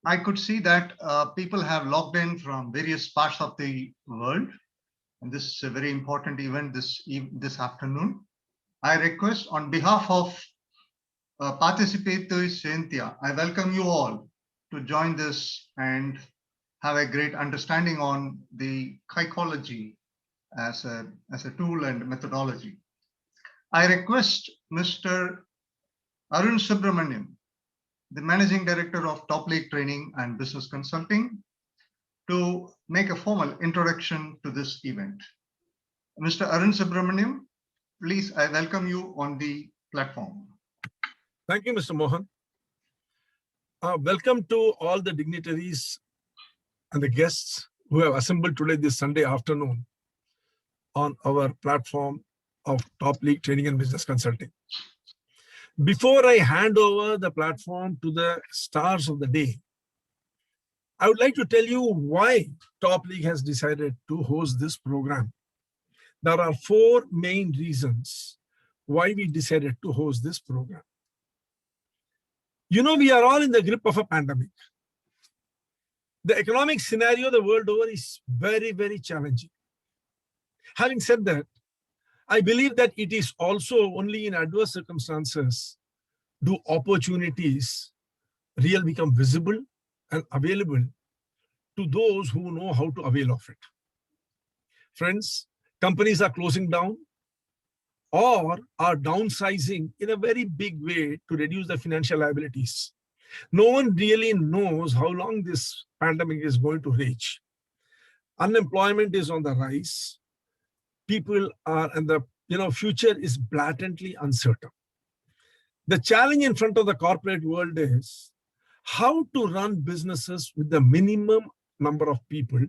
I could see that people have logged in from various parts of the world, and this is a very important event this afternoon. I request on behalf of participators Cynthia, I welcome you all to join this and have a great understanding on the Kykology as a tool and methodology. I request Mr. Arun Subramaniam, the Managing Director of Top League Training and Business Consulting, to make a formal introduction to this event. Mr. Arun Subramaniam, please, I welcome you on the platform. Thank you, Mr. Mohan. Welcome to all the dignitaries and the guests who have assembled today, this Sunday afternoon, on our platform of Top League Training and Business Consulting. Before I hand over the platform to the stars of the day, I would like to tell you why Top League has decided to host this program. There are four main reasons why we decided to host this program. You know, we are all in the grip of a pandemic. The economic scenario the world over is very, very challenging. Having said that, I believe that it is also only in adverse circumstances do opportunities really become visible and available to those who know how to avail of it. Friends, companies are closing down or are downsizing in a very big way to reduce the financial liabilities. No one really knows how long this pandemic is going to rage. Unemployment is on the rise. People are, and the future is blatantly uncertain. The challenge in front of the corporate world is how to run businesses with the minimum number of people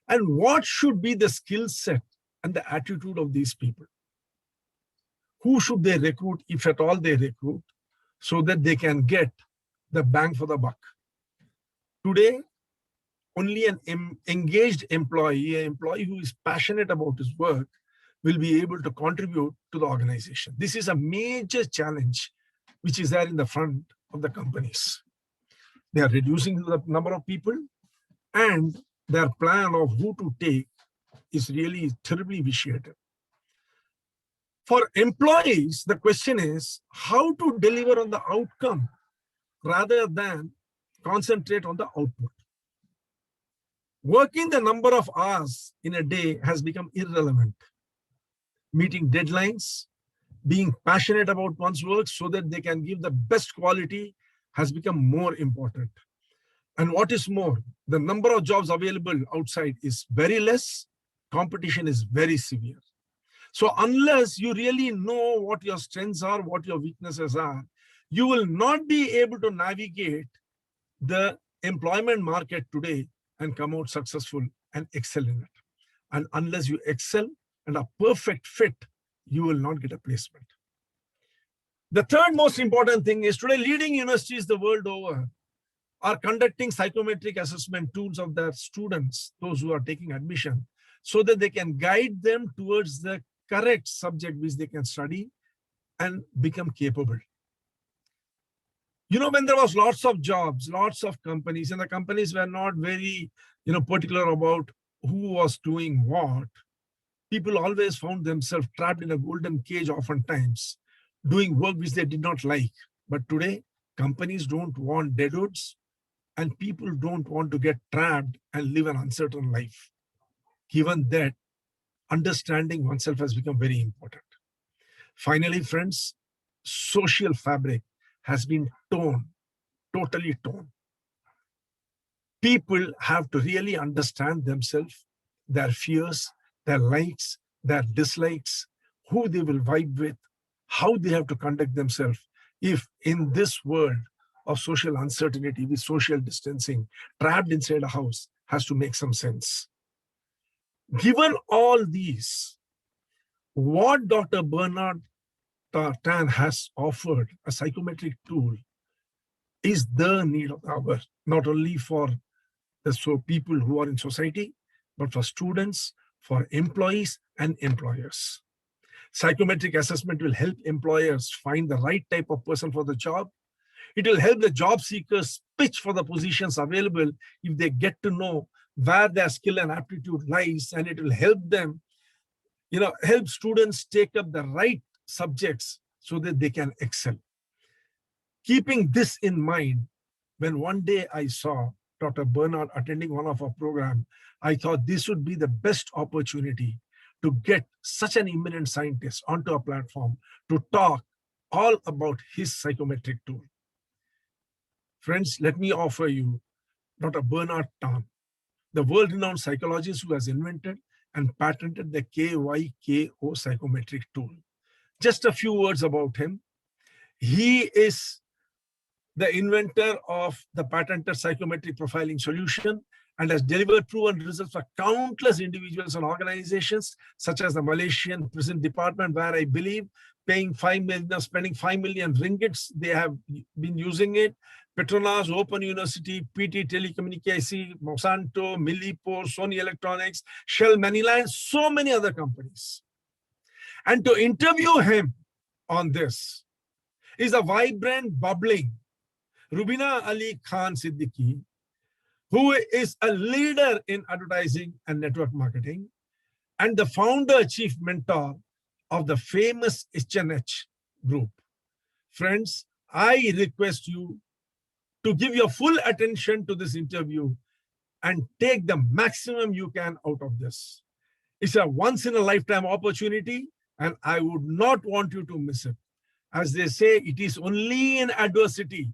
and what should be the skill set and the attitude of these people. Who should they recruit, if at all they recruit, so that they can get the bang for the buck? Today, only an engaged employee, an employee who is passionate about his work, will be able to contribute to the organization. This is a major challenge which is there in the front of the companies. They are reducing the number of people, and their plan of who to take is really terribly vitiated. For employees, the question is how to deliver on the outcome rather than concentrate on the output. Working the number of hours in a day has become irrelevant. Meeting deadlines, being passionate about one's work so that they can give the best quality has become more important. And what is more, the number of jobs available outside is very less, competition is very severe. So unless you really know what your strengths are, what your weaknesses are, you will not be able to navigate the employment market today and come out successful and excel in it. And unless you excel and a perfect fit, you will not get a placement. The third most important thing is today leading universities the world over are conducting psychometric assessment tools of their students, those who are taking admission, so that they can guide them towards the correct subject which they can study and become capable. You know, when there was lots of jobs, lots of companies, and the companies were not very, particular about who was doing what, people always found themselves trapped in a golden cage oftentimes, doing work which they did not like. But today, companies don't want deadwoods, and people don't want to get trapped and live an uncertain life. Given that, understanding oneself has become very important. Finally, friends, social fabric has been torn, totally torn. People have to really understand themselves, their fears, their likes, their dislikes, who they will vibe with, how they have to conduct themselves if in this world of social uncertainty with social distancing, trapped inside a house, has to make some sense. Given all these, what Dr. Bernard Tan has offered, a psychometric tool, is the need of the hour, not only for the people who are in society, but for students, for employees and employers. Psychometric assessment will help employers find the right type of person for the job. It will help the job seekers pitch for the positions available if they get to know where their skill and aptitude lies, and it will help them, help students take up the right subjects so that they can excel. Keeping this in mind, when one day I saw Dr. Bernard attending one of our programs, I thought this would be the best opportunity to get such an eminent scientist onto a platform to talk all about his psychometric tool. Friends, let me offer you Dr. Bernard Tan, the world-renowned psychologist who has invented and patented the KYKO psychometric tool. Just a few words about him. He is the inventor of the patented psychometric profiling solution and has delivered proven results for countless individuals and organizations, such as the Malaysian Prison Department, where I believe spending 5 million ringgits, they have been using it. Petronas, Open University, PT Telecommunications, Monsanto, Millipore, Sony Electronics, Shell Manila, and so many other companies. And to interview him on this is a vibrant, bubbling Rubina Ali Khan Siddiqui, who is a leader in advertising and network marketing and the founder, chief mentor of the famous HNH group. Friends, I request you to give your full attention to this interview and take the maximum you can out of this. It's a once in a lifetime opportunity, and I would not want you to miss it. As they say, it is only in adversity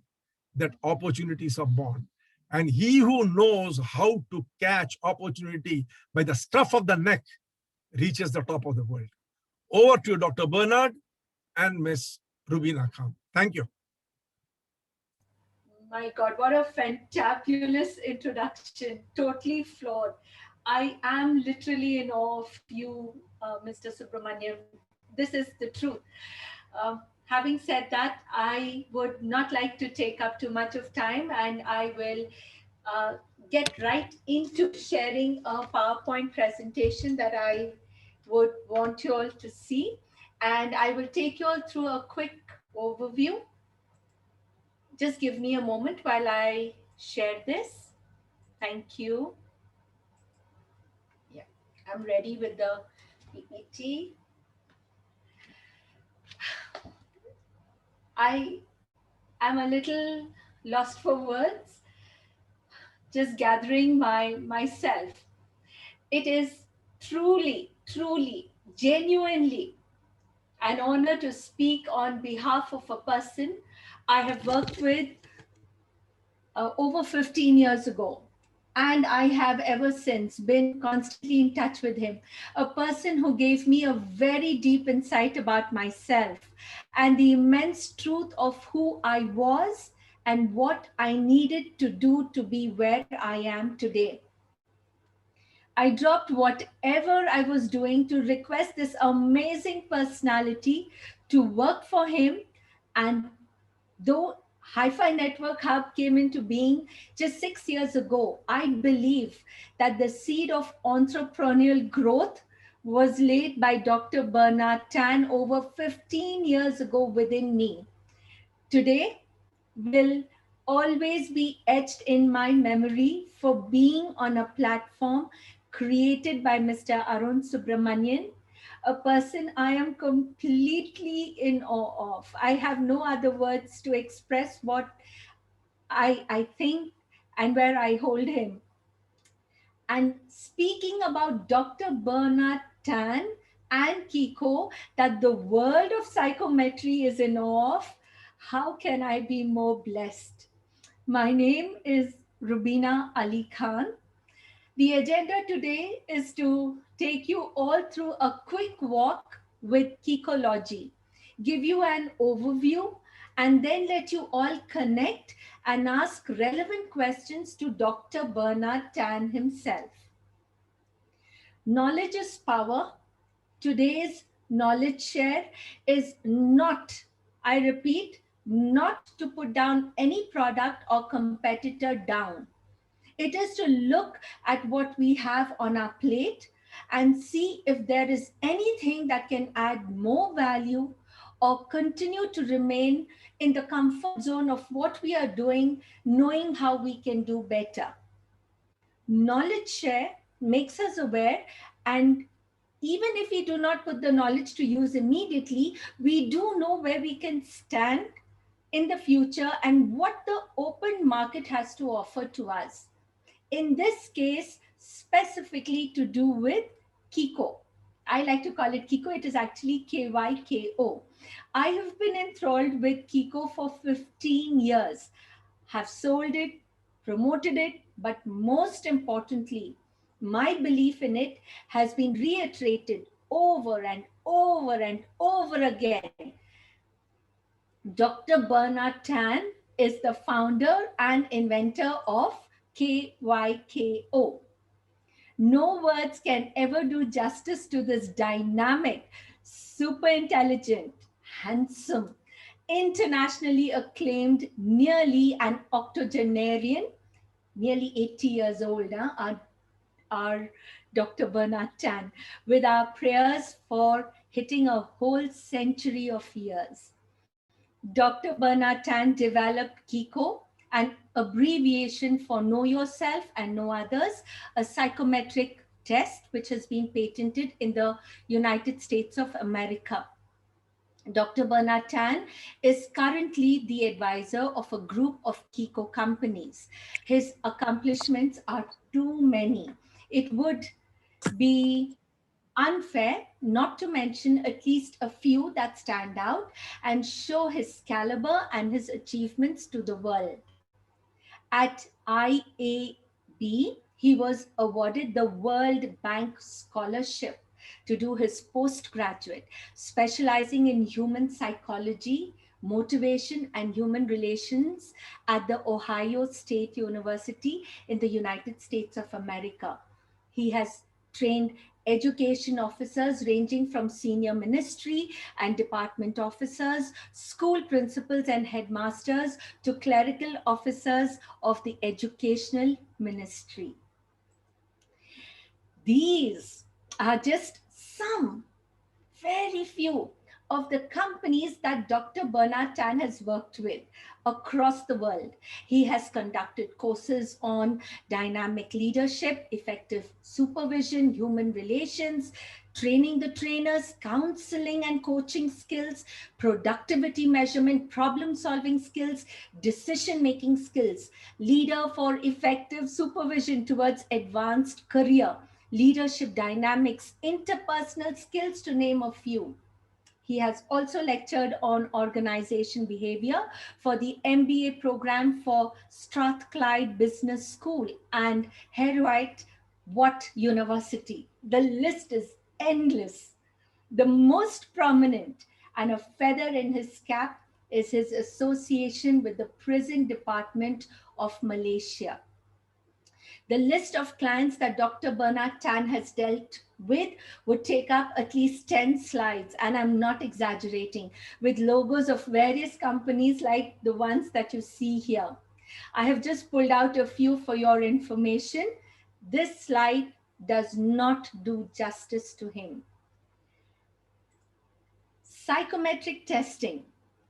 that opportunities are born. And he who knows how to catch opportunity by the scruff of the neck reaches the top of the world. Over to you, Dr. Bernard and Miss Rubina Khan. Thank you. My God, what a fantabulous introduction. Totally flawed. I am literally in awe of you, Mr. Subramanian. This is the truth. Having said that, I would not like to take up too much of time, and I will get right into sharing a PowerPoint presentation that I would want you all to see. And I will take you all through a quick overview. Just give me a moment while I share this. Thank you. Yeah, I'm ready with the PPT. I am a little lost for words, just gathering myself. It is truly, genuinely an honor to speak on behalf of a person I have worked with over 15 years ago. And I have ever since been constantly in touch with him, a person who gave me a very deep insight about myself and the immense truth of who I was and what I needed to do to be where I am today. I dropped whatever I was doing to request this amazing personality to work for him. And though Hi-Fi Network Hub came into being just 6 years ago, I believe that the seed of entrepreneurial growth was laid by Dr. Bernard Tan over 15 years ago within me. Today will always be etched in my memory for being on a platform created by Mr. Arun Subramanian, a person I am completely in awe of. I have no other words to express what I think and where I hold him. And speaking about Dr. Bernard Tan and Kiko, that the world of psychometry is in awe of, how can I be more blessed? My name is Rubina Ali Khan. The agenda today is to take you all through a quick walk with Kykology, give you an overview, and then let you all connect and ask relevant questions to Dr. Bernard Tan himself. Knowledge is power. Today's knowledge share is not, I repeat, not to put down any product or competitor down. It is to look at what we have on our plate and see if there is anything that can add more value or continue to remain in the comfort zone of what we are doing, knowing how we can do better? Knowledge share makes us aware, and even if we do not put the knowledge to use immediately, we do know where we can stand in the future and what the open market has to offer to us. In this case, specifically to do with Kiko. I like to call it Kiko. It is actually Kyko. I have been enthralled with Kiko for 15 years, have sold it, promoted it, but most importantly, my belief in it has been reiterated over and over and over again. Dr. Bernard Tan is the founder and inventor of Kyko. No words can ever do justice to this dynamic, super intelligent, handsome, internationally acclaimed, nearly an octogenarian, nearly 80 years old, our Dr. Bernard Tan, with our prayers for hitting a whole century of years. Dr. Bernard Tan developed Kiko, an abbreviation for Know Yourself and Know Others, a psychometric test which has been patented in the United States of America. Dr. Bernard Tan is currently the advisor of a group of Kiko companies. His accomplishments are too many. It would be unfair not to mention at least a few that stand out and show his caliber and his achievements to the world. At IAB, he was awarded the World Bank Scholarship to do his postgraduate, specializing in human psychology, motivation, and human relations at the Ohio State University in the United States of America. He has trained education officers ranging from senior ministry and department officers, school principals and headmasters, to clerical officers of the educational ministry. These are just some, very few of the companies that Dr. Bernard Tan has worked with across the world. He has conducted courses on dynamic leadership, effective supervision, human relations, training the trainers, counseling and coaching skills, productivity measurement, problem solving skills, decision making skills, leader for effective supervision towards advanced career, leadership dynamics, interpersonal skills, to name a few. He has also lectured on organization behavior for the MBA program for Strathclyde Business School and Heriot Watt University. The list is endless. The most prominent and a feather in his cap is his association with the Prison Department of Malaysia. The list of clients that Dr. Bernard Tan has dealt with would take up at least 10 slides, and I'm not exaggerating, with logos of various companies like the ones that you see here. I have just pulled out a few for your information. This slide does not do justice to him. Psychometric testing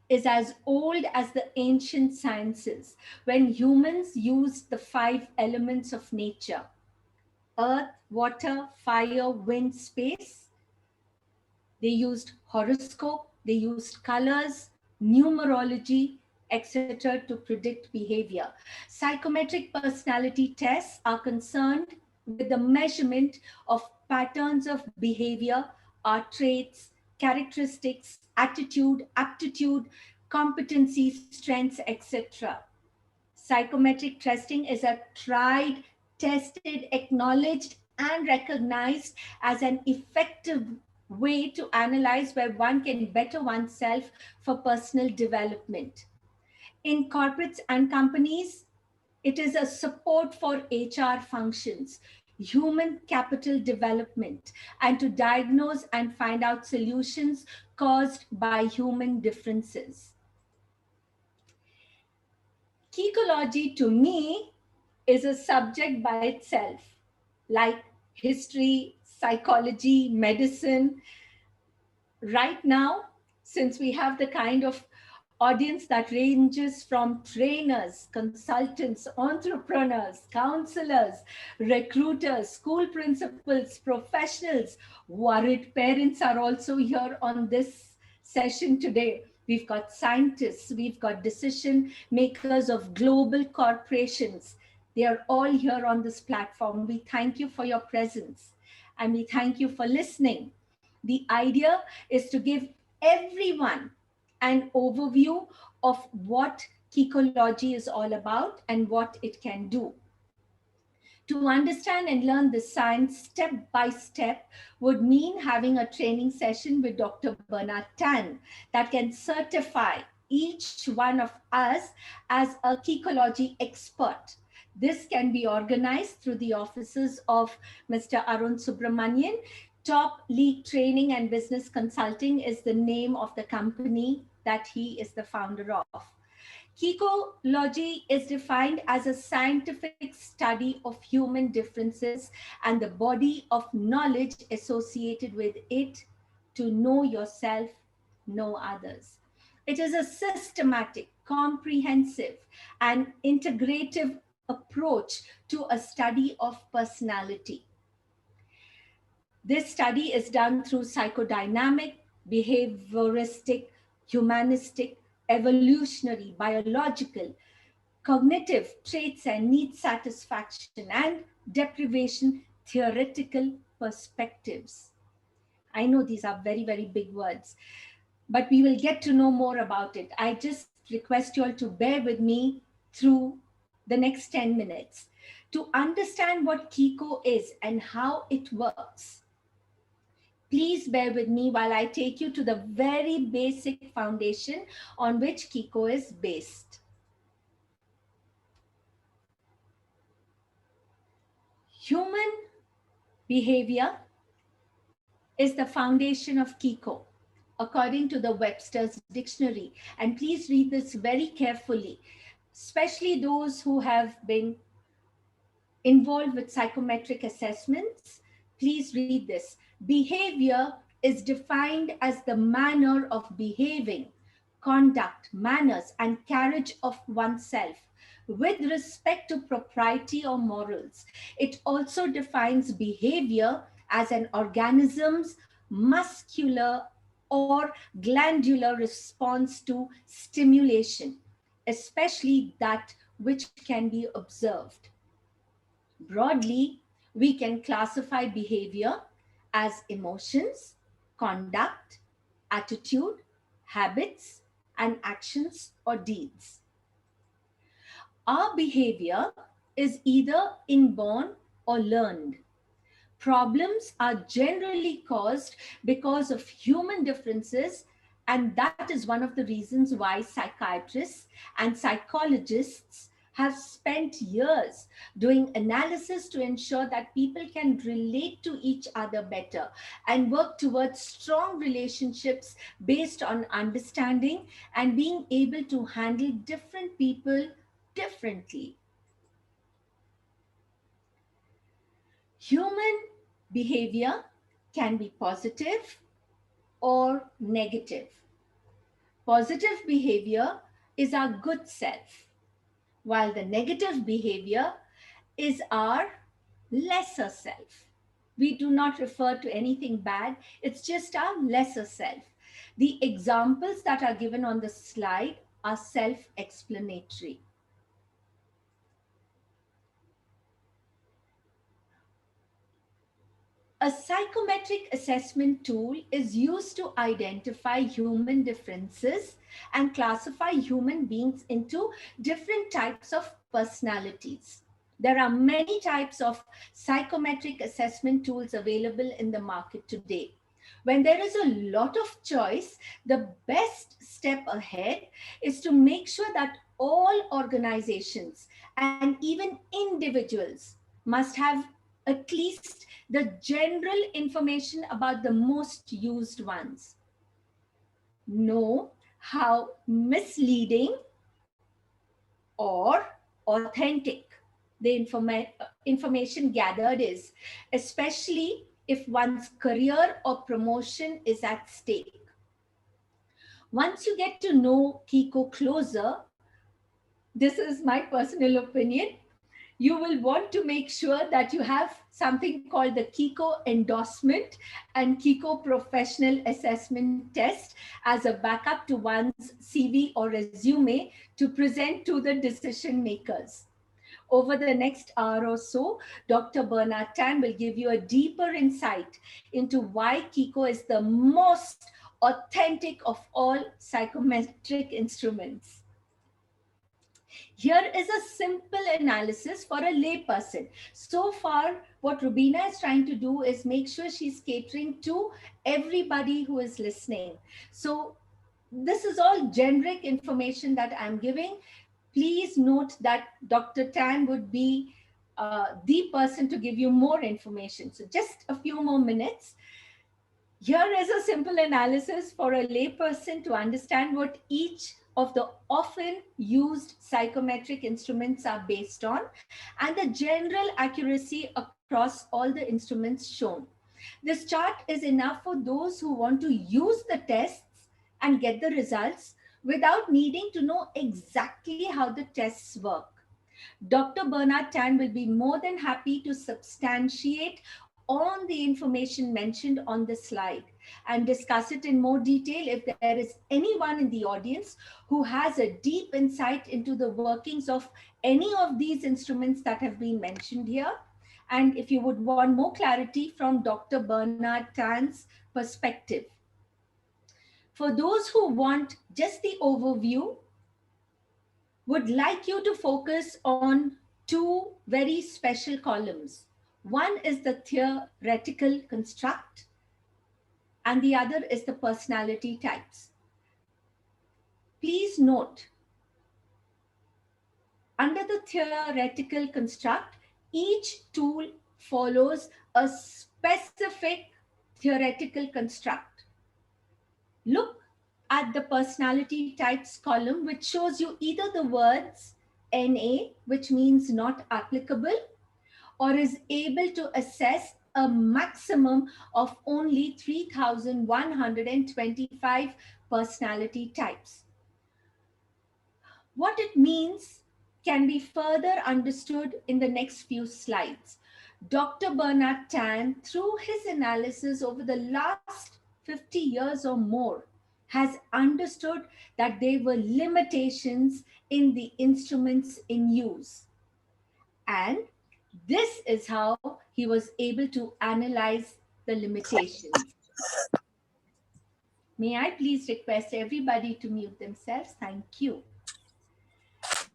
is as old as the ancient sciences, when humans used the 5 elements of nature: earth, water, fire, wind, space. They used horoscope, they used colors, numerology, etc. to predict behavior. Psychometric personality tests are concerned with the measurement of patterns of behavior, our traits, characteristics, attitude, aptitude, competency, strengths, etc. Psychometric testing is a tried, tested, acknowledged, and recognized as an effective way to analyze where one can better oneself for personal development. In corporates and companies, it is a support for HR functions, human capital development, and to diagnose and find out solutions caused by human differences. Kykology to me is a subject by itself, like history, psychology, medicine. Right now, since we have the kind of audience that ranges from trainers, consultants, entrepreneurs, counselors, recruiters, school principals, professionals. Worried parents are also here on this session today. We've got scientists, we've got decision makers of global corporations. They are all here on this platform. We thank you for your presence and we thank you for listening. The idea is to give everyone an overview of what Kykology is all about and what it can do. To understand and learn the science step by step would mean having a training session with Dr. Bernard Tan that can certify each one of us as a Kykology expert. This can be organized through the offices of Mr. Arun Subramanian. Top League Training and Business Consulting is the name of the company that he is the founder of. Kykology is defined as a scientific study of human differences and the body of knowledge associated with it to know yourself, know others. It is a systematic, comprehensive, and integrative approach to a study of personality. This study is done through psychodynamic, behavioristic, humanistic, evolutionary, biological, cognitive traits and need satisfaction and deprivation theoretical perspectives. I know these are very, very big words, but we will get to know more about it. I just request you all to bear with me through the next 10 minutes to understand what Kiko is and how it works. Please bear with me while I take you to the very basic foundation on which Kiko is based. Human behavior is the foundation of Kiko, according to the Webster's Dictionary. And please read this very carefully, especially those who have been involved with psychometric assessments. Please read this. Behavior is defined as the manner of behaving, conduct, manners, and carriage of oneself with respect to propriety or morals. It also defines behavior as an organism's muscular or glandular response to stimulation, especially that which can be observed. Broadly, we can classify behavior as emotions, conduct, attitude, habits, and actions or deeds. Our behavior is either inborn or learned. Problems are generally caused because of human differences, and that is one of the reasons why psychiatrists and psychologists have spent years doing analysis to ensure that people can relate to each other better and work towards strong relationships based on understanding and being able to handle different people differently. Human behavior can be positive or negative. Positive behavior is our good self, while the negative behavior is our lesser self. We do not refer to anything bad, it's just our lesser self. The examples that are given on the slide are self-explanatory. A psychometric assessment tool is used to identify human differences and classify human beings into different types of personalities. There are many types of psychometric assessment tools available in the market today. When there is a lot of choice, the best step ahead is to make sure that all organizations and even individuals must have at least the general information about the most used ones. Know how misleading or authentic the information gathered is, especially if one's career or promotion is at stake. Once you get to know Kiko closer, this is my personal opinion, you will want to make sure that you have something called the Kiko endorsement and Kiko professional assessment test as a backup to one's CV or resume to present to the decision makers. Over the next hour or so, Dr. Bernard Tan will give you a deeper insight into why Kiko is the most authentic of all psychometric instruments. Here is a simple analysis for a layperson. So far, what Rubina is trying to do is make sure she's catering to everybody who is listening. So this is all generic information that I'm giving. Please note that Dr. Tan would be the person to give you more information. So just a few more minutes. Here is a simple analysis for a layperson to understand what each of the often used psychometric instruments are based on and the general accuracy across all the instruments shown. This chart is enough for those who want to use the tests and get the results without needing to know exactly how the tests work. Dr. Bernard Tan will be more than happy to substantiate on the information mentioned on the slide and discuss it in more detail if there is anyone in the audience who has a deep insight into the workings of any of these instruments that have been mentioned here. And if you would want more clarity from Dr. Bernard Tan's perspective. For those who want just the overview, would like you to focus on two very special columns. One is the theoretical construct, and the other is the personality types. Please note, under the theoretical construct, each tool follows a specific theoretical construct. Look at the personality types column, which shows you either the words NA, which means not applicable, or is able to assess a maximum of only 3,125 personality types. What it means can be further understood in the next few slides. Dr. Bernard Tan, through his analysis over the last 50 years or more, has understood that there were limitations in the instruments in use. And this is how he was able to analyze the limitations. May I please request everybody to mute themselves? Thank you.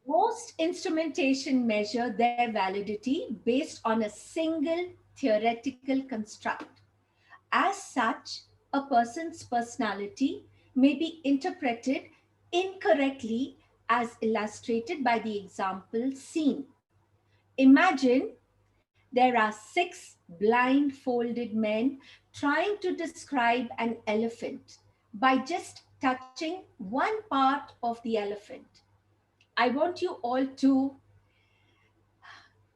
Most instrumentation measure their validity based on a single theoretical construct. As such, a person's personality may be interpreted incorrectly as illustrated by the example seen. Imagine there are 6 blindfolded men trying to describe an elephant by just touching one part of the elephant. I want you all to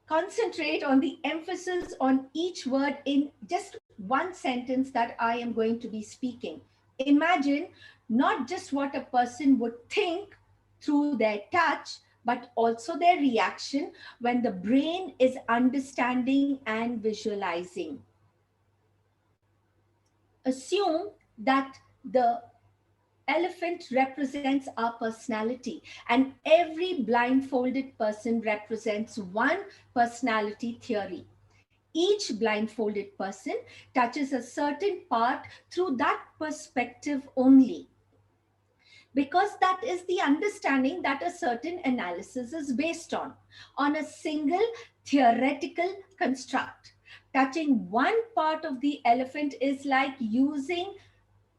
concentrate on the emphasis on each word in just one sentence that I am going to be speaking. Imagine not just what a person would think through their touch, but also their reaction when the brain is understanding and visualizing. Assume that the elephant represents our personality, and every blindfolded person represents one personality theory. Each blindfolded person touches a certain part through that perspective only, because that is the understanding that a certain analysis is based on a single theoretical construct. Touching one part of the elephant is like using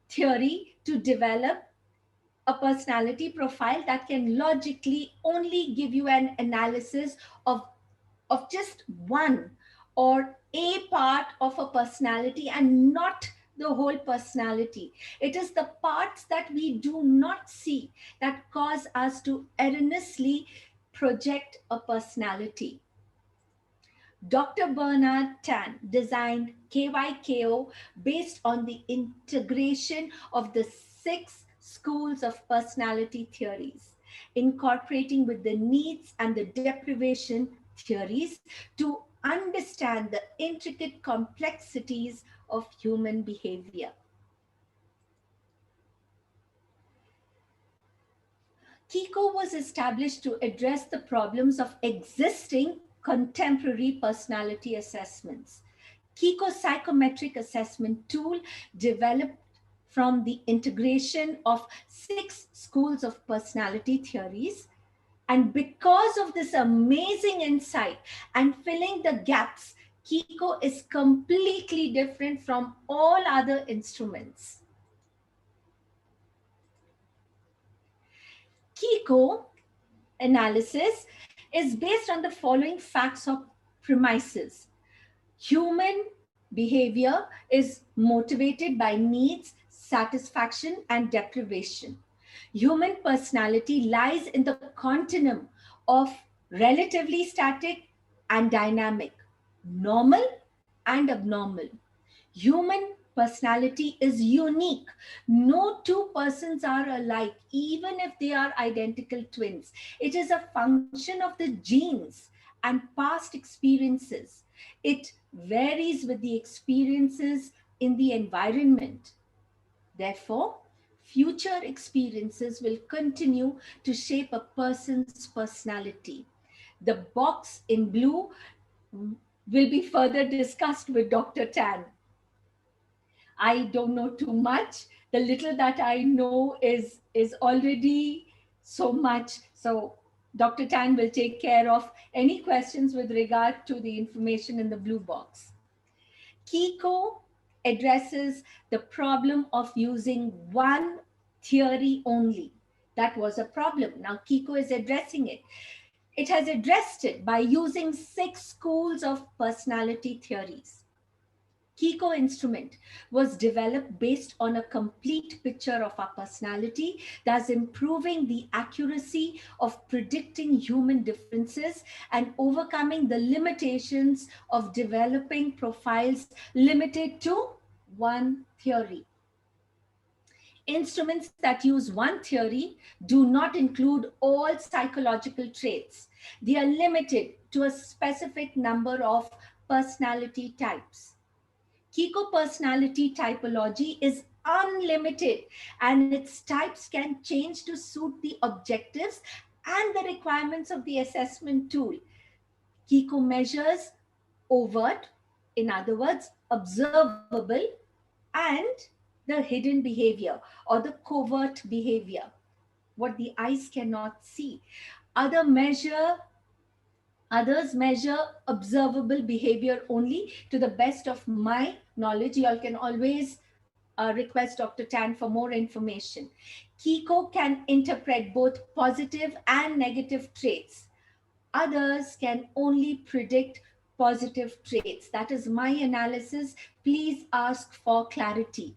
theory to develop a personality profile that can logically only give you an analysis of just one or a part of a personality and not the whole personality. It is the parts that we do not see that cause us to erroneously project a personality. Dr. Bernard Tan designed KYKO based on the integration of the 6 schools of personality theories, incorporating with the needs and the deprivation theories to understand the intricate complexities of human behavior. Kiko was established to address the problems of existing contemporary personality assessments. Kiko's psychometric assessment tool developed from the integration of 6 schools of personality theories. And because of this amazing insight and filling the gaps, Kiko is completely different from all other instruments. Kiko analysis is based on the following facts or premises. Human behavior is motivated by needs, satisfaction, and deprivation. Human personality lies in the continuum of relatively static and dynamic, normal and abnormal. Human personality is unique. No two persons are alike, even if they are identical twins. It is a function of the genes and past experiences. It varies with the experiences in the environment. Therefore, future experiences will continue to shape a person's personality. The box in blue will be further discussed with Dr. Tan. I don't know too much. The little that I know is already so much. So Dr. Tan will take care of any questions with regard to the information in the blue box. Kiko addresses the problem of using one theory only. That was a problem. Now Kiko is addressing it. It has addressed it by using 6 schools of personality theories. Kiko instrument was developed based on a complete picture of our personality, thus improving the accuracy of predicting human differences and overcoming the limitations of developing profiles limited to one theory. Instruments that use one theory do not include all psychological traits. They are limited to a specific number of personality types. Kiko personality typology is unlimited and its types can change to suit the objectives and the requirements of the assessment tool. Kiko measures overt, in other words, observable, and the hidden behavior or the covert behavior, what the eyes cannot see. Other measure Others measure observable behavior only. To the best of my knowledge, you all can always request Dr. Tan for more information. Kiko can interpret both positive and negative traits. Others can only predict positive traits. That is my analysis. Please ask for clarity.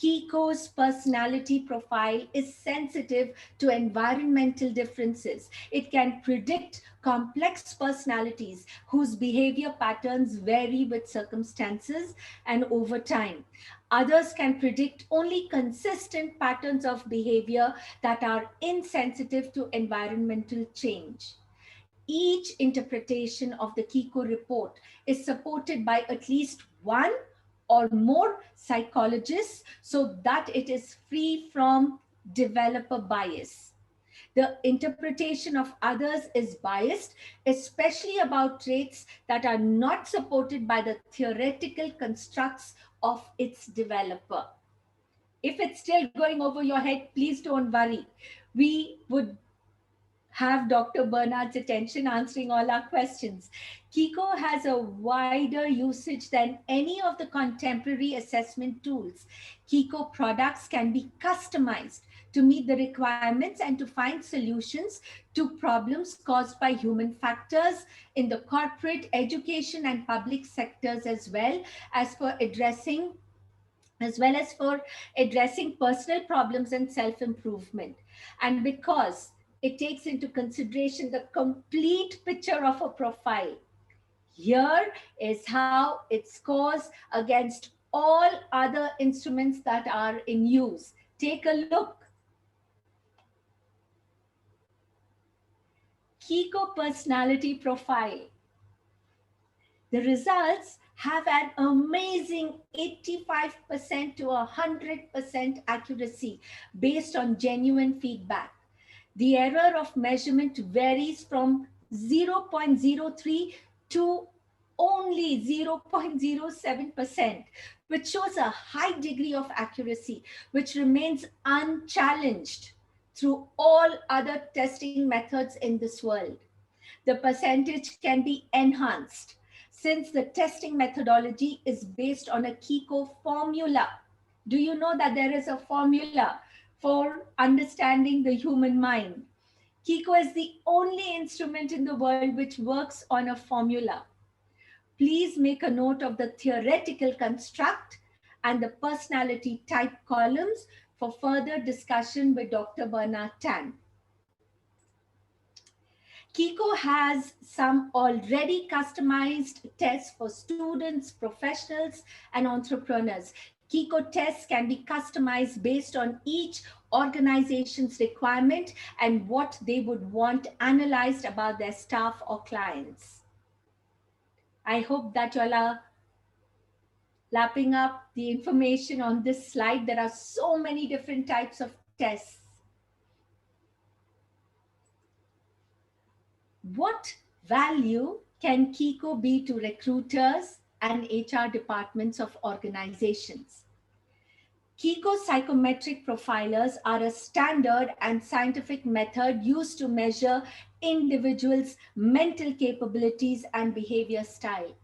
Kiko's personality profile is sensitive to environmental differences. It can predict complex personalities whose behavior patterns vary with circumstances and over time. Others can predict only consistent patterns of behavior that are insensitive to environmental change. Each interpretation of the Kiko report is supported by at least one or more psychologists so that it is free from developer bias. The interpretation of others is biased, especially about traits that are not supported by the theoretical constructs of its developer. If it's still going over your head, please don't worry. We would have Dr. Bernard's attention answering all our questions. Kiko has a wider usage than any of the contemporary assessment tools. Kiko products can be customized to meet the requirements and to find solutions to problems caused by human factors in the corporate, education, and public sectors, as well as for addressing personal problems and self-improvement. And because it takes into consideration the complete picture of a profile, here is how it scores against all other instruments that are in use. Take a look. Kiko personality profile. The results have an amazing 85% to 100% accuracy based on genuine feedback. The error of measurement varies from 0.03 to only 0.07%, which shows a high degree of accuracy, which remains unchallenged through all other testing methods in this world. The percentage can be enhanced since the testing methodology is based on a Kiko formula. Do you know that there is a formula for understanding the human mind? Kiko is the only instrument in the world which works on a formula. Please make a note of the theoretical construct and the personality type columns for further discussion with Dr. Bernard Tan. Kiko has some already customized tests for students, professionals, and entrepreneurs. Kiko tests can be customized based on each organization's requirement and what they would want analyzed about their staff or clients. I hope that you all are lapping up the information on this slide. There are so many different types of tests. What value can Kiko be to recruiters and HR departments of organizations? Kiko psychometric profilers are a standard and scientific method used to measure individuals' mental capabilities and behavior style.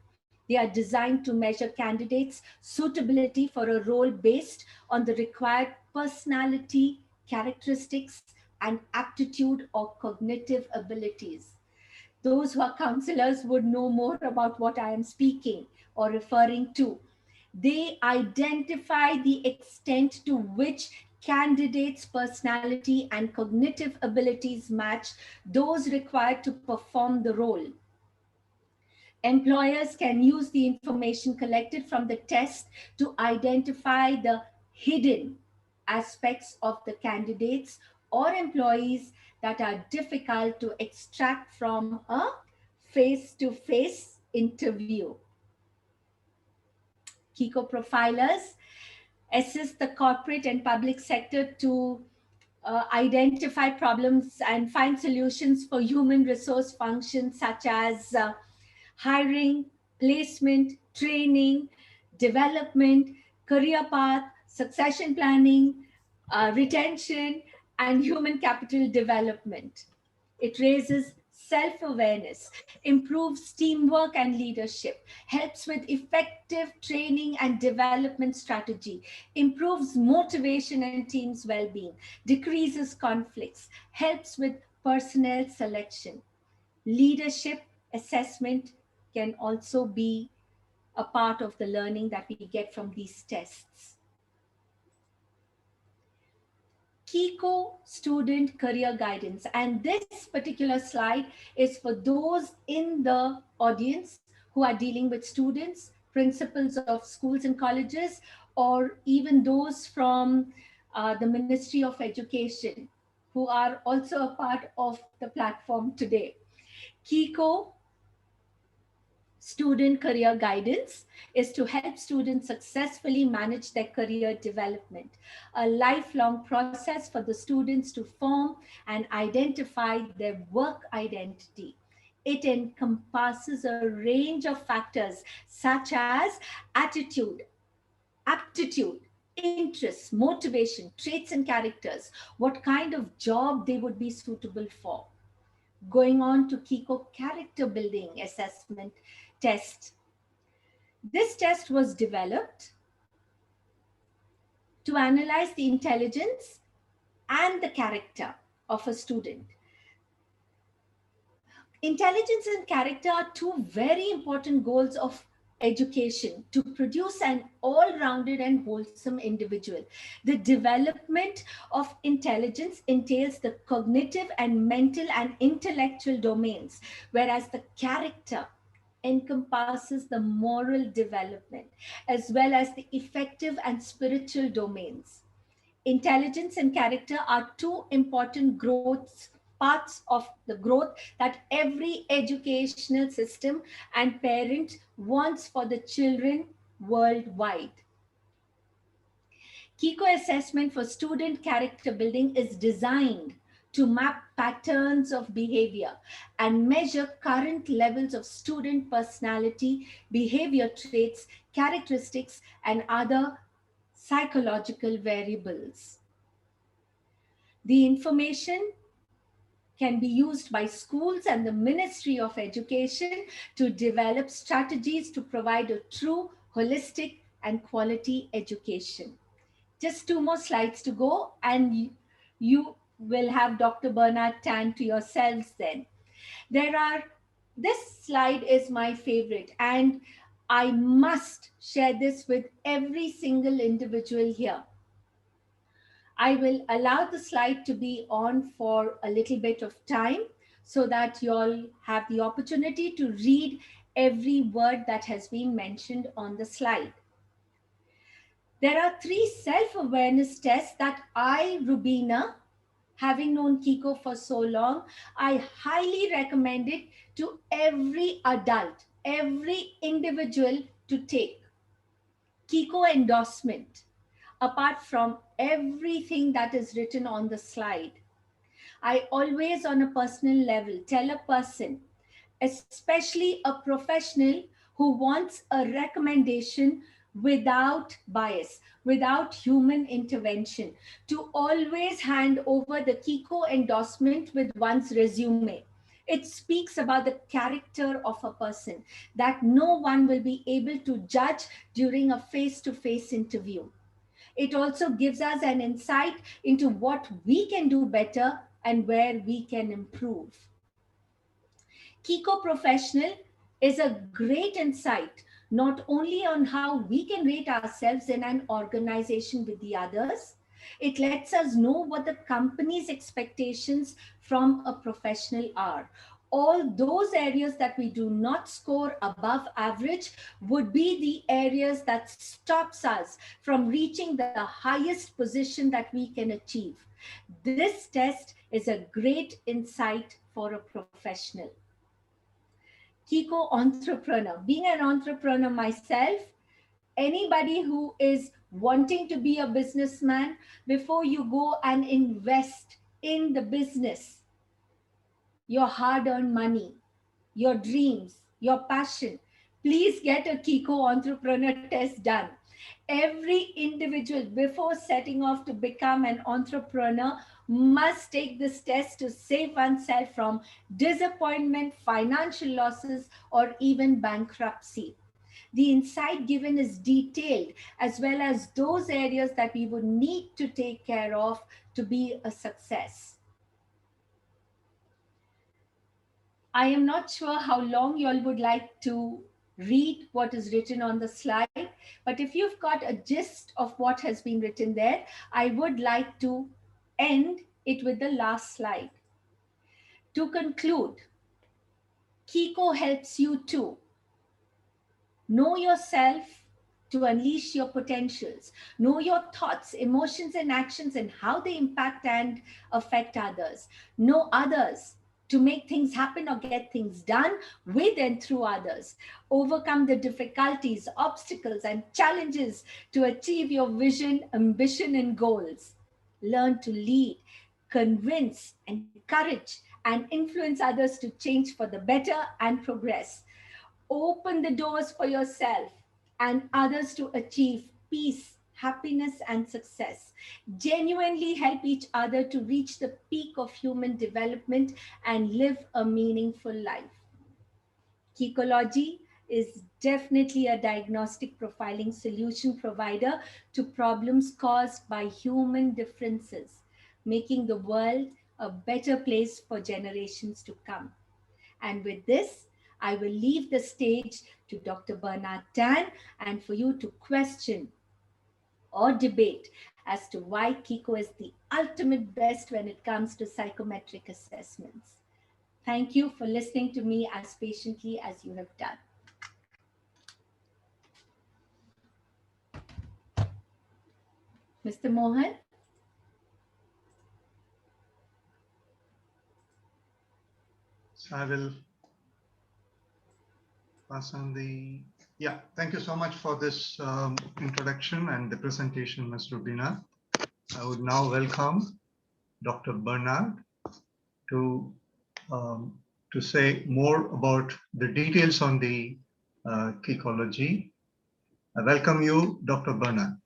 They are designed to measure candidates' suitability for a role based on the required personality, characteristics, and aptitude or cognitive abilities. Those who are counselors would know more about what I am speaking or referring to. They identify the extent to which candidates' personality and cognitive abilities match those required to perform the role. Employers can use the information collected from the test to identify the hidden aspects of the candidates or employees that are difficult to extract from a face-to-face interview. Kiko profilers assist the corporate and public sector to identify problems and find solutions for human resource functions such as hiring, placement, training, development, career path, succession planning, retention, and human capital development. It raises self-awareness, improves teamwork and leadership, helps with effective training and development strategy, improves motivation and team's well-being, decreases conflicts, helps with personnel selection. Leadership assessment can also be a part of the learning that we get from these tests. Kiko student career guidance. And this particular slide is for those in the audience who are dealing with students, principals of schools and colleges, or even those from the Ministry of Education who are also a part of the platform today. Kiko student career guidance is to help students successfully manage their career development, a lifelong process for the students to form and identify their work identity. It encompasses a range of factors such as attitude, aptitude, interests, motivation, traits and characters, what kind of job they would be suitable for. Going on to Kiko character building assessment test. This test was developed to analyze the intelligence and the character of a student. Intelligence and character are two very important goals of education to produce an all-rounded and wholesome individual. The development of intelligence entails the cognitive and mental and intellectual domains, whereas the character encompasses the moral development as well as the effective and spiritual domains. Intelligence and character are two important growths parts of the growth that every educational system and parent wants for the children worldwide. Kiko assessment for student character building is designed to map patterns of behavior and measure current levels of student personality, behavior traits, characteristics, and other psychological variables. The information can be used by schools and the Ministry of Education to develop strategies to provide a true, holistic, and quality education. Just 2 more slides to go, and you will have Dr. Bernard Tan to yourselves then. This slide is my favorite, and I must share this with every single individual here. I will allow the slide to be on for a little bit of time so that you all have the opportunity to read every word that has been mentioned on the slide. There are 3 self-awareness tests that I, Rubina, having known Kiko for so long, I highly recommend it to every adult, every individual to take. Kiko endorsement, apart from everything that is written on the slide. I always, on a personal level, tell a person, especially a professional who wants a recommendation without bias, without human intervention, to always hand over the Kiko endorsement with one's resume. It speaks about the character of a person that no one will be able to judge during a face-to-face interview. It also gives us an insight into what we can do better and where we can improve. Kiko Professional is a great insight, not only on how we can rate ourselves in an organization with the others, it lets us know what the company's expectations from a professional are. All those areas that we do not score above average would be the areas that stops us from reaching the highest position that we can achieve. This test is a great insight for a professional. Kiko entrepreneur. Being an entrepreneur myself, anybody who is wanting to be a businessman, before you go and invest in the business, your hard-earned money, your dreams, your passion, please get a Kiko entrepreneur test done. Every individual, before setting off to become an entrepreneur, must take this test to save oneself from disappointment, financial losses, or even bankruptcy. The insight given is detailed, as well as those areas that we would need to take care of to be a success. I am not sure how long you all would like to read what is written on the slide, but if you've got a gist of what has been written there, I would like to end it with the last slide. To conclude, Kiko helps you to know yourself, to unleash your potentials, know your thoughts, emotions, and actions and how they impact and affect others, know others, to make things happen or get things done with and through others, overcome the difficulties, obstacles, and challenges to achieve your vision, ambition, and goals, learn to lead, convince, encourage, and influence others to change for the better and progress. Open the doors for yourself and others to achieve peace, happiness, and success. Genuinely help each other to reach the peak of human development and live a meaningful life. Kykology is definitely a diagnostic profiling solution provider to problems caused by human differences, making the world a better place for generations to come. And with this, I will leave the stage to Dr. Bernard Tan and for you to question or debate as to why Kiko is the ultimate best when it comes to psychometric assessments. Thank you for listening to me as patiently as you have done. Mr. Mohan? I will pass on the, yeah, thank you so much for this introduction and the presentation, Ms. Rubina. I would now welcome Dr. Bernard to say more about the details on the Kykology. I welcome you, Dr. Bernard.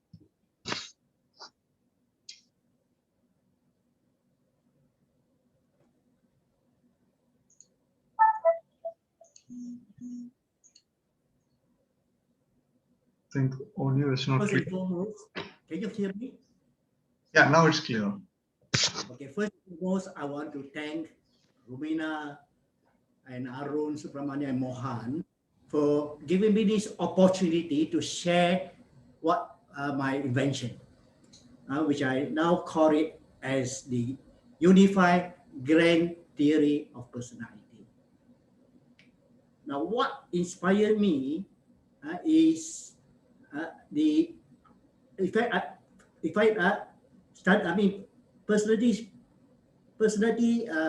I think audio is not First clear. and foremost, can you hear me? Yeah, now it's clear. Okay, first and foremost, I want to thank Rubina and Arun, Subramania, and Mohan for giving me this opportunity to share what my invention, which I now call it as the Unified Grand Theory of Personality. Now, what inspired me is the if I start, I mean, personality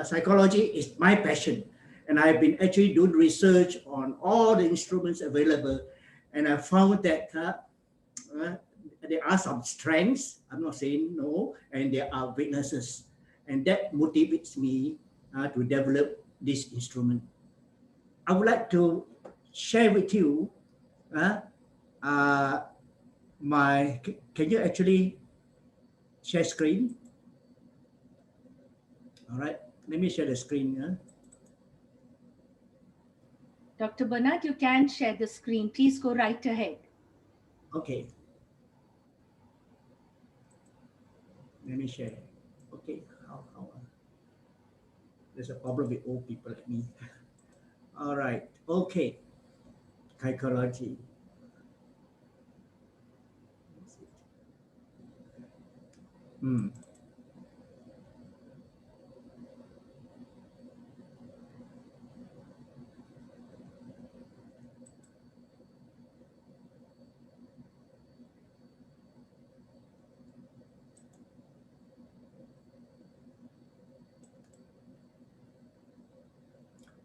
psychology is my passion, and I've been actually doing research on all the instruments available, and I found that there are some strengths. I'm not saying no, and there are weaknesses, and that motivates me to develop this instrument. I would like to share with you my. Can you actually share screen? All right, let me share the screen. Dr. Bernard, you can share the screen. Please go right ahead. Okay. Let me share. Okay. How there's a problem with old people like me. All right. Okay. Kykology.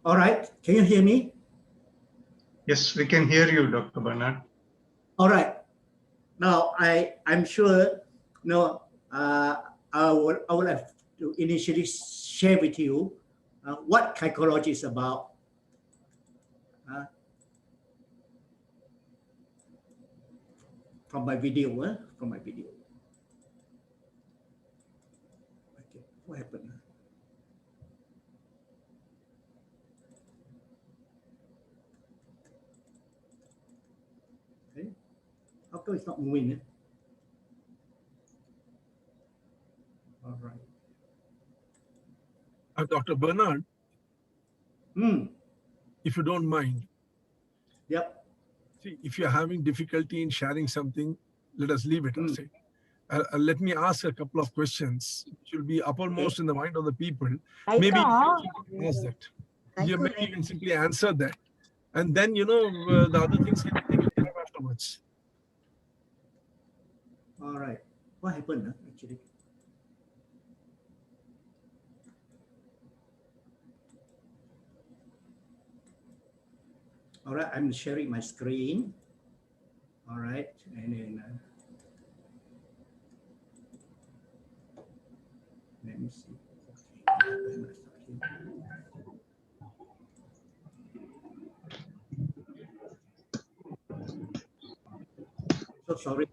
All right. Can you hear me? Yes, we can hear you, Dr. Bernard. All right. Now I'm sure. No, I would have to initially share with you what Kykology is about. From my video. From my video. Okay. What happened? Okay. How come it's not moving? All right. Dr. Bernard, if you don't mind. Yep. See, if you're having difficulty in sharing something, let us leave it. Let me ask a couple of questions, which will be uppermost in the mind of the people. Maybe you ask that. You may even simply answer that. And then, the other things can be taken care of afterwards. All right. What happened, actually? All right, I'm sharing my screen. All right, and then let me see. Okay. So sorry.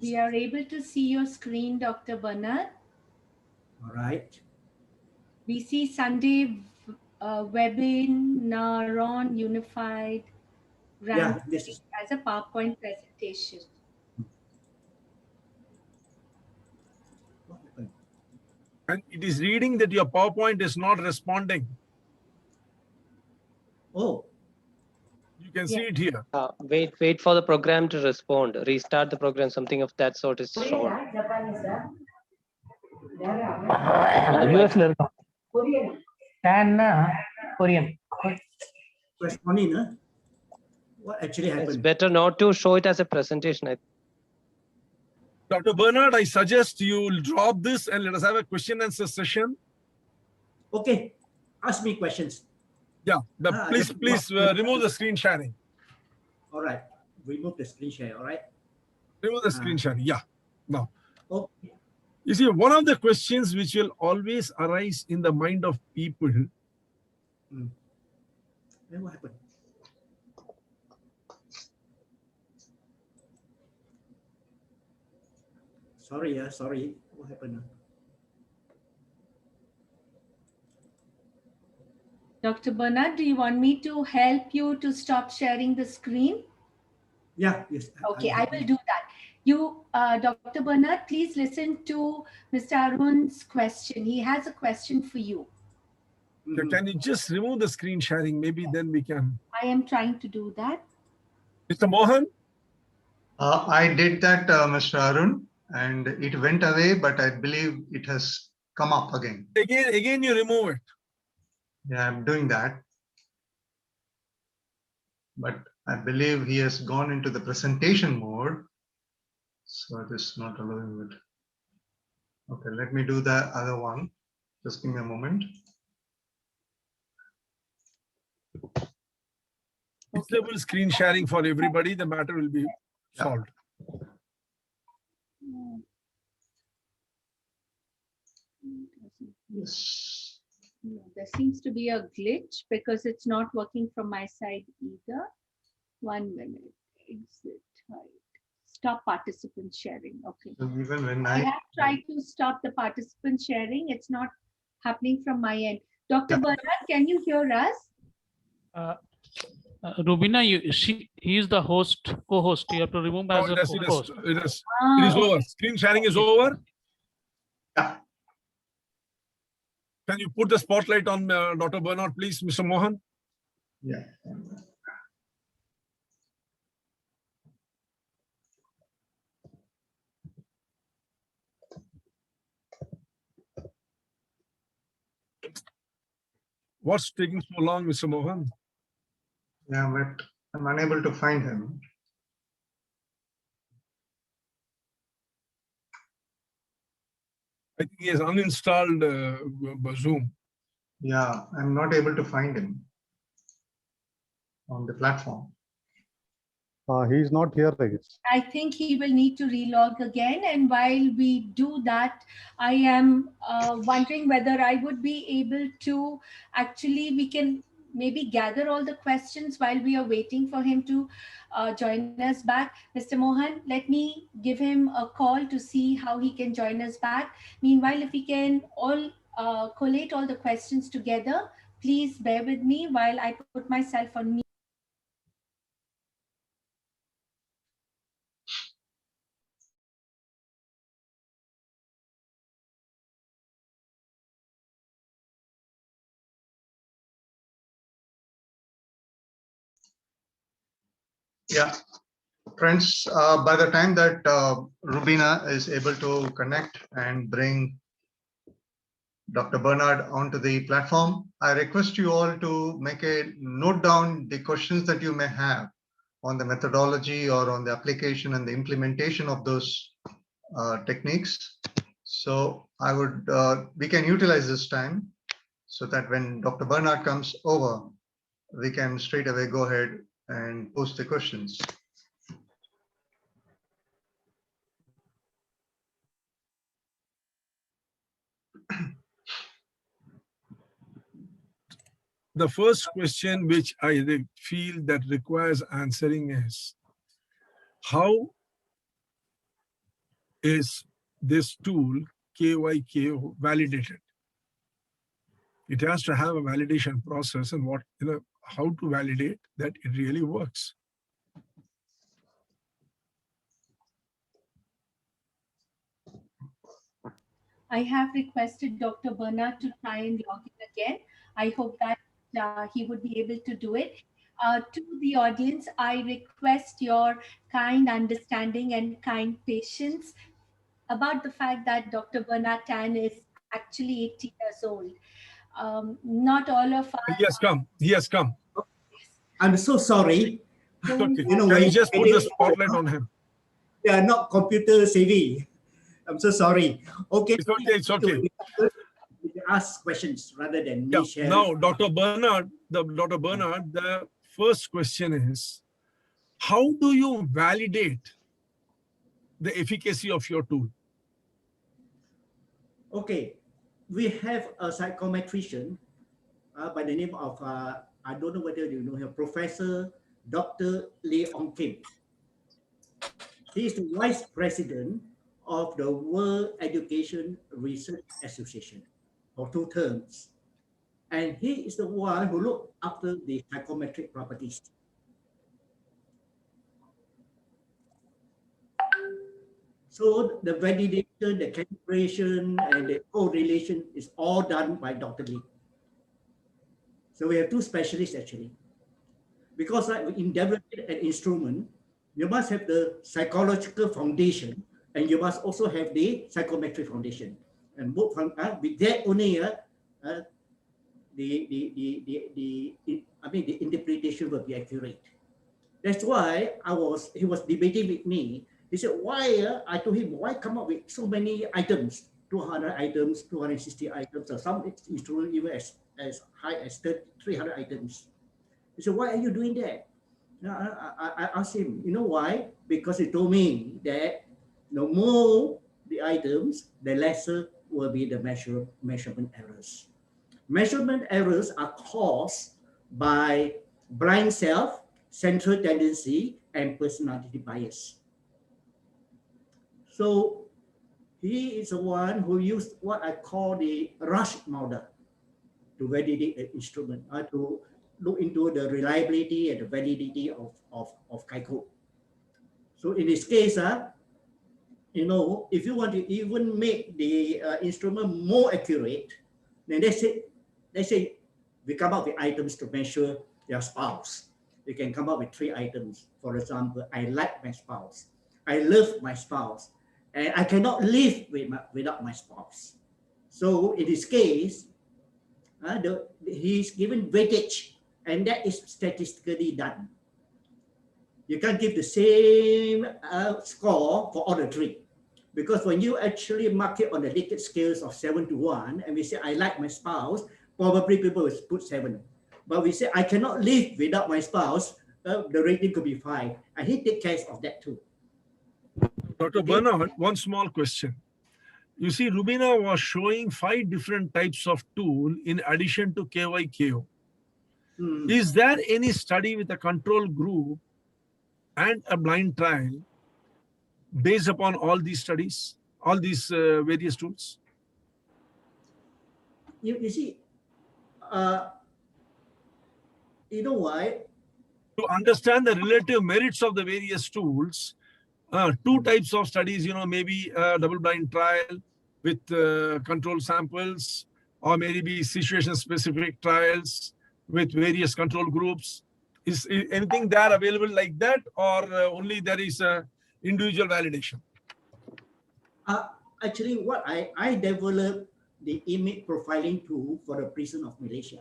We are able to see your screen, Dr. Bernard. All right. We see Sunday webinar on Unified Grand this is as a PowerPoint presentation. what happened. And it is reading that your PowerPoint is not responding. Oh. You can see it here. Wait for the program to respond. Restart the program. Something of that sort is shown. Responding, what actually happened? It's better not to show it as a presentation. Dr. Bernard, I suggest you drop this and let us have a question and answer session. Okay. ask me questions. Yeah, please just- remove the screen sharing. All right, remove the screen share. All right. Remove the screen sharing. Yeah. Now, Okay. you see, one of the questions which will always arise in the mind of people. Then what happened? Sorry, sorry. What happened? Dr. Bernard, do you want me to help you to stop sharing the screen? Yeah, yes. Okay, I will do that. You, Dr. Bernard, please listen to Mr. Arun's question. He has a question for you. Can you just remove the screen sharing? Maybe then we can. I am trying to do that. Mr. Mohan? I did that, Mr. Arun, and it went away, but I believe it has come up again. Again, you remove it. Yeah, I'm doing that. But I believe he has gone into the presentation mode. So it is not allowing it. Okay, let me do the other one. Just give me a moment. Disable screen sharing for everybody. The matter will be solved. Yes. There seems to be a glitch because it's not working from my side either. 1 minute. Exit. Right. Stop participant sharing. Okay. So even when I have tried to stop the participant sharing. It's not happening from my end. Dr. Bernard, can you hear us? Rubina, he is the host, co-host. You have to remove as a co-host. It is over. Screen sharing is over. Yeah. Can you put the spotlight on Dr. Bernard, please, Mr. Mohan? Yeah. What's taking so long, Mr. Mohan? Yeah, but I'm unable to find him. I think he has uninstalled Zoom. Yeah, I'm not able to find him on the platform. He's not here, I guess. I think he will need to relog again. And while we do that, I am wondering whether I would be able to actually, we can maybe gather all the questions while we are waiting for him to join us back. Mr. Mohan, let me give him a call to see how he can join us back. Meanwhile, if we can all collate all the questions together, please bear with me while I put myself on mute. Yeah, friends, by the time that Rubina is able to connect and bring Dr. Bernard onto the platform, I request you all to make a note down the questions that you may have on the methodology or on the application and the implementation of those techniques. So I would, we can utilize this time so that when Dr. Bernard comes over, we can straight away go ahead and post the questions. The first question which I feel that requires answering is, how is this tool KYKO validated? It has to have a validation process, and how to validate that it really works. I have requested Dr. Bernard to try and log in again. I hope that he would be able to do it. To the audience, I request your kind understanding and kind patience about the fact that Dr. Bernard Tan is actually 80 years old. Not all of us. He has come. He has come. I'm so sorry. It's okay. You know, Can you when just put it the is- spotlight on him? They are not computer savvy. I'm so sorry. Okay. It's okay. It's okay. ask questions rather than Yeah. me sharing. Now, Dr. Bernard, the first question is, how do you validate the efficacy of your tool? Okay, we have a psychometrician by the name of, I don't know whether you know him, Professor Dr. Lee Ong Kim. He is the Vice President of the World Education Research Association for 2 terms. And he is the one who looked after the psychometric properties. So the validation, the calibration, and the correlation is all done by Dr. Lee. So we have 2 specialists actually. Because in developing an instrument, you must have the psychological foundation and you must also have the psychometric foundation. And both from with that only the interpretation will be accurate. That's why he was debating with me. He said, why, I told him, why come up with so many items, 200 items, 260 items, or some instruments even as high as 300 items. He said, why are you doing that? I asked him, you know why? Because he told me that the more the items, the lesser will be the measurement errors. Measurement errors are caused by blind self, central tendency, and personality bias. So he is the one who used what I call the rush model to validate the instrument, to look into the reliability and the validity of Kyko. So in this case, you know, if you want to even make the instrument more accurate, then let's say we come up with items to measure their spouse. We can come up with 3 items. For example, I like my spouse, I love my spouse, and I cannot live without my spouse. So in this case, he's given weightage, and that is statistically done. You can't give the same score for all the 3. Because when you actually mark it on the Likert scales of 7 to 1, and we say, I like my spouse, probably people will put 7. But we say, I cannot live without my spouse, the rating could be 5. And he takes care of that too. Dr. Bernard, one small question. You see, Rubina was showing 5 different types of tool in addition to KYKO. Is there any study with a control group and a blind trial based upon all these studies, all these various tools? You see, you know why? To understand the relative merits of the various tools, 2 types of studies, you know, maybe a double-blind trial with control samples, or maybe situation-specific trials with various control groups. Is anything there available like that, or only there is individual validation? Actually, what I developed the image profiling tool for the prison of Malaysia.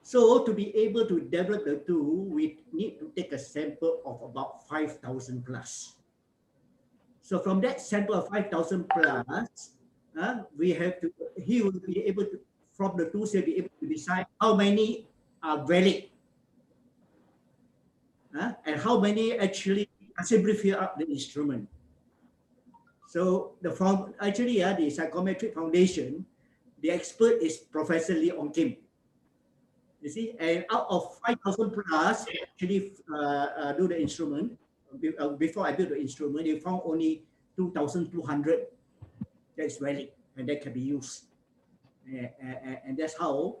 So to be able to develop the tool, we need to take a sample of about 5,000 plus. So from that sample of 5,000 plus, he will be able to, from the tools, he'll be able to decide how many are valid and how many actually simply fill up the instrument. So the psychometric foundation, the expert is Professor Lee Ong Kim. You see, and out of 5,000 plus, actually do the instrument. Before I built the instrument, they found only 2,200 that's valid and that can be used. And that's how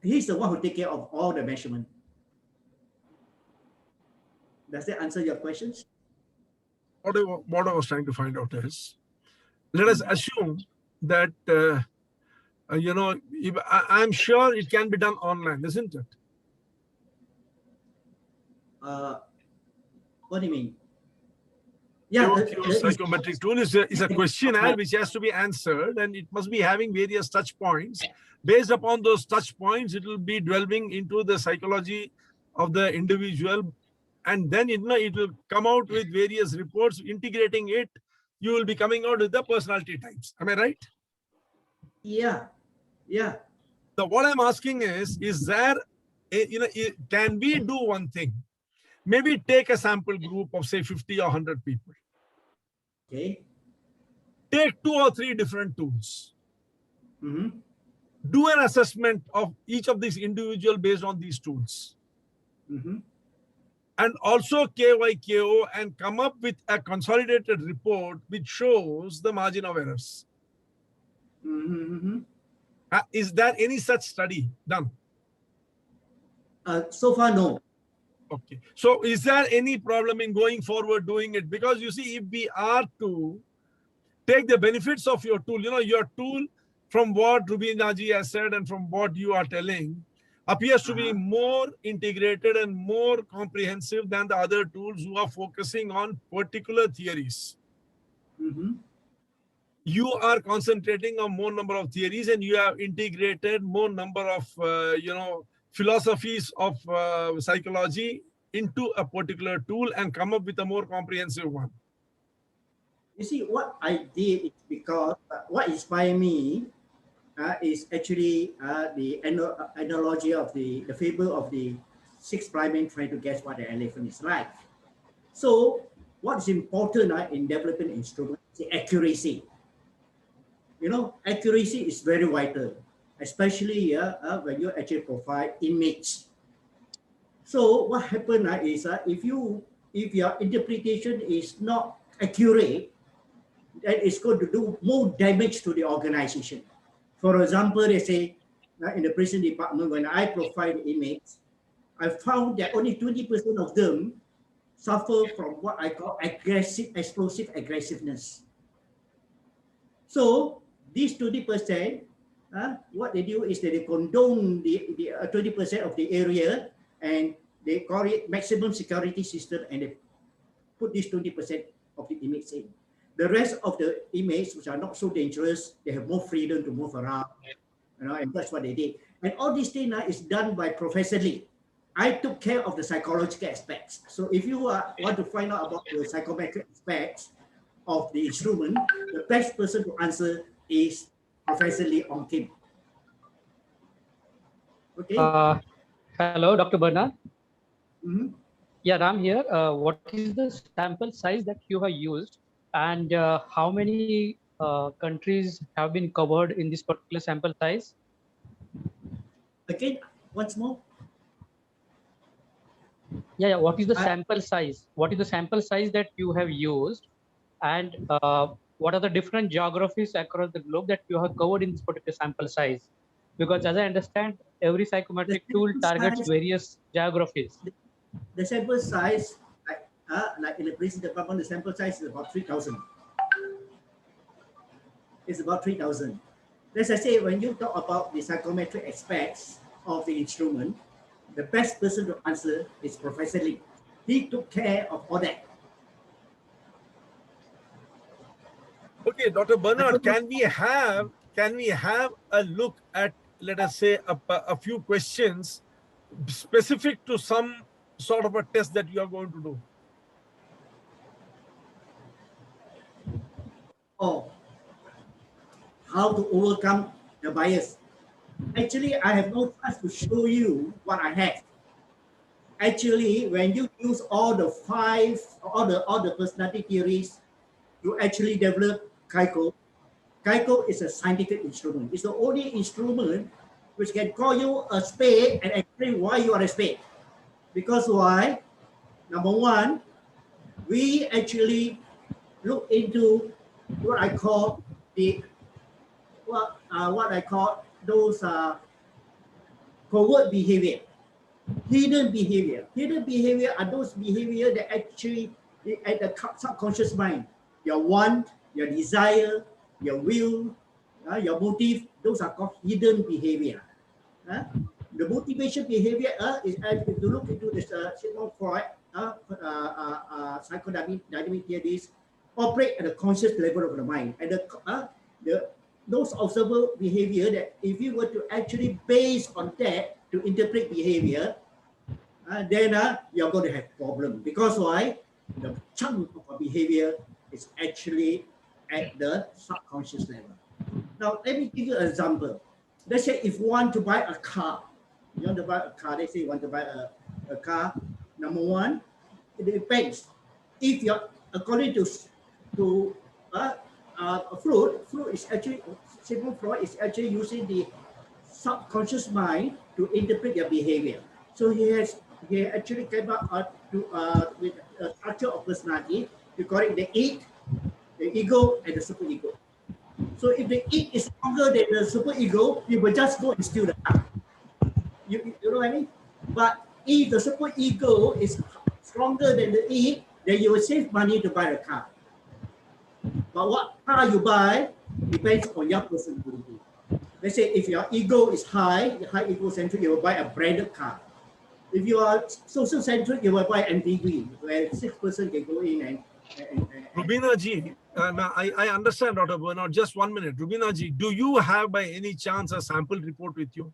he's the one who takes care of all the measurement. Does that answer your questions? What I was trying to find out is, let us assume that, you know, I'm sure it can be done online, isn't it? What do you mean? Yeah, the psychometric tool is a questionnaire which has to be answered, and it must be having various touch points. Based upon those touch points, it will be delving into the psychology of the individual, and then it will come out with various reports integrating it. You will be coming out with the personality types. Am I right? Yeah, yeah. So what I'm asking is there, can we do one thing? Maybe take a sample group of say 50 or 100 people. Okay. Take 2 or 3 different tools. Mm-hmm. Do an assessment of each of these individual based on these tools. Mm-hmm. And also KYKO and come up with a consolidated report which shows the margin of errors. Mm-hmm. Is there any such study done? So far, no. Okay. So is there any problem in going forward doing it? Because you see, if we are to take the benefits of your tool, your tool, from what Rubina ji has said and from what you are telling, appears to be more integrated and more comprehensive than the other tools who are focusing on particular theories. Mm-hmm. You are concentrating on more number of theories and you have integrated more number of, philosophies of psychology into a particular tool and come up with a more comprehensive one. You see, what I did is because what inspired me is actually the analogy of the fable of the 6 blind men trying to guess what the elephant is like. So what is important in developing instruments is the accuracy. Accuracy is very vital, especially when you actually provide image. So what happened is if your interpretation is not accurate, then it's going to do more damage to the organization. For example, they say in the prison department, when I provide the image, I found that only 20% of them suffer from what I call explosive aggressiveness. So these 20%, what they do is that they condone the 20% of the area and they call it maximum security system and they put this 20% of the inmates in. The rest of the inmates, which are not so dangerous, they have more freedom to move around, and that's what they did. And all this thing is done by Professor Lee. I took care of the psychological aspects. So if you want to find out about the psychometric aspects of the instrument, the best person to answer is Professor Lee Ong Kim. Okay. Hello, Dr. Bernard. Mm-hmm. Yeah, Ram here. What is the sample size that you have used, and how many countries have been covered in this particular sample size? Again, once more. Yeah. What is the sample size? What is the sample size that you have used, and what are the different geographies across the globe that you have covered in this particular sample size? Because as I understand, every psychometric tool targets various geographies. The sample size, like in the prison department, the sample size is about 3,000. It's about 3,000. As I say, when you talk about the psychometric aspects of the instrument, the best person to answer is Professor Lee. He took care of all that. Okay, Dr. Bernard, can we have a look at, let us say, a few questions specific to some sort of a test that you are going to do? Oh, how to overcome the bias. Actually, I have no chance to show you what I have. Actually, when you use all the personality theories, you actually develop Kyko. Kyko is a scientific instrument. It's the only instrument which can call you a spade and explain why you are a spade. Because why? Number one, we actually look into what I call those covert behavior, hidden behavior. Hidden behavior are those behavior that actually at the subconscious mind, your want, your desire, your will, your motive, those are called hidden behavior. The motivation behavior is, if you look into this Sigmund Freud, psychodynamic theories, operate at the conscious level of the mind. And those observable behavior that if you were to actually base on that to interpret behavior, then you're going to have problem. Because why? The chunk of a behavior is actually at the subconscious level. Now, let me give you an example. Let's say if you want to buy a car, you want to buy a car, let's say you want to buy a car, number one, it depends. If you're, according to Freud is actually, Sigmund Freud is actually using the subconscious mind to interpret your behavior. So he actually came up with a structure of personality. We call it the id, the ego, and the superego. So if the id is stronger than the superego, you will just go and steal the car. You know what I mean? But if the superego is stronger than the id, then you will save money to buy the car. But what car you buy depends on your personality. Let's say if your ego is high egocentric, you will buy a branded car. If you are social centric, you will buy MPV, where 6 person can go in and Rubina ji, I understand, Dr. Bernard. Just 1 minute. Rubina ji, do you have by any chance a sample report with you?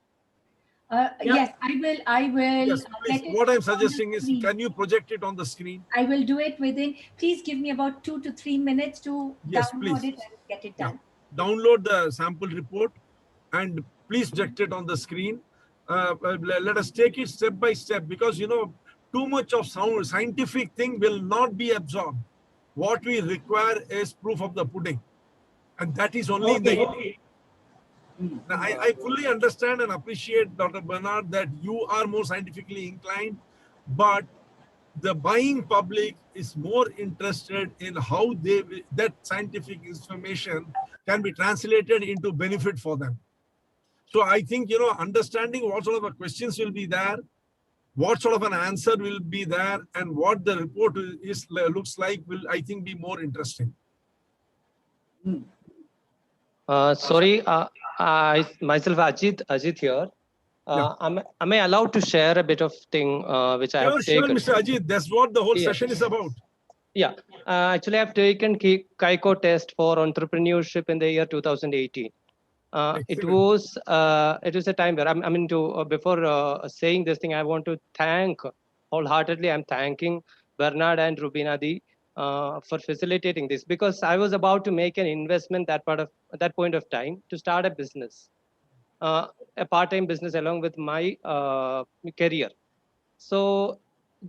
Yes, I will. Yes, please. What I'm suggesting is, can you project it on the screen? I will do it within, please give me about 2 to 3 minutes to download it and get it done. Yeah. Download the sample report and please project it on the screen. Let us take it step by step, because, you know, too much of scientific thing will not be absorbed. What we require is proof of the pudding. And that is only in the... Now, I fully understand and appreciate, Dr. Bernard, that you are more scientifically inclined, but the buying public is more interested in how that scientific information can be translated into benefit for them. So I think, you know, understanding what sort of a questions will be there, what sort of an answer will be there, and what the report looks like will, I think, be more interesting. Sorry, myself Ajit here. Am I allowed to share a bit of thing which I have taken? Sure, Mr. Ajit, that's what the whole session is about. Yeah, actually I've taken Kyko test for entrepreneurship in the year 2018. It was a time where I'm into, before saying this thing, I want to thank wholeheartedly. I'm thanking Bernard and Rubina Di for facilitating this, because I was about to make an investment at that point of time to start a business, a part-time business along with my career. So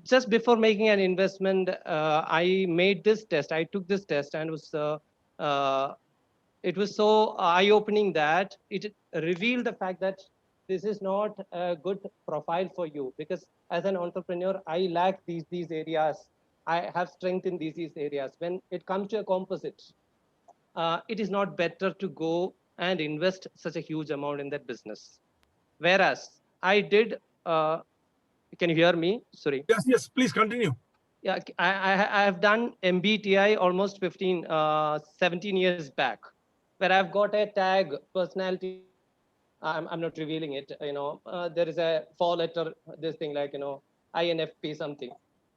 just before making an investment, I made this test. I took this test, and it was so eye-opening that it revealed the fact that this is not a good profile for you, because as an entrepreneur, I lack these areas. I have strength in these areas. When it comes to a composite, it is not better to go and invest such a huge amount in that business. Whereas I did, can you hear me? Sorry. Yes, please continue. Yeah, I have done MBTI almost 17 years back, where I've got a tag personality. I'm not revealing it. You know, there is a 4-letter this thing, like, you know, INFP something.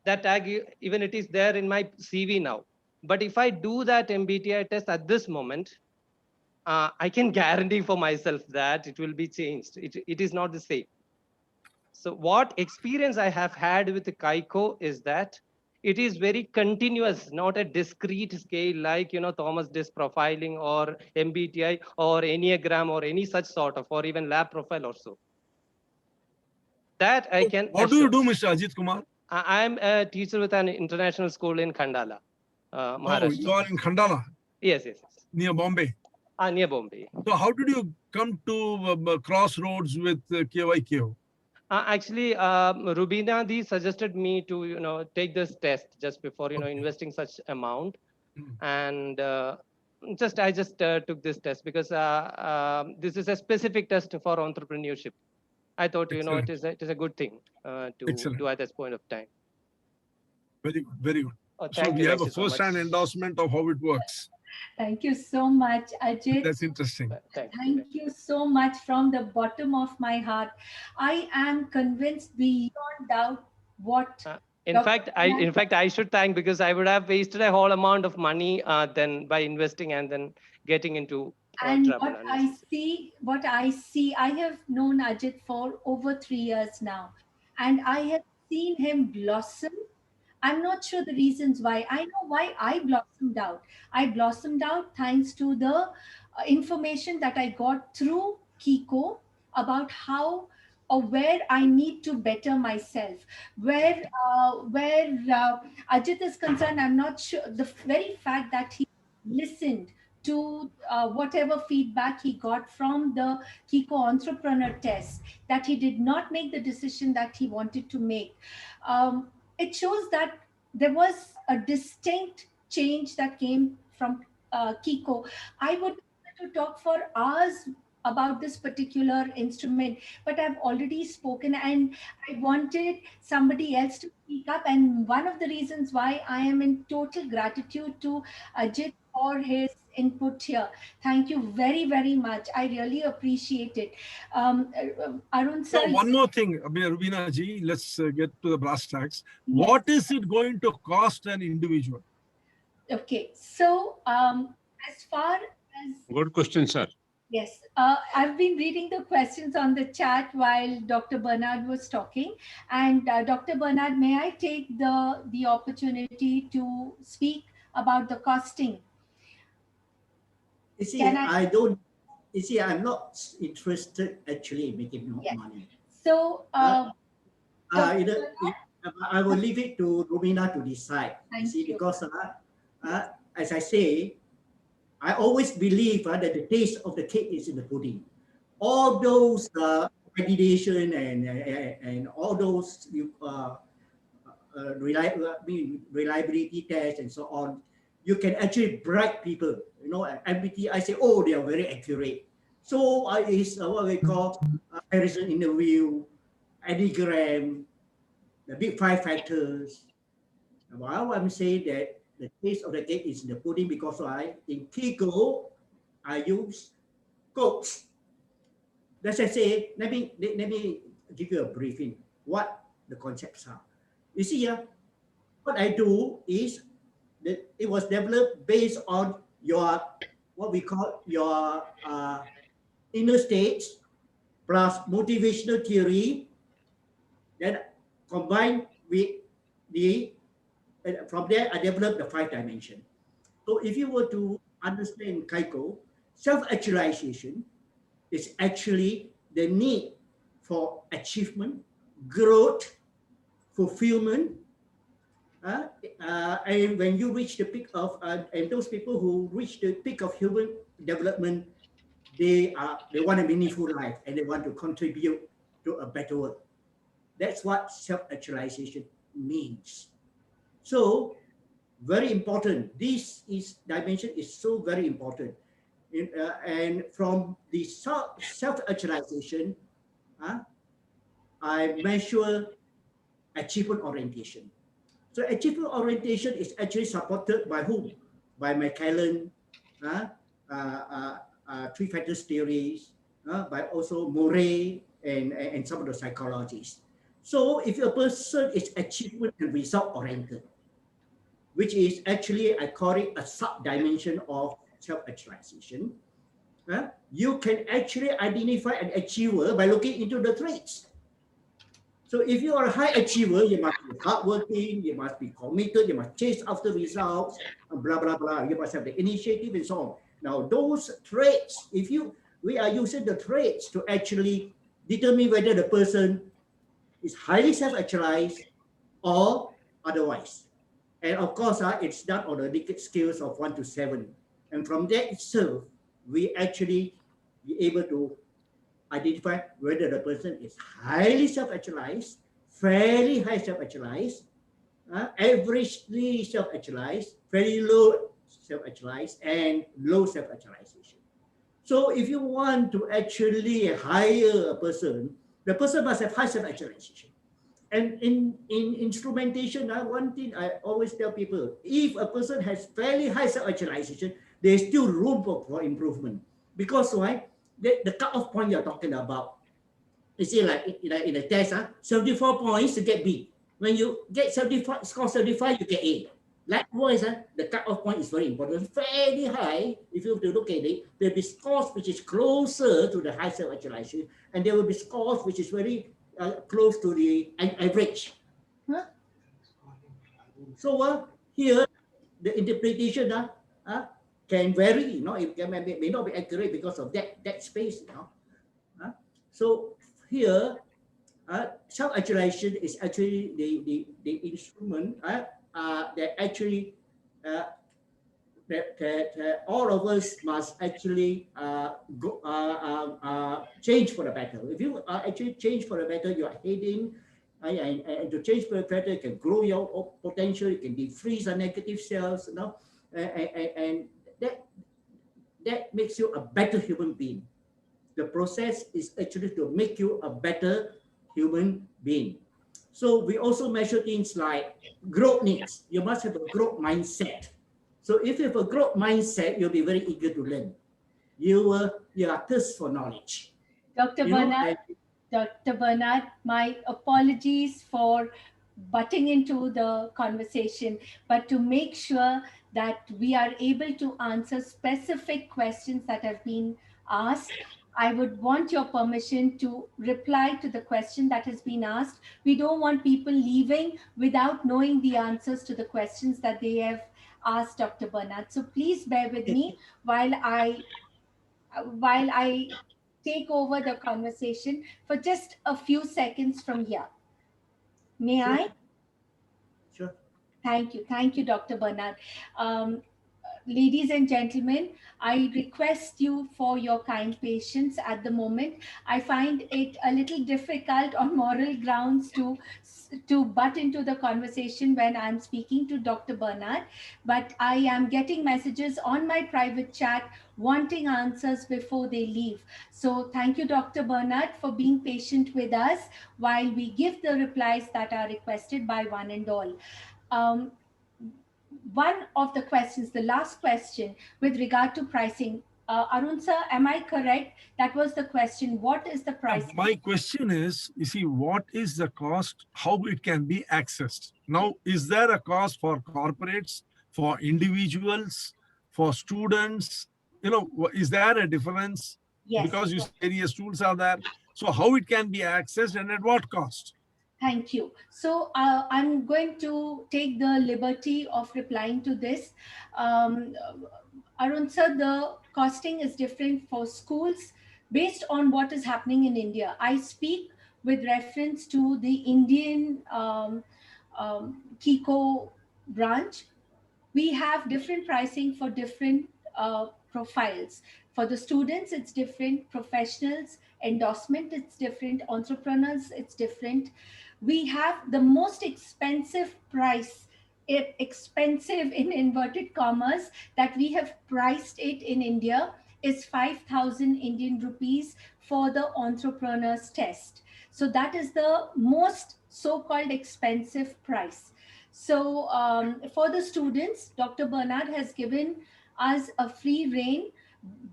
That tag, even it is there in my CV now. But if I do that MBTI test at this moment, I can guarantee for myself that it will be changed. It is not the same. So what experience I have had with the Kyko is that it is very continuous, not a discrete scale like, you know, Thomas Dis profiling or MBTI or Enneagram or any such sort of, or even lab profile or so. That I can What do you do, Mr. Ajit Kumar? I am a teacher with an international school in Khandala, Maharashtra. Oh, you are in Khandala? Yes. Near Bombay? Near Bombay. So how did you come to crossroads with KYKO? Actually, Rubina Di suggested me to, you know, take this test just before, you know, investing such amount. And I just took this test because this is a specific test for entrepreneurship. I thought, you know, it is a good thing to do at this point of time. Very good, very good. So we have a first-hand endorsement of how it works. Thank you so much, Ajit. That's interesting. Thank you so much from the bottom of my heart. I am convinced beyond doubt what. In fact, I should thank, because I would have wasted a whole amount of money then by investing and then getting into trouble. What I see, I have known Ajit for over 3 years now, and I have seen him blossom I'm not sure the reasons why. I know why I blossomed out. I blossomed out thanks to the information that I got through Kiko about how or where I need to better myself. Where Ajit is concerned, I'm not sure. The very fact that he listened to whatever feedback he got from the Kiko entrepreneur test, that he did not make the decision that he wanted to make. Um, it shows that there was a distinct change that came from Kiko. I would to talk for hours about this particular instrument, but I've already spoken and I wanted somebody else to speak up. And one of the reasons why I am in total gratitude to Ajit for his input here. Thank you very, very much. I really appreciate it. Arun So sir. one more thing, Rubina ji, let's get to the brass tacks. Yes. What is it going to cost an individual? Okay, so as far as Good question, sir. yes, I've been reading the questions on the chat while Dr. Bernard was talking, and Dr. Bernard, may I take the opportunity to speak about the costing? You see, Can I? I don't. You see, I'm not interested actually in making more Yes. money. So, I will leave it to Romina to decide. Thank see, you. because as I say, I always believe that the taste of the cake is in the pudding. All those accreditation and all those reliability tests and so on, you can actually bribe people. You know, at MBTI say, oh, they are very accurate. So it's what we call Harrison interview, Enneagram, the big 5 factors. Well, I'm saying that the taste of the cake is in the pudding because in Kiko, I use quotes. As I say, let me give you a briefing what the concepts are. You see here, what I do is that it was developed based on your what we call your inner states plus motivational theory, then combined with the from there I developed the 5 dimension. So if you were to understand Kaiko, self-actualization is actually the need for achievement, growth, fulfillment. And when you reach the peak of, and those people who reach the peak of human development, they want a meaningful life and they want to contribute to a better world. That's what self-actualization means. So very important. This dimension is so very important. And from the self-actualization, I measure achievement orientation. So achievement orientation is actually supported by whom? By McKellen, 3 factors theories, by also Murray and some of the psychologists. So if a person is achievement and result oriented, which is actually, I call it a sub-dimension of self-actualization, you can actually identify an achiever by looking into the traits. So if you are a high achiever, you must be hardworking, you must be committed, you must chase after results, and blah, blah, blah. You must have the initiative and so on. Now, those traits, we are using the traits to actually determine whether the person is highly self-actualized or otherwise. And of course, it's done on a Likert scales of 1 to 7. And from that itself, we actually be able to identify whether the person is highly self-actualized, fairly high self-actualized, averagely self-actualized, very low self-actualized, and low self-actualization. So if you want to actually hire a person, the person must have high self-actualization. And in instrumentation, one thing I always tell people, if a person has fairly high self-actualization, there's still room for improvement. Because why? The cutoff point you're talking about, you see, like in a test, 74 points to get B. When you get 75, score 75, you get A. Likewise, the cutoff point is very important. Fairly high, if you have to look at it, there'll be scores which is closer to the high self-actualization, and there will be scores which is very close to the average. So here, the interpretation can vary, it may not be accurate because of that space, So here, self-actualization is actually the instrument that actually that all of us must actually change for the better. If you actually change for the better, you are heading, and to change for the better, you can grow your potential, you can defreeze the negative cells, and that makes you a better human being. The process is actually to make you a better human being. So we also measure things like growth needs. You must have a growth mindset. So if you have a growth mindset, you'll be very eager to learn. You are thirst for knowledge. Dr. Bernard, my apologies for butting into the conversation, but to make sure that we are able to answer specific questions that have been asked, I would want your permission to reply to the question that has been asked. We don't want people leaving without knowing the answers to the questions that they have asked Dr. Bernard. So please bear with me while I take over the conversation for just a few seconds from here. May Sure. I? Sure. Thank you, Dr. Bernard. Ladies and gentlemen, I request you for your kind patience at the moment. I find it a little difficult on moral grounds to butt into the conversation when I'm speaking to Dr. Bernard, but I am getting messages on my private chat wanting answers before they leave. So thank you, Dr. Bernard, for being patient with us while we give the replies that are requested by one and all. One of the questions, the last question with regard to pricing, Arun sir, am I correct? That was the question. What is the price? My question is, you see, what is the cost, how it can be accessed? Now, is there a cost for corporates, for individuals, for students? Is there a difference? Yes. Because you say various tools are there. So how it can be accessed and at what cost? Thank you. So I'm going to take the liberty of replying to this. Arun sir, the costing is different for schools based on what is happening in India. I speak with reference to the Indian Kiko branch. We have different pricing for different profiles. For the students, it's different. Professionals, endorsement, it's different. Entrepreneurs, it's different. We have the most expensive price, expensive in inverted commas, that we have priced it in India is 5,000 Indian rupees for the entrepreneur's test. So that is the most so-called expensive price. So for the students, Dr. Bernard has given us a free rein.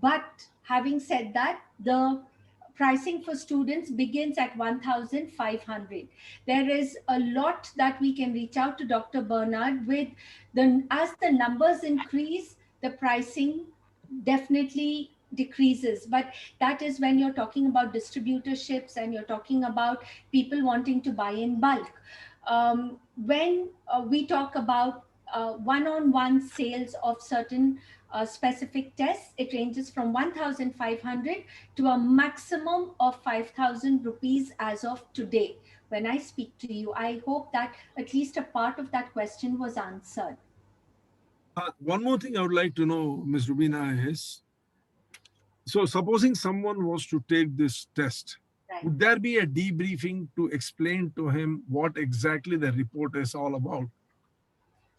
But having said that, the pricing for students begins at 1,500. There is a lot that we can reach out to Dr. Bernard with. As the numbers increase, the pricing definitely decreases, but that is when you're talking about distributorships and you're talking about people wanting to buy in bulk. When we talk about one-on-one sales of certain specific tests, it ranges from 1,500 to a maximum of 5,000 rupees as of today. When I speak to you, I hope that at least a part of that question was answered. One more thing I would like to know, Ms. Rubina, is, so supposing someone was to take this test, Right. would there be a debriefing to explain to him what exactly the report is all about?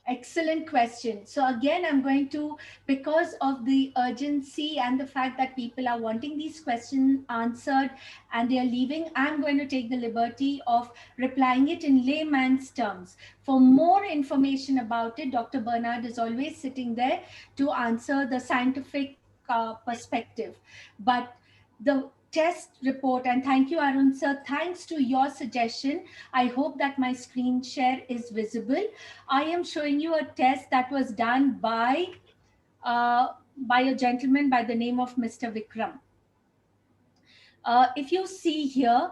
Excellent question. So again, I'm going to, because of the urgency and the fact that people are wanting these questions answered and they are leaving, I'm going to take the liberty of replying it in layman's terms. For more information about it, Dr. Bernard is always sitting there to answer the scientific perspective. But the test report, and thank you, Arun sir, thanks to your suggestion, I hope that my screen share is visible. I am showing you a test that was done by a gentleman by the name of Mr. Vikram. If you see here,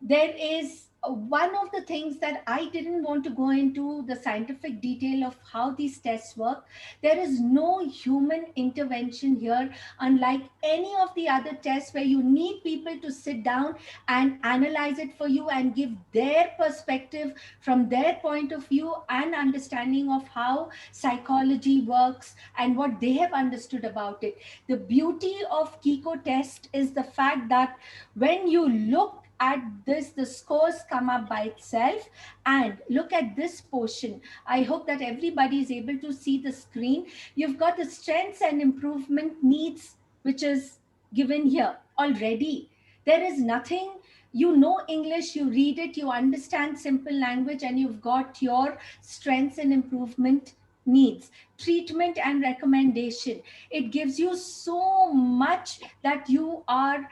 there is one of the things that I didn't want to go into the scientific detail of how these tests work. There is no human intervention here, unlike any of the other tests where you need people to sit down and analyze it for you and give their perspective from their point of view and understanding of how psychology works and what they have understood about it. The beauty of Kiko test is the fact that when you look at this, the scores come up by itself. And look at this portion. I hope that everybody is able to see the screen. You've got the strengths and improvement needs, which is given here already. There is nothing, you know English, you read it, you understand simple language, and you've got your strengths and improvement needs. Treatment and recommendation. It gives you so much that you are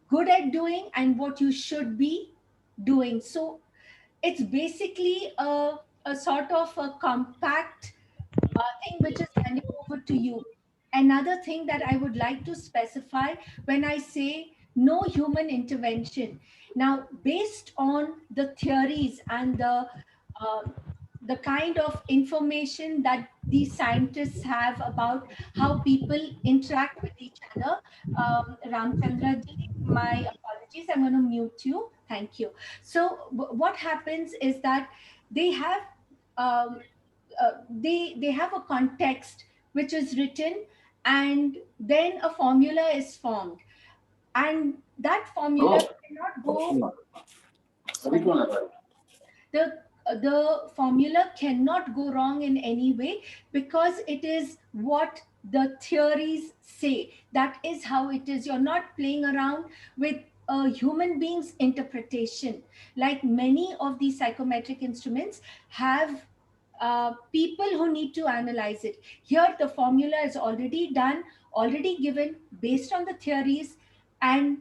good at doing and what you should be doing. So it's basically a sort of a compact thing which is handing over to you. Another thing that I would like to specify when I say no human intervention. Now, based on the theories and the kind of information that these scientists have about how people interact with each other, Ramchandra ji, my apologies, I'm going to mute you. Thank you. So what happens is that they have um, they have a context which is written, and then a formula is formed, and that formula cannot go the the formula cannot go wrong in any way, because it is what the theories say. That is how it is. You're not playing around with a human being's interpretation. Like many of these psychometric instruments have people who need to analyze it. Here, the formula is already done, already given based on the theories, and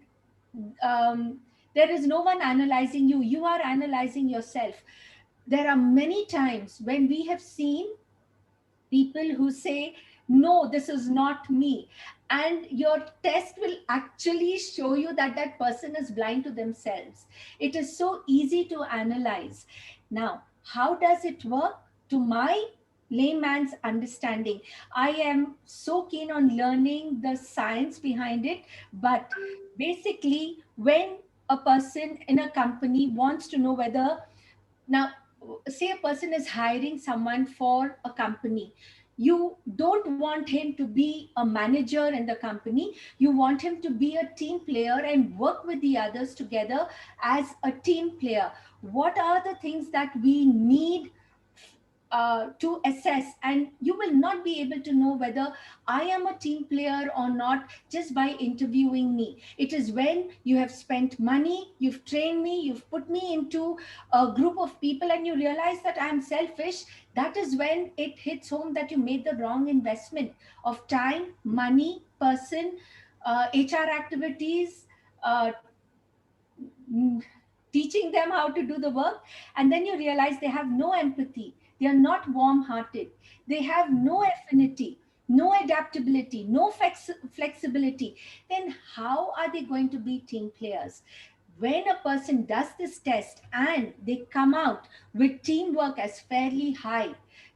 there is no one analyzing you. You are analyzing yourself. There are many times when we have seen people who say, no, this is not me. And your test will actually show you that that person is blind to themselves. It is so easy to analyze. Now, how does it work? To my layman's understanding, I am so keen on learning the science behind it. But basically, when a person in a company wants to know whether, now, say a person is hiring someone for a company. You don't want him to be a manager in the company. You want him to be a team player and work with the others together as a team player. What are the things that we need to assess? And you will not be able to know whether I am a team player or not just by interviewing me. It is when you have spent money, you've trained me, you've put me into a group of people, and you realize that I'm selfish. That is when it hits home that you made the wrong investment of time, money, person, HR activities, uh, teaching them how to do the work, and then you realize they have no empathy, they are not warm hearted, they have no affinity, no adaptability, no flexibility. Then how are they going to be team players? When a person does this test and they come out with teamwork as fairly high,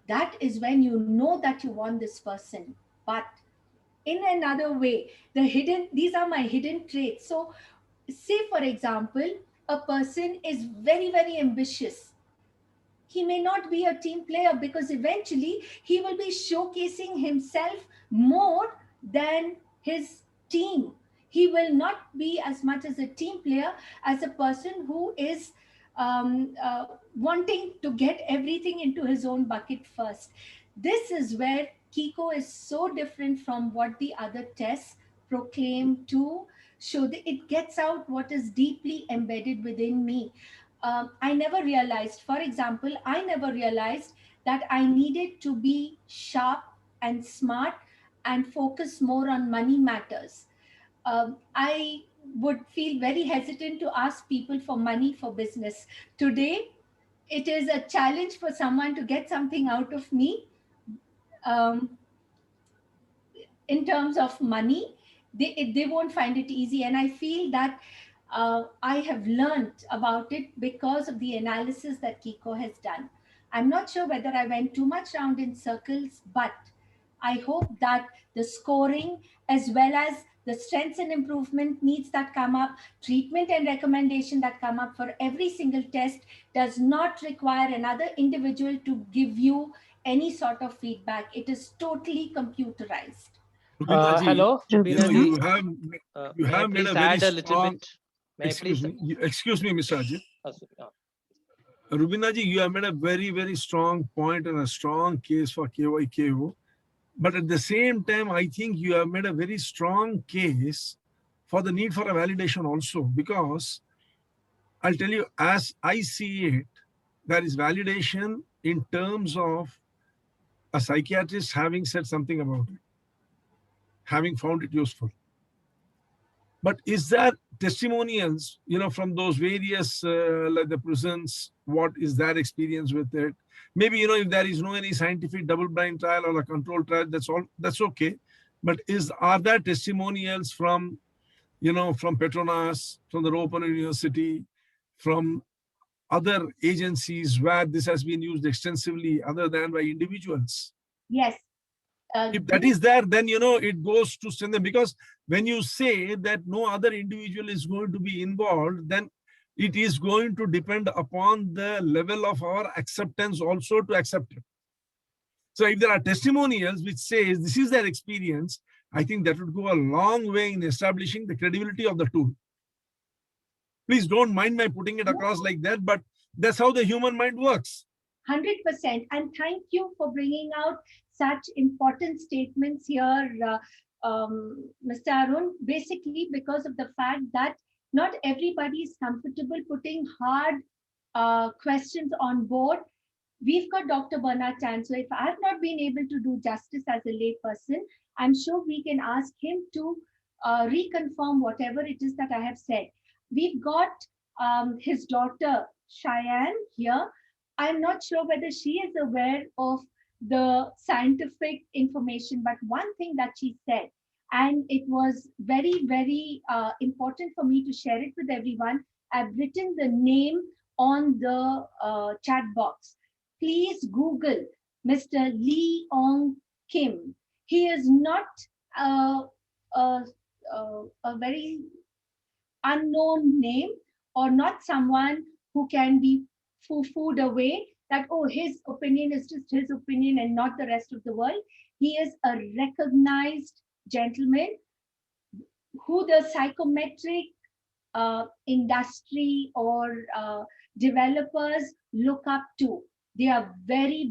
that is when you know that you want this person. But in another way, these are my hidden traits. So say, for example, a person is very, very ambitious. He may not be a team player because eventually he will be showcasing himself more than his team. He will not be as much as a team player as a person who is wanting to get everything into his own bucket first. This is where Kiko is so different from what the other tests proclaim to show. That it gets out what is deeply embedded within me. I never realized, for example, I never realized that I needed to be sharp and smart and focus more on money matters. I would feel very hesitant to ask people for money for business. Today, it is a challenge for someone to get something out of me. Um, in terms of money, they won't find it easy. And I feel that I have learned about it because of the analysis that Kiko has done. I'm not sure whether I went too much round in circles, but I hope that the scoring, as well as the strengths and improvement needs that come up, treatment and recommendation that come up for every single test, does not require another individual to give you any sort of feedback. It is totally computerized. Rubina ji, Hello, Rubina ji. you May I have made please a very add a little strong. bit? May I please? Excuse me, Mr. Ajit. Yeah. Rubina ji, you have made a very strong point and a strong case for KYKO. But at the same time, I think you have made a very strong case for the need for a validation also, because I'll tell you, as I see it, there is validation in terms of a psychiatrist having said something about it, having found it useful. But is there testimonials, from those various, like the prisons, what is their experience with it? Maybe, if there is no any scientific double-blind trial or a controlled trial, that's okay. But are there testimonials from, from Petronas, from the Open University, from other agencies where this has been used extensively other than by individuals? Yes. If that is there, then it goes to strengthen, because when you say that no other individual is going to be involved, then it is going to depend upon the level of our acceptance also to accept it. So if there are testimonials which says this is their experience, I think that would go a long way in establishing the credibility of the tool. Please don't mind my putting it across like that, but that's how the human mind works. 100%. And thank you for bringing out such important statements here, Mr. Arun, basically because of the fact that not everybody is comfortable putting hard questions on board. We've got Dr. Bernard Tan, so if I've not been able to do justice as a lay person, I'm sure we can ask him to reconfirm whatever it is that I have said. We've got his daughter, Cheyenne, here. I'm not sure whether she is aware of the scientific information, but one thing that she said, and it was very important for me to share it with everyone. I've written the name on the chat box. Please Google Mr. Lee Ong Kim. He is not a very unknown name, or not someone who can be foo-fooed away that, oh, his opinion is just his opinion and not the rest of the world. He is a recognized gentleman who the psychometric industry or developers look up to. They are very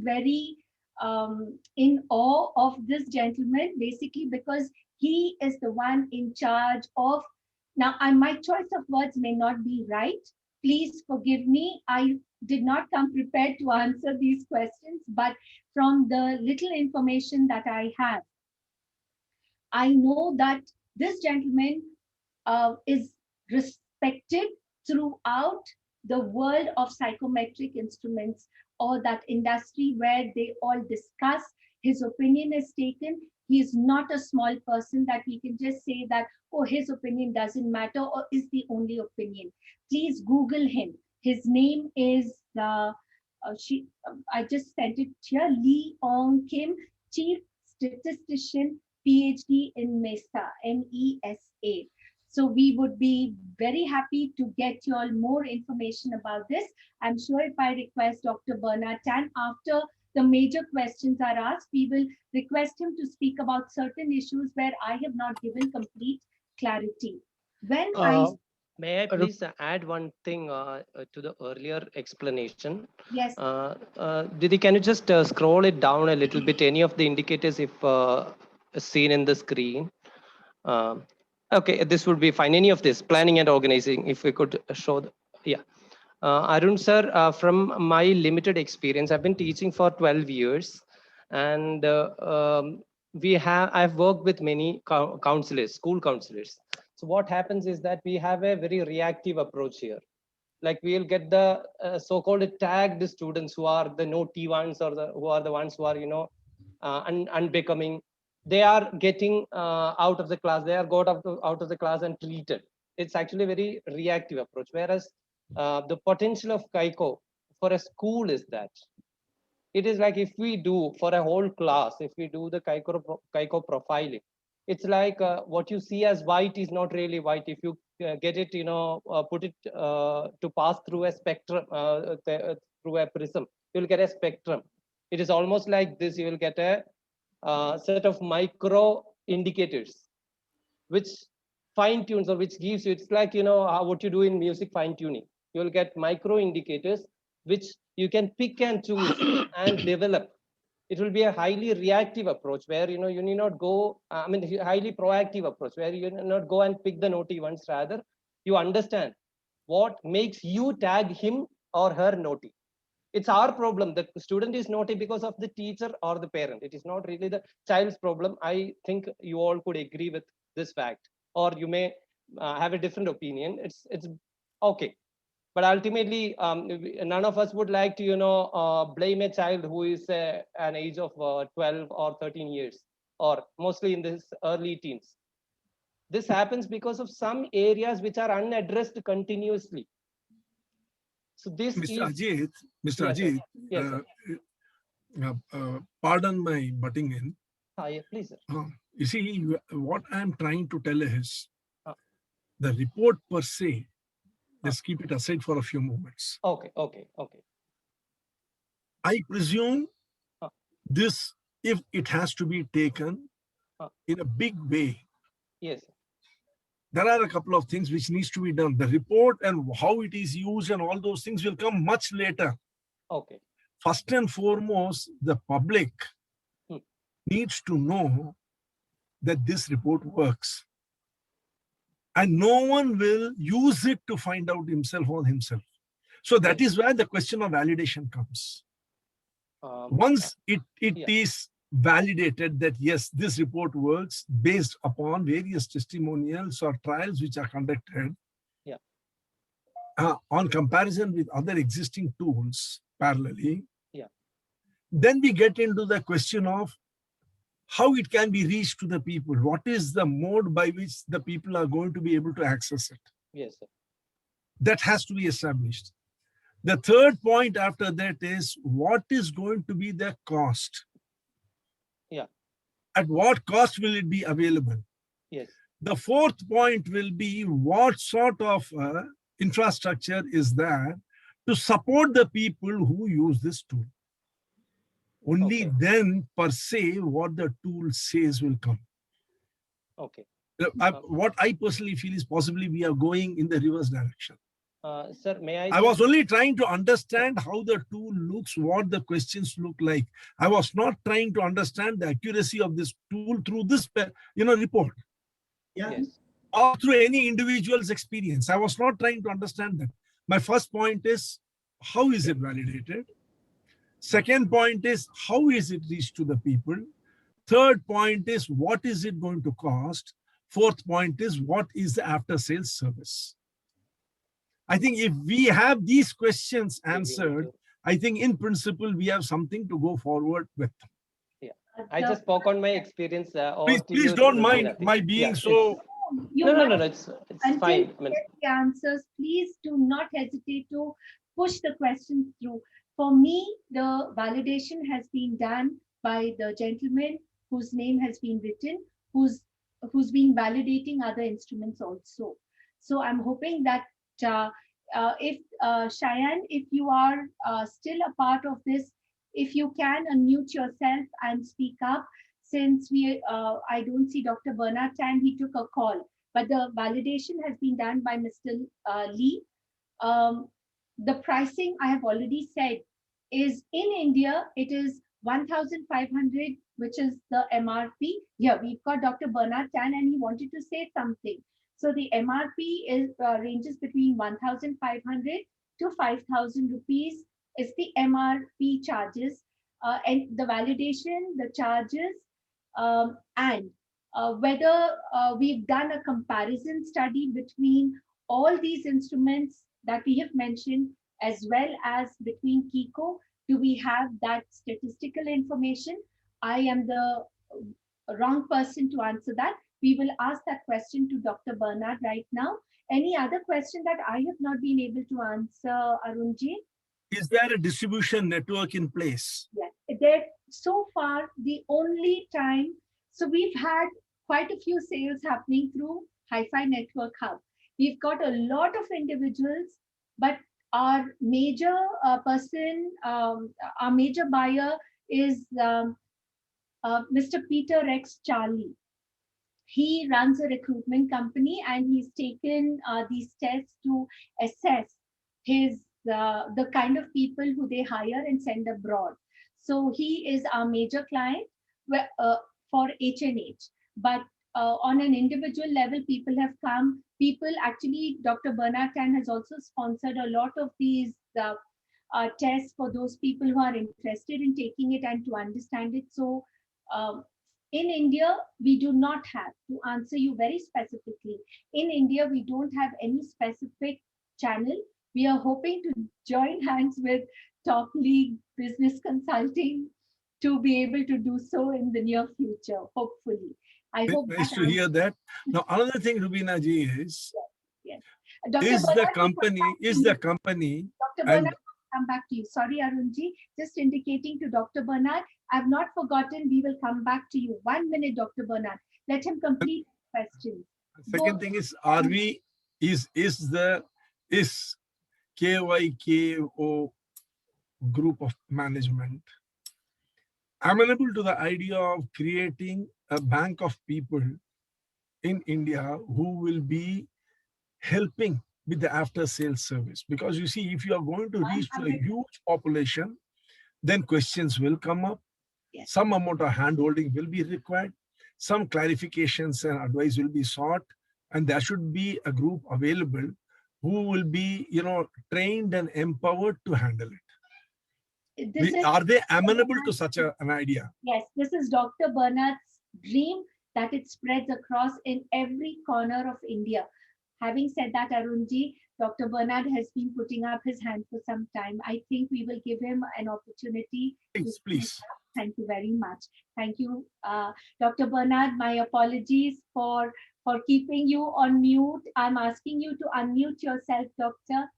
in awe of this gentleman, basically because he is the one in charge of. Now, my choice of words may not be right. Please forgive me. I did not come prepared to answer these questions, but from the little information that I have, I know that this gentleman is respected throughout the world of psychometric instruments, or that industry where they all discuss. His opinion is taken. He is not a small person that we can just say that, oh, his opinion doesn't matter or is the only opinion. Please Google him. His name is, I just sent it here, Lee Ong Kim, Chief Statistician, PhD in MESA, MESA. So we would be very happy to get you all more information about this. I'm sure if I request Dr. Bernard Tan, after the major questions are asked, we will request him to speak about certain issues where I have not given complete clarity. May I please add one thing to the earlier explanation? Yes. Didi, can you just scroll it down a little bit? Any of the indicators, if seen in the screen? Okay, this would be fine. Any of this, planning and organizing, if we could show yeah. Arun sir, from my limited experience, I've been teaching for 12 years, and I've worked with many counselors, school counselors. So what happens is that we have a very reactive approach here. Like we'll get the so-called tagged students who are the naughty ones, or who are the ones who are, unbecoming. They are getting out of the class. They are got out of the class and treated. It's actually a very reactive approach. Whereas the potential of Kyko for a school is that it is like if we do for a whole class, if we do the Kyko profiling, it's like what you see as white is not really white. If you get it, put it to pass through a spectrum, through a prism, you'll get a spectrum. It is almost like this. You will get a set of micro indicators, which fine tunes or which gives you. It's like what you do in music fine tuning. You will get micro indicators which you can pick and choose and develop. It will be a highly reactive approach where you need not go. Highly proactive approach where you need not go and pick the naughty ones. Rather, you understand what makes you tag him or her naughty. It's our problem. The student is naughty because of the teacher or the parent. It is not really the child's problem. I think you all could agree with this fact, or you may have a different opinion. It's okay, but ultimately none of us would like to blame a child who is an age of 12 or 13 years, or mostly in this early teens. This happens because of some areas which are unaddressed continuously. So this Mr. is Ajit, Mr. Yes, Ajit, yes, sir. pardon my butting in. Yeah, please, sir. You see, what I'm trying to tell is Ah. the report per se, let's keep it aside for a few moments. Okay. I presume Ah. this, if it has to be taken in a big way, Yes, sir. there are a couple of things which needs to be done. The report and how it is used and all those things will come much later. Okay. First and foremost, the public needs to know that this report works. And no one will use it to find out himself or himself. So that is where the question of validation comes. Once it is validated that yes, this report works based upon various testimonials or trials which are conducted on comparison with other existing tools parallelly, then we get into the question of how it can be reached to the people. What is the mode by which the people are going to be able to access it? Yes, sir. That has to be established. The third point after that is what is going to be the cost? Yeah. At what cost will it be available? Yes. The fourth point will be what sort of infrastructure is there to support the people who use this tool. Only then per se what the tool says will come. Okay. What I personally feel is possibly we are going in the reverse direction. Sir, may I was only trying to understand how the tool looks, what the questions look like. I was not trying to understand the accuracy of this tool through this report. Yes. Or through any individual's experience. I was not trying to understand that. My first point is, how is it validated? Second point is, how is it reached to the people? Third point is, what is it going to cost? Fourth point is, what is the after-sales service? I think if we have these questions answered, I think in principle, we have something to go forward with. Yeah. I just spoke on my experience. Please don't mind my being so... No, it's fine. Get the answers, please do not hesitate to push the questions through. For me, the validation has been done by the gentleman whose name has been written, who's been validating other instruments also. So I'm hoping that if Cheyenne, if you are still a part of this, if you can unmute yourself and speak up, since I don't see Dr. Bernard Tan, he took a call, but the validation has been done by Mr. Lee. The pricing I have already said is in India, it is 1,500, which is the MRP. Yeah, we've got Dr. Bernard Tan and he wanted to say something. So the MRP is ranges between 1,500 to 5,000 rupees is the MRP charges, and the validation, the charges, and whether we've done a comparison study between all these instruments that we have mentioned, as well as between Kyko. Do we have that statistical information? I am the wrong person to answer that. We will ask that question to Dr. Bernard right now. Any other question that I have not been able to answer, Arunji? Is there a distribution network in place? Yes, there so far the only time, so we've had quite a few sales happening through Hi-Fi Network Hub. We've got a lot of individuals, but our major our major buyer is Mr. Peter Rex Charlie. He runs a recruitment company, and he's taken these tests to assess the kind of people who they hire and send abroad. So he is our major client for H&H. But on an individual level, people have come. People actually, Dr. Bernard Tan has also sponsored a lot of these tests for those people who are interested in taking it and to understand it. So in India, we do not have, to answer you very specifically, in India, we don't have any specific channel. We are hoping to join hands with Top League Business Consulting to be able to do so in the near future, hopefully. I hope nice to hear that. Now, another thing, Rubina ji, is is the company Dr. Bernard, come back to you. Sorry, Arunji, just indicating to Dr. Bernard, I've not forgotten, we will come back to you. 1 minute, Dr. Bernard. Let him complete the question. Second thing is, is KYKO group of management amenable to the idea of creating a bank of people in India who will be helping with the after sales service? Because you see, if you are going to reach to a huge population, then questions will come up. Yes. Some amount of hand-holding will be required. Some clarifications and advice will be sought, and there should be a group available who will be, trained and empowered to handle it. Are they amenable to such an idea? Yes, this is Dr. Bernard's dream, that it spreads across in every corner of India. Having said that, Arunji, Dr. Bernard has been putting up his hand for some time. I think we will give him an opportunity. Please. Thank you very much. Thank you, Dr. Bernard. My apologies for keeping you on mute. I'm asking you to unmute yourself, Doctor.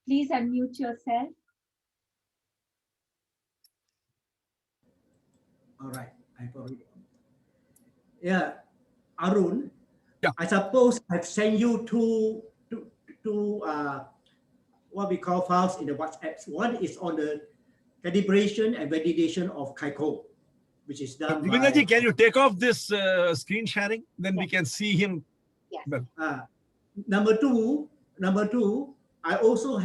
Please unmute yourself. All right. Yeah, Arun. Yeah. I suppose I've sent you two what we call files in the WhatsApp. One is on the calibration and validation of Kyko, which is done by... Rubina-ji, can you take off this screen sharing? Then we can see him. Yes. Well. Number two, I also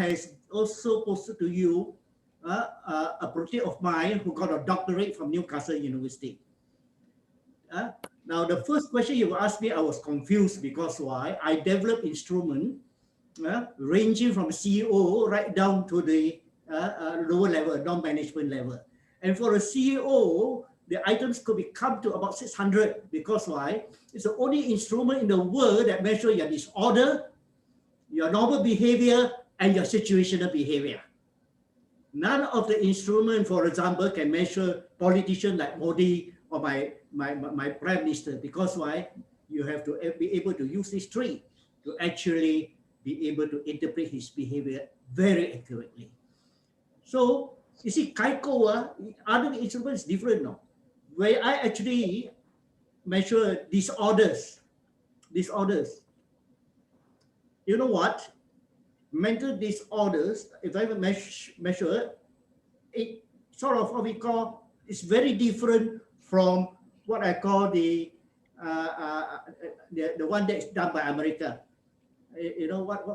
posted to you a project of mine who got a doctorate from Newcastle University. Now, the first question you asked me, I was confused because why? I developed instrument ranging from CEO right down to the lower level, non-management level. And for a CEO, the items could come to about 600 because why? It's the only instrument in the world that measures your disorder, your normal behavior, and your situational behavior. None of the instruments, for example, can measure politicians like Modi or my prime minister, because why? You have to be able to use these three to actually be able to interpret his behavior very accurately. So you see, Kyko, other instruments is different now. Where I actually measure disorders. You know what? Mental disorders, if I measure, it sort of what we call, it's very different from what I call the one that's done by America. You know what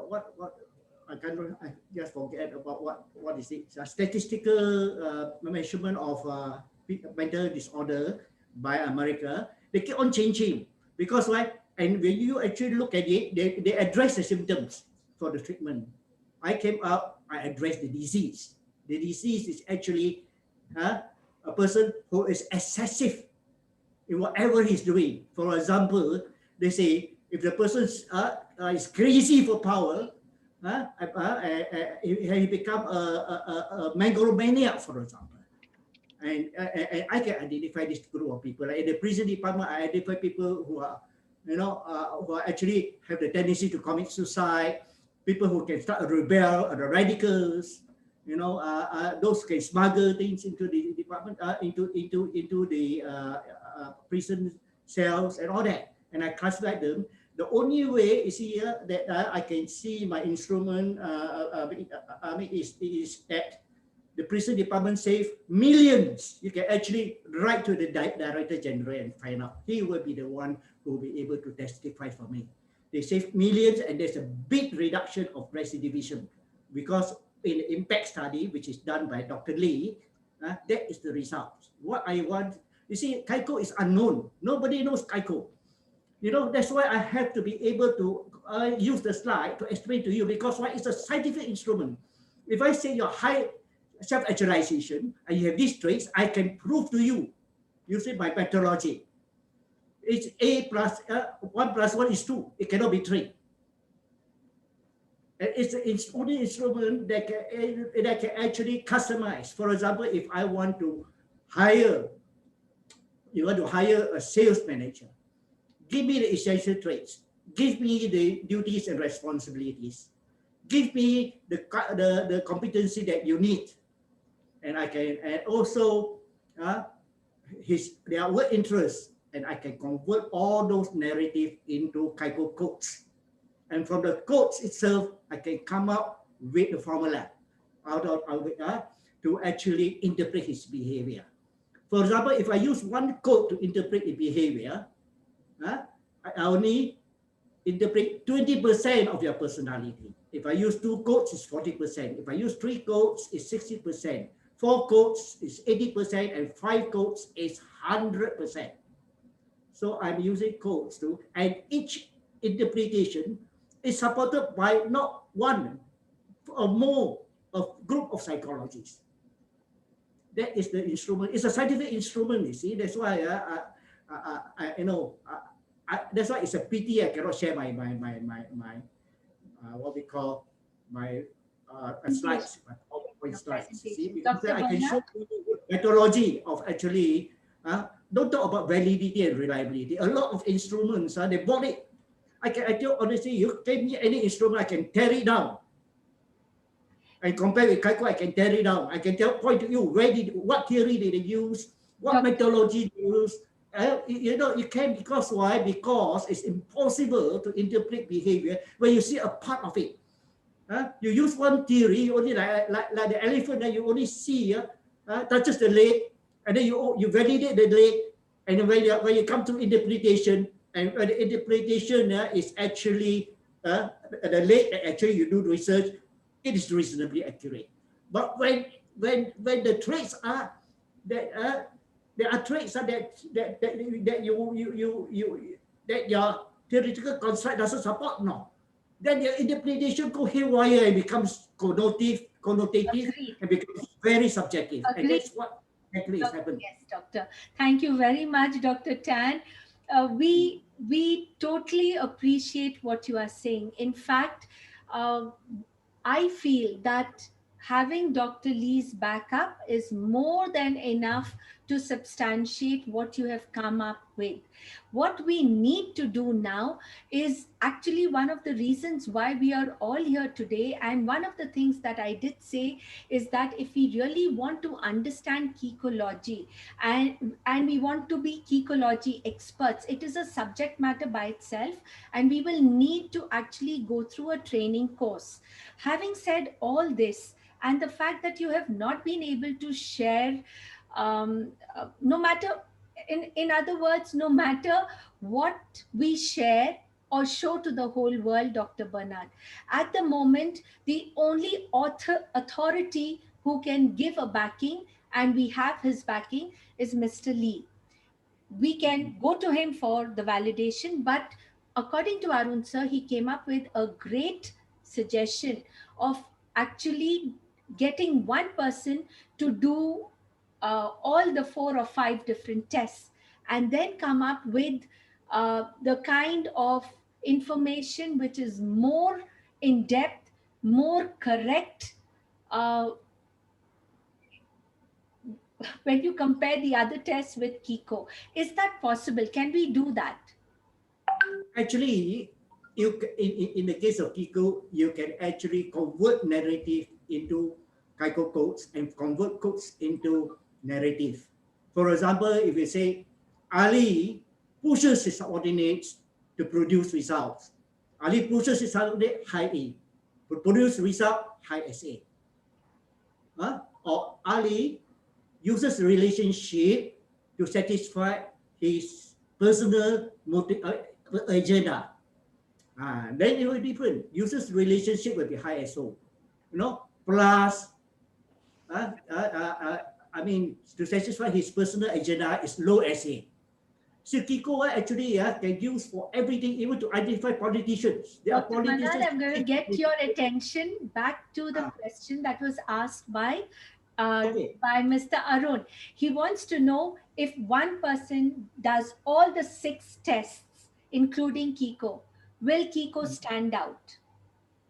I just forget about what is it? It's a statistical measurement of mental disorder by America. They keep on changing because why? And when you actually look at it, they address the symptoms for the treatment. I came up, I addressed the disease. The disease is actually a person who is excessive in whatever he's doing. For example, they say if the person is crazy for power, he become a megalomaniac, for example. And I can identify this group of people. Like in the prison department, I identify people who are who actually have the tendency to commit suicide, people who can start a rebel, the radicals, those can smuggle things into the department, into the prison cells and all that. And I classify them. The only way is here that I can see my instrument. Is that the prison department save millions. You can actually write to the director general and find out. He will be the one who will be able to testify for me. They save millions, and there's a big reduction of recidivism, because in the impact study, which is done by Dr. Lee, that is the result. What I want, you see, Kyko is unknown. Nobody knows Kyko. That's why I have to be able to use the slide to explain to you, because why? It's a scientific instrument. If I say you're high self-actualization and you have these traits, I can prove to you using my methodology. It's A plus 1 plus 1 is 2. It cannot be 3. And it's only instrument that can actually customize. For example, if I want to hire, a sales manager, give me the essential traits, give me the duties and responsibilities, give me the competency that you need, and I can, and also their work interests, and I can convert all those narratives into Kyko codes. And from the codes itself, I can come up with the formula to actually interpret his behavior. For example, if I use one code to interpret the behavior, I only interpret 20% of your personality. If I use 2 codes, it's 40%. If I use 3 codes, it's 60%. 4 codes is 80%, and 5 codes is 100%. So I'm using codes too, and each interpretation is supported by not one or more of group of psychologists. That is the instrument. It's a scientific instrument, you see. That's why that's why it's a pity I cannot share my what we call my slides, my PowerPoint slides. See, because I can show you the methodology of actually. Don't talk about validity and reliability. A lot of instruments, they bought it. I tell honestly, you give me any instrument, I can tear it down. And compare with Kyko, I can tear it down. I can point to you what theory did they use, what methodology they use. You can, because why? Because it's impossible to interpret behavior when you see a part of it. You use one theory, you only like the elephant that you only see touches the leg, and then you validate the leg, and then when you come to interpretation, and when the interpretation is actually the leg that actually you do research, it is reasonably accurate. But when the traits are that there are traits that your theoretical construct doesn't support, then your interpretation go haywire and becomes connotative and becomes very subjective. Agreed. And that's what actually is happening. Yes, doctor. Thank you very much, Dr. Tan. We totally appreciate what you are saying. In fact, I feel that having Dr. Lee's backup is more than enough to substantiate what you have come up with. What we need to do now is actually one of the reasons why we are all here today. And one of the things that I did say is that if we really want to understand Kykology and we want to be Kykology experts, it is a subject matter by itself, and we will need to actually go through a training course. Having said all this, and the fact that you have not been able to share, no matter, in other words, no matter what we share or show to the whole world, Dr. Bernard, at the moment, the only authority who can give a backing, and we have his backing, is Mr. Lee. We can go to him for the validation, but according to Arun sir, he came up with a great suggestion of actually getting one person to do all the 4 or 5 different tests, and then come up with the kind of information which is more in depth, more correct, when you compare the other tests with Kyko. Is that possible? Can we do that? actually, in the case of Kiko, you can actually convert narrative into Kaiko codes and convert codes into narrative. For example, if you say Ali pushes his subordinates to produce results. Ali pushes his subordinate high A. To produce result, high SA. Or Ali uses relationship to satisfy his personal agenda. Then it will be different. Uses relationship will be high SO. Plus, I mean, to satisfy his personal agenda is low SA. So Kiko actually can use for everything, even to identify politicians. There are Dr. politicians. Bernard, I'm going to get your attention back to the question that was asked by Mr. Arun. He wants to know if one person does all the 6 tests, including Kiko, will Kiko stand out?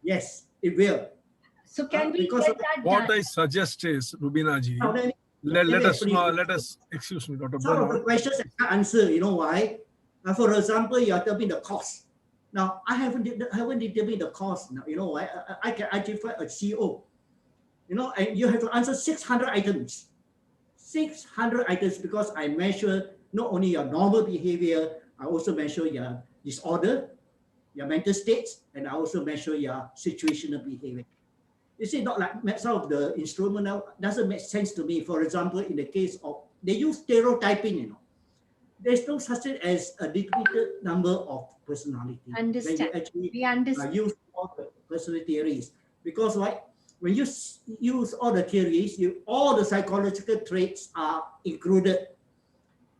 Yes, it will. So can we get that what done? I suggest is, Rubina ji, Let us, excuse me, Dr. Some of the Bernard. questions I can't answer, you know why? For example, you are telling the cost. Now, I haven't determined the cost. Now, you know why? I can identify a CEO, and you have to answer 600 items. 600 items, because I measure not only your normal behavior, I also measure your disorder, your mental states, and I also measure your situational behavior. You see, not like some of the instrument now doesn't make sense to me. For example, in the case of, they use stereotyping, There's no such thing as a limited number of personality. Understand. When you actually We understand. use all the personality theories. Because when you use all the theories, all the psychological traits are included.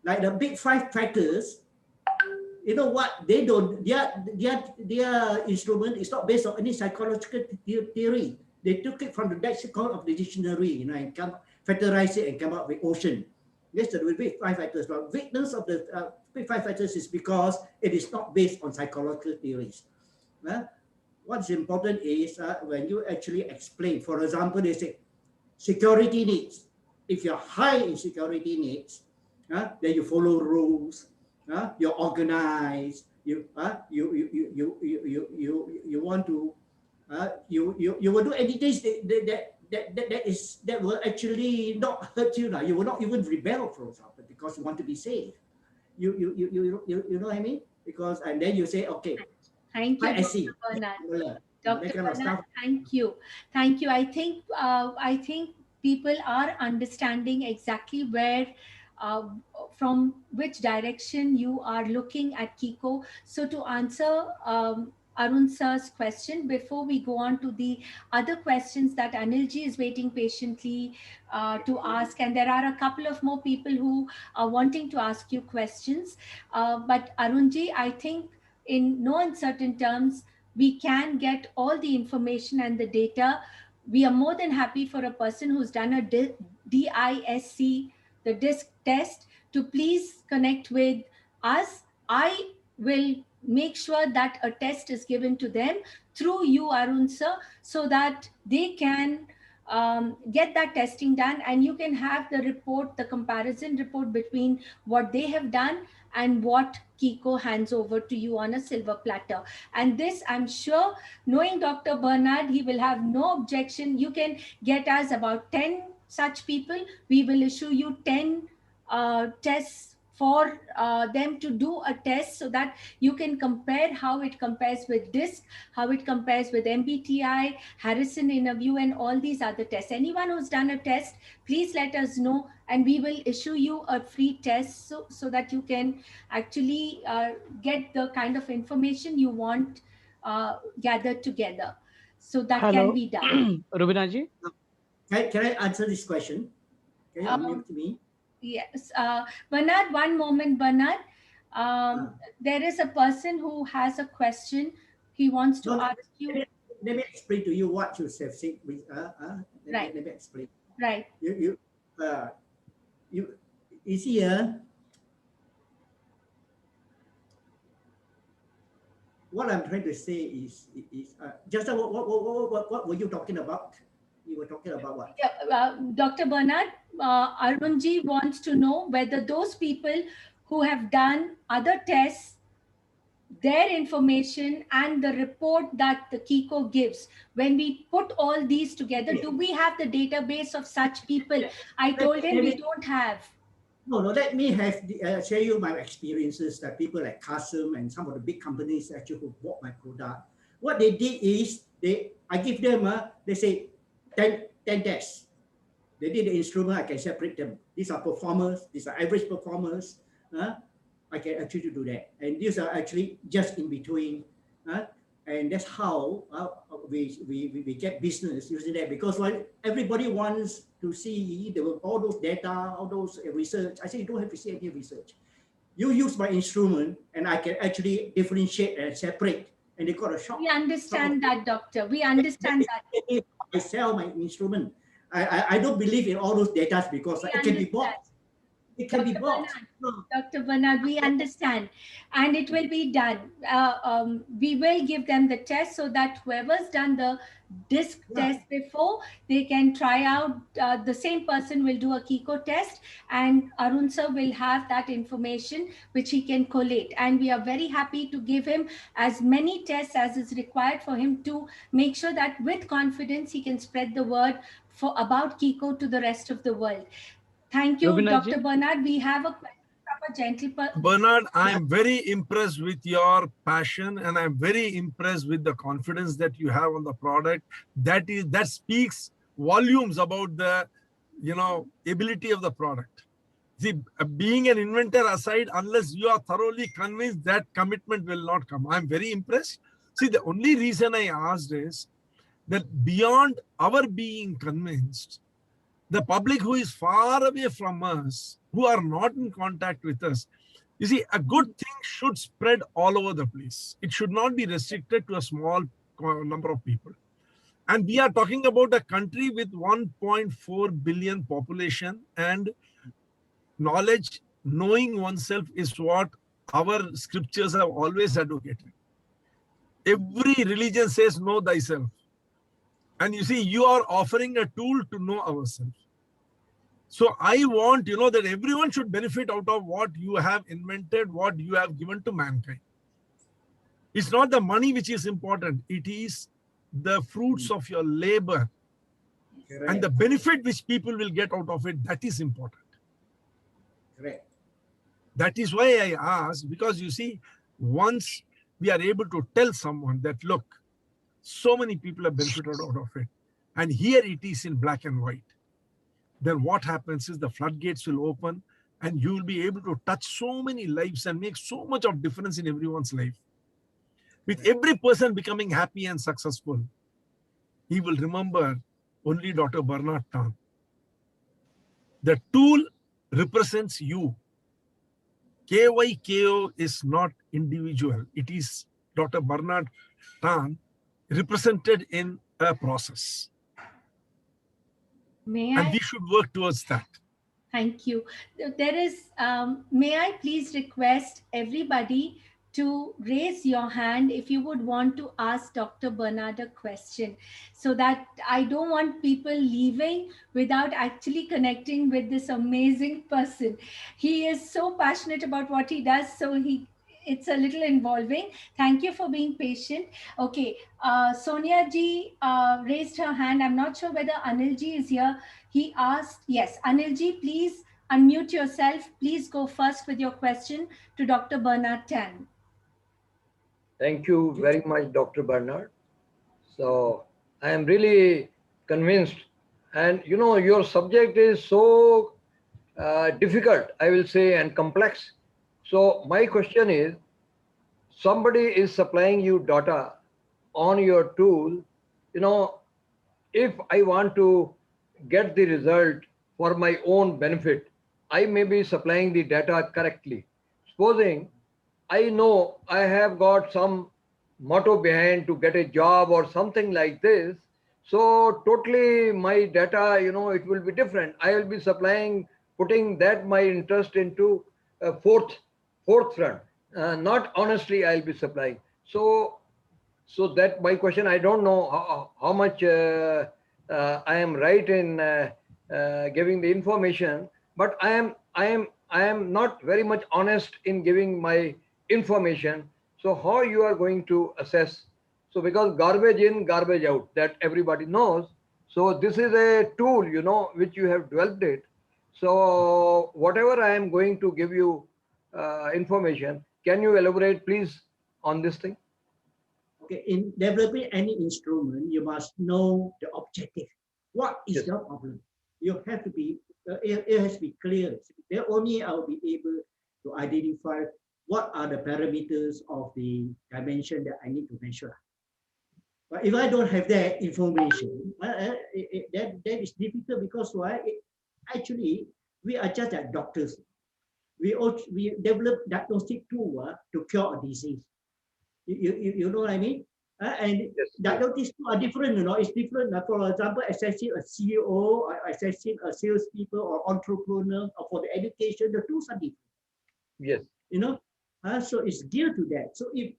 Like the big 5 factors, you know what? They don't, their instrument is not based on any psychological theory. They took it from the lexicon of the dictionary, and factorize it and come up with ocean. Yes, the big 5 factors. But weakness of the big 5 factors is because it is not based on psychological theories. What's important is when you actually explain, for example, they say security needs. If you're high in security needs, then you follow rules. You're organized. You want to. You will do anything that will actually not hurt you. Now you will not even rebel, for example, because you want to be safe. You know what I mean? Because and then you say, okay. Thank you, Dr. Bernard. Dr. Bernard, thank you. Thank you. I think people are understanding exactly where, from which direction you are looking at Kiko. So to answer Arun sir's question, before we go on to the other questions that Anilji is waiting patiently to ask, and there are a couple of more people who are wanting to ask you questions. But Arunji, I think in no uncertain terms, we can get all the information and the data. We are more than happy for a person who's done a DISC, the DISC test, to please connect with us. I will make sure that a test is given to them through you, Arun sir, so that they can get that testing done, and you can have the report, the comparison report between what they have done and what Kiko hands over to you on a silver platter. And this, I'm sure, knowing Dr. Bernard, he will have no objection. You can get us about 10 such people. We will issue you 10 tests for them to do a test, so that you can compare how it compares with DISC, how it compares with MBTI, Harrison interview, and all these other tests. Anyone who's done a test, please let us know, and we will issue you a free test so that you can actually get the kind of information you want gathered together. So that can be done. Rubina ji? Can I answer this question? Can you unmute me? Yes. Bernard, one moment, Bernard. There is a person who has a question. He wants to ask you. Let me explain to you what you have said. Right. Let me explain. Right. You see, what I'm trying to say is just what were you talking about? You were talking about what? Yeah, Dr. Bernard, Arunji wants to know whether those people who have done other tests, their information and the report that the Kiko gives, when we put all these together, do we have the database of such people? I told him we don't have. No, let me share you my experiences that people like Kasim and some of the big companies actually who bought my product. What they did is I give them they say 10 tests. They did the instrument, I can separate them. These are performers, these are average performers. I can actually do that. And these are actually just in between. And that's how we get business using that, because everybody wants to see all those data, all those research. I say you don't have to see any research. You use my instrument and I can actually differentiate and separate. And they got a shock. We understand that, doctor. We understand that. I sell my instrument. I don't believe in all those data because it can be bought. It can be bought. Dr. Bernard, we understand, and it will be done. We will give them the test so that whoever's done the disc test before, they can try out. The same person will do a Kiko test, and Arun sir will have that information which he can collate. And we are very happy to give him as many tests as is required for him to make sure that with confidence he can spread the word about Kiko to the rest of the world. Thank you, Dr. Bernard. We have a question from a gentleman. Bernard, I'm very impressed with your passion, and I'm very impressed with the confidence that you have on the product. That speaks volumes about the, ability of the product. See, being an inventor aside, unless you are thoroughly convinced, that commitment will not come. I'm very impressed. See, the only reason I asked is that beyond our being convinced, the public who is far away from us, who are not in contact with us, you see, a good thing should spread all over the place. It should not be restricted to a small number of people. And we are talking about a country with 1.4 billion population, and knowledge, knowing oneself is what our scriptures have always advocated. Every religion says, know thyself. And you see, you are offering a tool to know ourselves. So I want, that everyone should benefit out of what you have invented, what you have given to mankind. It's not the money which is important. It is the fruits of your labor and the benefit which people will get out of it. That is important. Correct. That is why I asked, because you see, once we are able to tell someone that, look, so many people have benefited out of it, and here it is in black and white, then what happens is the floodgates will open and you will be able to touch so many lives and make so much of difference in everyone's life. With every person becoming happy and successful, he will remember only Dr. Bernard Tan. The tool represents you. KYKO is not individual. It is Dr. Bernard Tan represented in a process. And we should work towards that. Thank you. There is, may I please request everybody to raise your hand if you would want to ask Dr. Bernard a question, so that I don't want people leaving without actually connecting with this amazing person. He is so passionate about what he does, so it's a little involving. Thank you for being patient. Okay, Sonia ji raised her hand. I'm not sure whether Anil ji is here. He asked, yes, Anil ji, please unmute yourself. Please go first with your question to Dr. Bernard Tan. Thank you very much, Dr. Bernard. So I am really convinced, and your subject is so difficult, I will say, and complex. So my question is, somebody is supplying you data on your tool. If I want to get the result for my own benefit, I may be supplying the data correctly. Supposing I know I have got some motto behind to get a job or something like this, so totally my data, it will be different. I will be supplying, putting that my interest into a fourth front. Not honestly, I'll be supplying. So that my question, I don't know how much I am right in giving the information, but I am not very much honest in giving my information. So how you are going to assess? So because garbage in, garbage out, that everybody knows. So this is a tool, which you have developed it. So whatever I am going to give you information, can you elaborate please on this thing? Okay, in developing any instrument, you must know the objective. What is Yes. the problem? You have to be, it has to be clear. Then only I will be able to identify what are the parameters of the dimension that I need to measure. But if I don't have that information, that is difficult because why? Actually, we are just like doctors. We develop diagnostic tool to cure a disease. You know what I mean? And Yes. diagnostics are different, it's different. For example, assessing a CEO or assessing a salespeople or entrepreneur or for the education, the tools are different. Yes. So it's geared to that. So if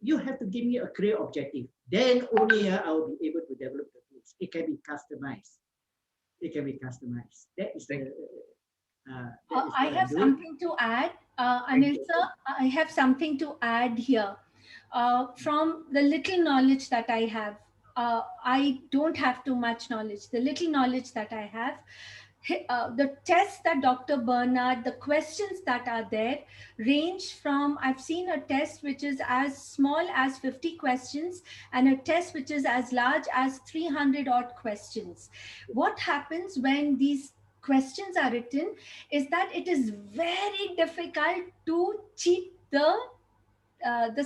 you have to give me a clear objective, then only I will be able to develop the tools. It can be customized. That is the. I have something to add. Anil sir, I have something to add here. From the little knowledge that I have, I don't have too much knowledge. The little knowledge that I have, the tests that Dr. Bernard, the questions that are there range from, I've seen a test which is as small as 50 questions and a test which is as large as 300 odd questions. What happens when these questions are written is that it is very difficult to cheat the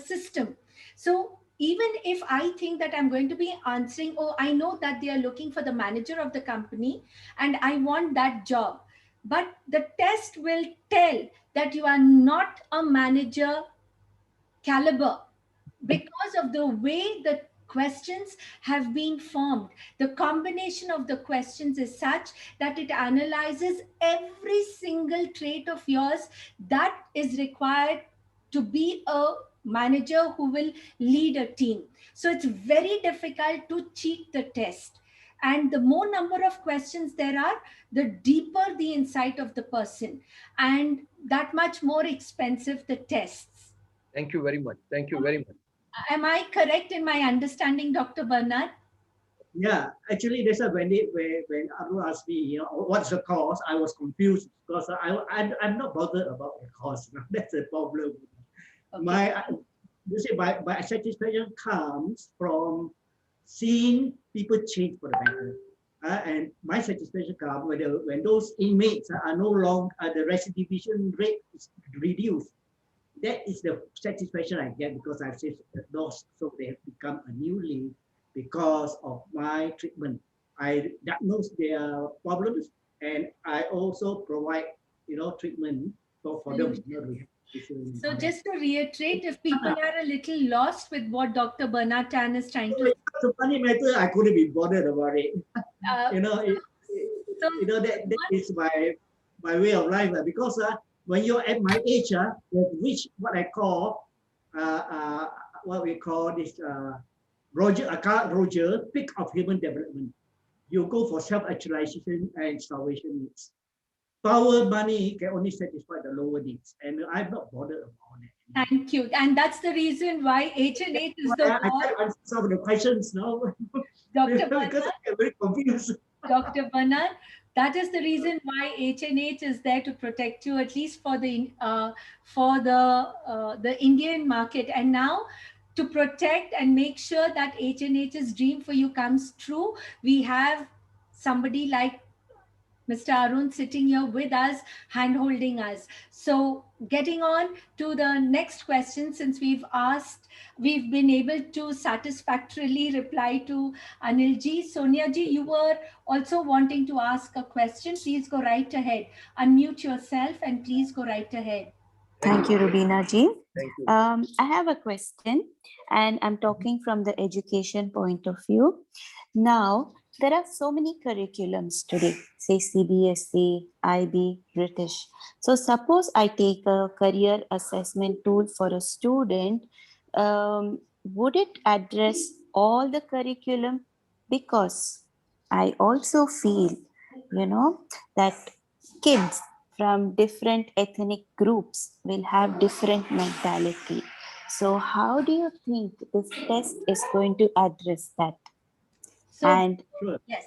system. So even if I think that I'm going to be answering, oh, I know that they are looking for the manager of the company and I want that job, but the test will tell that you are not a manager caliber because of the way the questions have been formed. The combination of the questions is such that it analyzes every single trait of yours that is required to be a manager who will lead a team. So it's very difficult to cheat the test. And the more number of questions there are, the deeper the insight of the person, and that much more expensive the tests. Thank you very much. Thank you very much. Am I correct in my understanding, Dr. Bernard? Yeah, actually, that's when Arun asked me, what's the cost? I was confused because I'm not bothered about the cost. That's the problem. Okay. My satisfaction comes from seeing people change for the better. And my satisfaction comes when those inmates are no longer, the recidivism rate is reduced. That is the satisfaction I get because I've saved those, so they have become a new lead because of my treatment. I diagnose their problems and I also provide, treatment for them. So just to reiterate, if people are a little lost with what Dr. Bernard Tan is trying to... It's a funny matter, I couldn't be bothered about it. That is my way of life because when you're at my age, you've reached what I call, what we call this Roger peak of human development. You go for self-actualization and salvation needs. Power, money can only satisfy the lower needs, and I'm not bothered about it. Thank you, and that's the reason why H&H is the I can't answer some of the questions now. Dr. Bernard, because I'm very confused. Dr. Bernard, that is the reason why H&H is there to protect you, at least for the Indian market, and now to protect and make sure that H&H's dream for you comes true. We have somebody like Mr. Arun sitting here with us, hand-holding us. So getting on to the next question, since we've been able to satisfactorily reply to Anil ji. Sonia ji, you were also wanting to ask a question. Please go right ahead. Unmute yourself and please go right ahead. Thank you, Rubina ji. Thank you. I have a question and I'm talking from the education point of view. Now, there are so many curriculums today, say CBSE, IB, British. So suppose I take a career assessment tool for a student, would it address all the curriculum? Because I also feel, that kids from different ethnic groups will have different mentality. So how do you think this test is going to address that? So, And yes,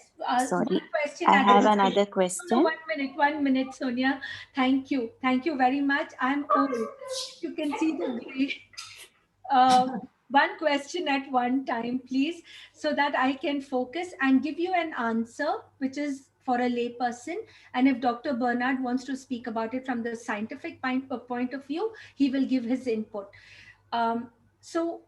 sorry, one question I at have a time. another No, question. 1 minute, Sonia. Thank you. Thank you very much. I'm old. You can see the gray. One question at one time, please, so that I can focus and give you an answer, which is for a layperson. And if Dr. Bernard wants to speak about it from the scientific point of view, he will give his input. So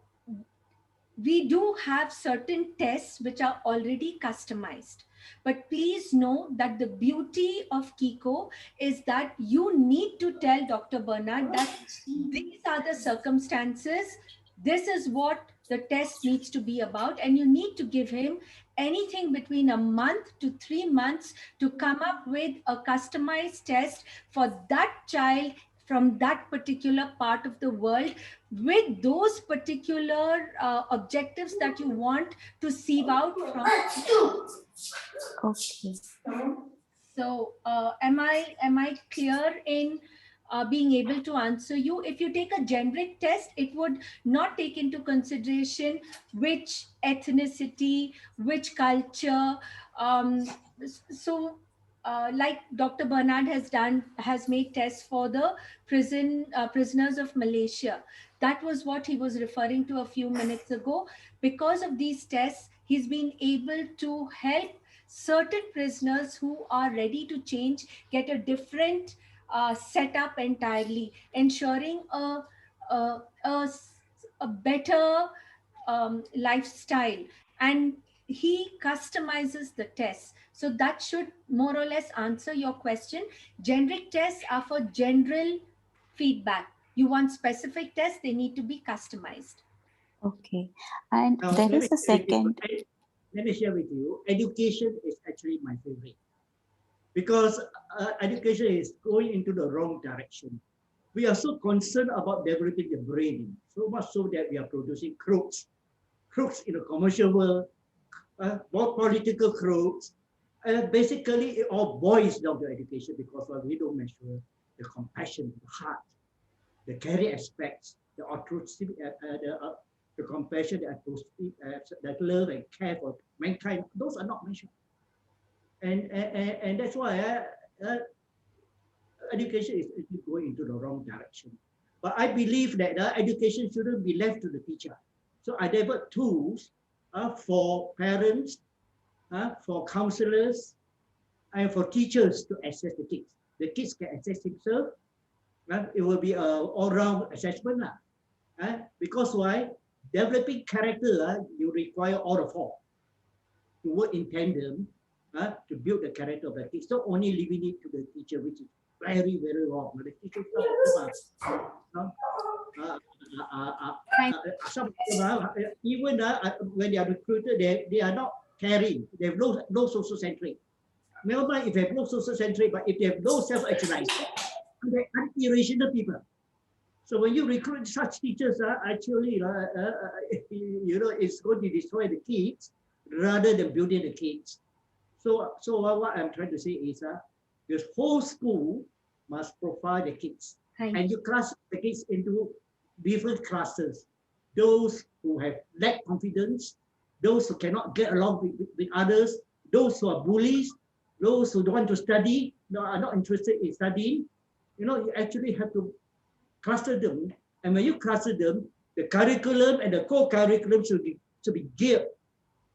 we do have certain tests which are already customized. But please know that the beauty of Kiko is that you need to tell Dr. Bernard that these are the circumstances, this is what the test needs to be about, and you need to give him anything between a month to 3 months to come up with a customized test for that child from that particular part of the world with those particular objectives that you want to sieve out from. Okay. So am I clear in being able to answer you? If you take a generic test, it would not take into consideration which ethnicity, which culture. So like Dr. Bernard has made tests for the prisoners of Malaysia. That was what he was referring to a few minutes ago. Because of these tests, he's been able to help certain prisoners who are ready to change get a different setup entirely, ensuring a, a, a better lifestyle. And he customizes the tests. So that should more or less answer your question. Generic tests are for general feedback. You want specific tests, they need to be customized. Okay. And Now, there is a second. Let me share with you. Education is actually my favorite because education is going into the wrong direction. We are so concerned about developing the brain, so much so that we are producing crooks in the commercial world, more political crooks. Basically, it all boils down to education because we don't measure the compassion, the heart, the caring aspects, the altruistic, the compassion, the altruistic, that love and care for mankind. Those are not mentioned, and that's why education is going into the wrong direction. But I believe that education shouldn't be left to the teacher. So I developed tools for parents, for counselors, and for teachers to assess the kids. The kids can assess themselves. It will be an all-round assessment. Because why? Developing character, you require all the four to work in tandem to build the character of the kids. Not only leaving it to the teacher, which is very, very wrong. The teacher some even when they are recruited, they are not caring. They have no social centric. Never mind if they have no social centric, but if they have no self-actualization, they're anti-rational people. So when you recruit such teachers, actually, it's going to destroy the kids rather than building the kids. So what I'm trying to say is, this whole school must profile the kids, and you class the kids into different classes. Those who have lack confidence, those who cannot get along with others, those who are bullies, those who don't want to study, are not interested in studying. You actually have to cluster them, and when you cluster them, the curriculum and the co-curriculum should be geared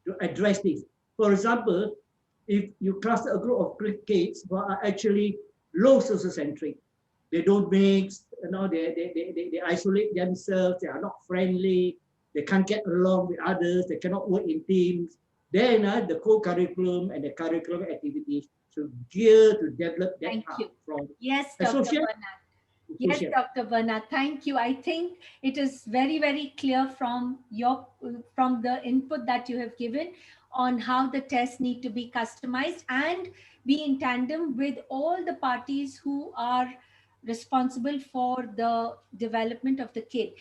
to address this. For example, if you cluster a group of kids who are actually low social-centric, they don't mix, they isolate themselves, they are not friendly, they can't get along with others, they cannot work in teams, then the co-curriculum and the curriculum activities should gear to develop that from Yes, Dr. Bernard. Yes, Dr. Bernard, thank you. I think it is very, very clear from the input that you have given on how the tests need to be customized and be in tandem with all the parties who are responsible for the development of the kid.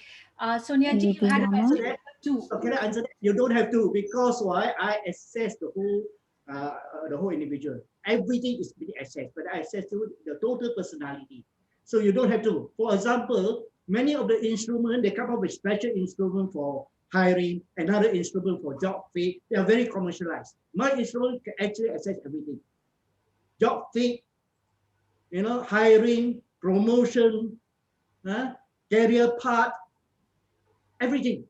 Sonia ji, you had a question too. So can I answer that? You don't have to, because why? I assess the whole individual. Everything is being assessed, but I assess the total personality. So you don't have to. For example, Many of the instruments, they come up with special instrument for hiring, another instrument for job fit. They are very commercialized. My instrument can actually access everything. Job fit, hiring, promotion, career path, everything.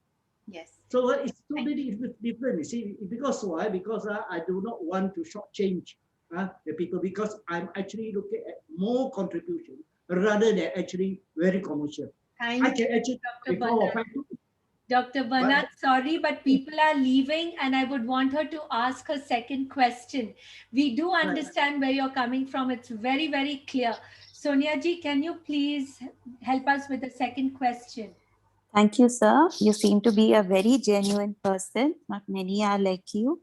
Yes. So it's totally different. You see, because why? Because I do not want to shortchange the people, because I'm actually looking at more contribution rather than actually very commercial. Thank I can actually Dr. Bernard. Dr. Bernard, sorry, but people are leaving and I would want her to ask her second question. We do understand where you're coming from. It's very, very clear. Sonia ji, can you please help us with the second question? Thank you, sir. You seem to be a very genuine person. Not many are like you.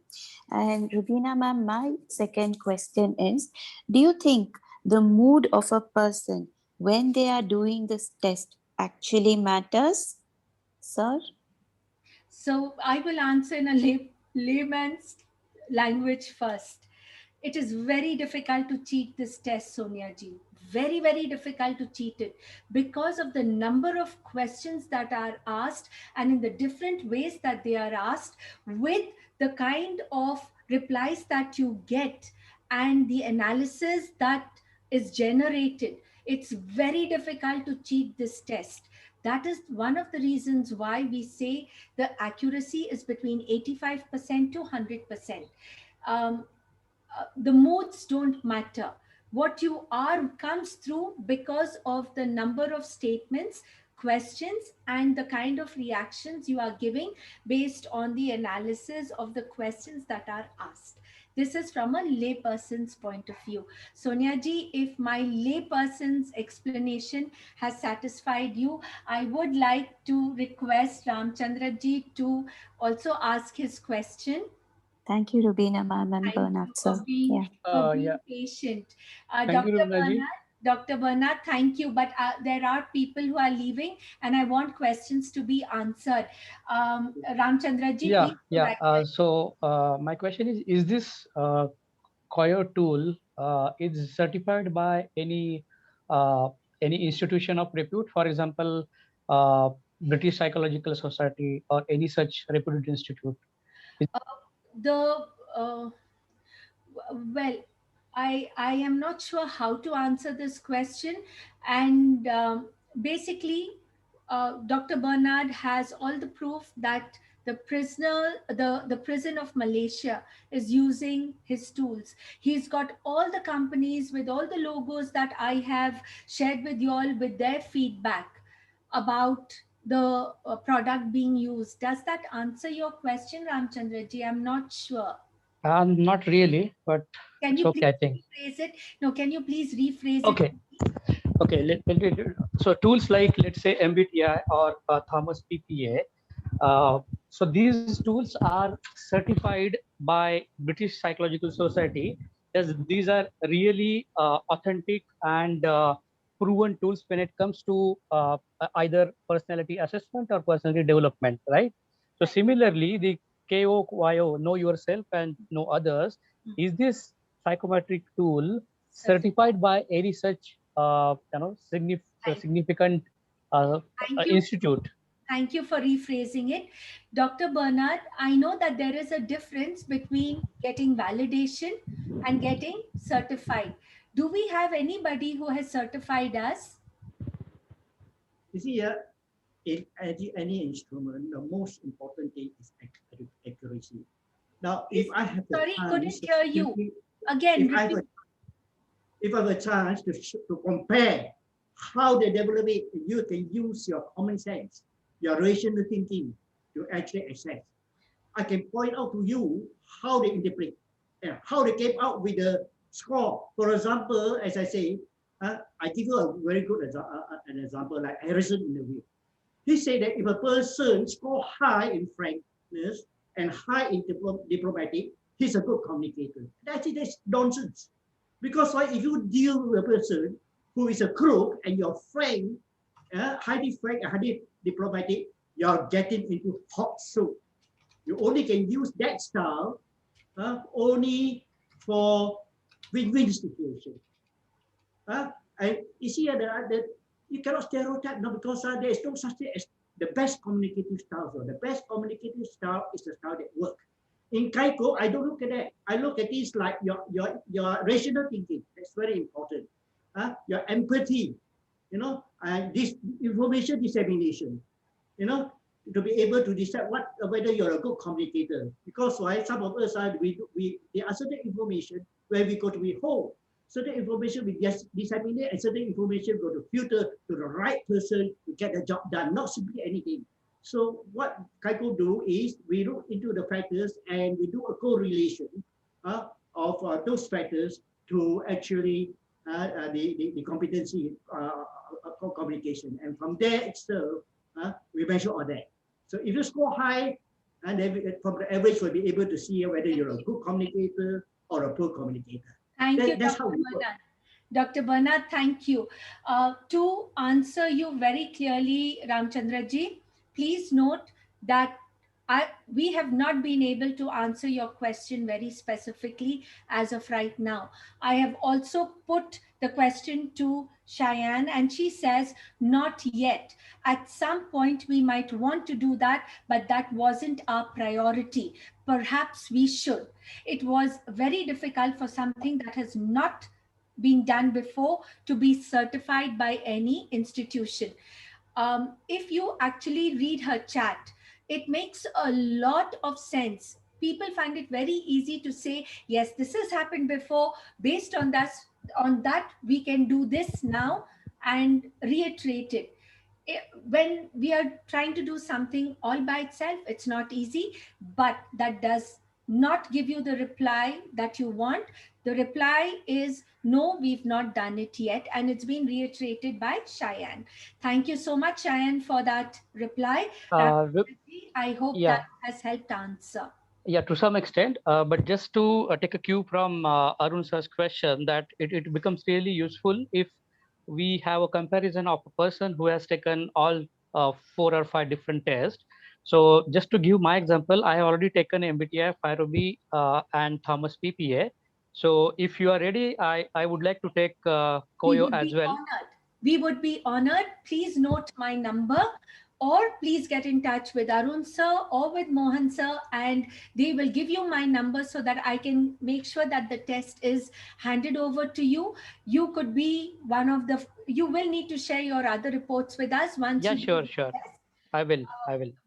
And Rubina ma'am, my second question is, do you think the mood of a person when they are doing this test actually matters, sir? So I will answer in a layman's language first. It is very difficult to cheat this test, Sonia ji. Very, very difficult to cheat it because of the number of questions that are asked and in the different ways that they are asked, with the kind of replies that you get and the analysis that is generated. It's very difficult to cheat this test. That is one of the reasons why we say the accuracy is between 85% to 100%. The modes don't matter. What you are comes through because of the number of statements, questions, and the kind of reactions you are giving based on the analysis of the questions that are asked. This is from a layperson's point of view. Sonia ji, if my layperson's explanation has satisfied you, I would like to request Ramchandra ji to also ask his question. Thank you, Rubina ma'am and Bernard, sir. For being patient. Thank you, Rubina ji. Dr. Bernard, thank you. But there are people who are leaving and I want questions to be answered. Ramchandra ji, please. So my question is this Koyo tool is certified by any institution of repute, for example, British Psychological Society or any such reputed institute? Well, I am not sure how to answer this question, and basically Dr. Bernard has all the proof that the prison of Malaysia is using his tools. He's got all the companies with all the logos that I have shared with you all with their feedback about the product being used. Does that answer your question, Ramchandra ji? I'm not sure. Not really, but can you okay, please rephrase it? No, can you please rephrase it? Okay. So tools like, let's say, MBTI or Thomas PPA. So these tools are certified by British Psychological Society, as these are really authentic and proven tools when it comes to either personality assessment or personality development, right? So similarly, the KOYO, know yourself and know others, is this psychometric tool certified by any such significant institute? Thank you for rephrasing it. Dr. Bernard, I know that there is a difference between getting validation and getting certified. Do we have anybody who has certified us? You see, in any instrument, the most important thing is accuracy. Now, if I have couldn't hear you. Again, if I have a chance to compare how they develop it, you can use your common sense, your rational thinking to actually assess. I can point out to you how they interpret and how they came out with the score. For example, as I say, I give you a very good an example like Harrison interview. He said that if a person score high in frankness and high in diplomatic, he's a good communicator. That's nonsense. Because if you deal with a person who is a crook and you're frank, highly frank and highly diplomatic, you're getting into hot soup. You only can use that style only for win-win situation. And you see that you cannot stereotype, no, because there is no such thing as the best communicative style. So the best communicative style is the style that works. In Kaiko, I don't look at that. I look at this like your rational thinking. That's very important. Your empathy, you know, and this information dissemination, you know, to be able to decide whether you're a good communicator. Because why some of us there are certain information where we got to withhold. Certain information we just disseminate, and certain information go to filter to the right person to get the job done, not simply anything. So what Kaiko do is we look into the factors and we do a correlation of those factors to actually the competency communication, and from there itself we measure all that. So if you score high, and then from the average we'll be able to see whether you're a good communicator or a poor communicator. Thank you, That's Dr. how we work. Bernard. Dr. Bernard, thank you. To answer you very clearly, Ramchandraji, please note that we have not been able to answer your question very specifically as of right now. I have also put the question to Cheyenne, and she says, not yet. At some point, we might want to do that, but that wasn't our priority. Perhaps we should. It was very difficult for something that has not been done before to be certified by any institution. If you actually read her chat, it makes a lot of sense. People find it very easy to say, yes, this has happened before. Based on that, we can do this now and reiterate it. When we are trying to do something all by itself, it's not easy, but that does not give you the reply that you want. The reply is, no, we've not done it yet. And it's been reiterated by Cheyenne. Thank you so much, Cheyenne, for that reply. I hope yeah. that has helped answer. Yeah, to some extent, but just to take a cue from Arun sir's question, that it becomes really useful if we have a comparison of a person who has taken all 4 or 5 different tests. So just to give my example, I have already taken MBTI, Firobi, and Thomas PPA. So if you are ready, I would like to take Koyo as well. Honored. We would be honored. Please note my number, or please get in touch with Arun sir or with Mohan sir, and they will give you my number so that I can make sure that the test is handed over to you. You could be one of the, you will need to share your other reports with us once. Yeah, you sure. I will.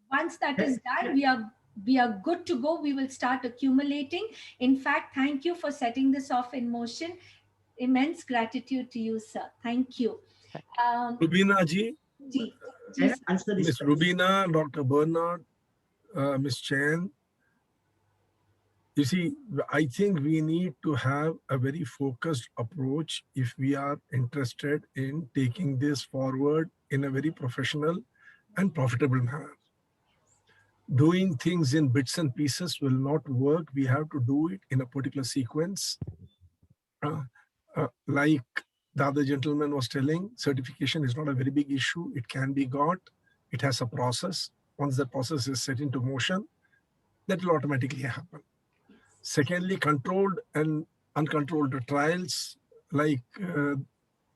Once that is done, we are good to go. We will start accumulating. In fact, thank you for setting this off in motion. Immense gratitude to you, sir. Thank you. Rubina ji, answer this Miss Rubina, Dr. Bernard, Miss Chen. You see, I think we need to have a very focused approach if we are interested in taking this forward in a very professional and profitable manner. Doing things in bits and pieces will not work. We have to do it in a particular sequence. Like the other gentleman was telling, certification is not a very big issue. It can be got. It has a process. Once the process is set into motion, that will automatically happen. Secondly, controlled and uncontrolled trials, like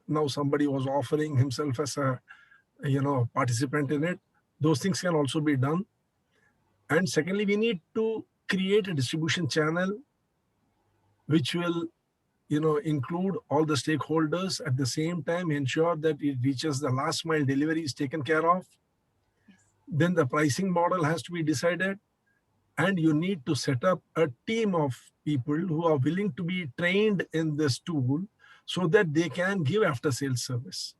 now somebody was offering himself as a participant in it. Those things can also be done. And secondly, we need to create a distribution channel which will include all the stakeholders, at the same time ensure that it reaches the last mile delivery is taken care of. Then the pricing model has to be decided, and you need to set up a team of people who are willing to be trained in this tool so that they can give after sales service.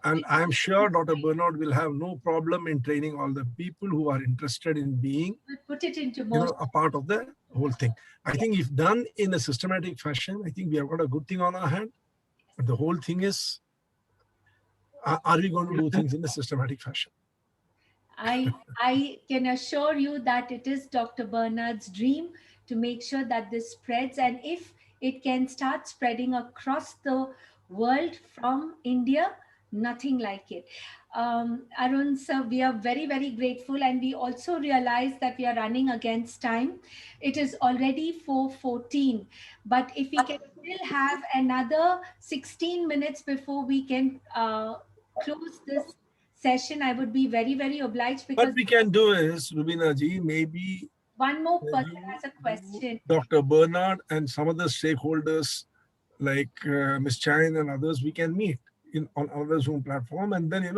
And I'm sure Dr. Bernard will have no problem in training all the people who are interested in being put it into motion. A part of the whole thing. I think if done in a systematic fashion, I think we have got a good thing on our hand. But the whole thing is, are we going to do things in a systematic fashion? I can assure you that it is Dr. Bernard's dream to make sure that this spreads, and if it can start spreading across the world from India, nothing like it. Arun sir, we are very, very grateful, and we also realize that we are running against time. It is already 4:14, but if we can still have another 16 minutes before we can close this session, I would be very, very obliged What because we can do is, Rubina ji, maybe one more person you, has a question. Dr. Bernard, and some other stakeholders like Ms. Chain and others, we can meet on another Zoom platform, and then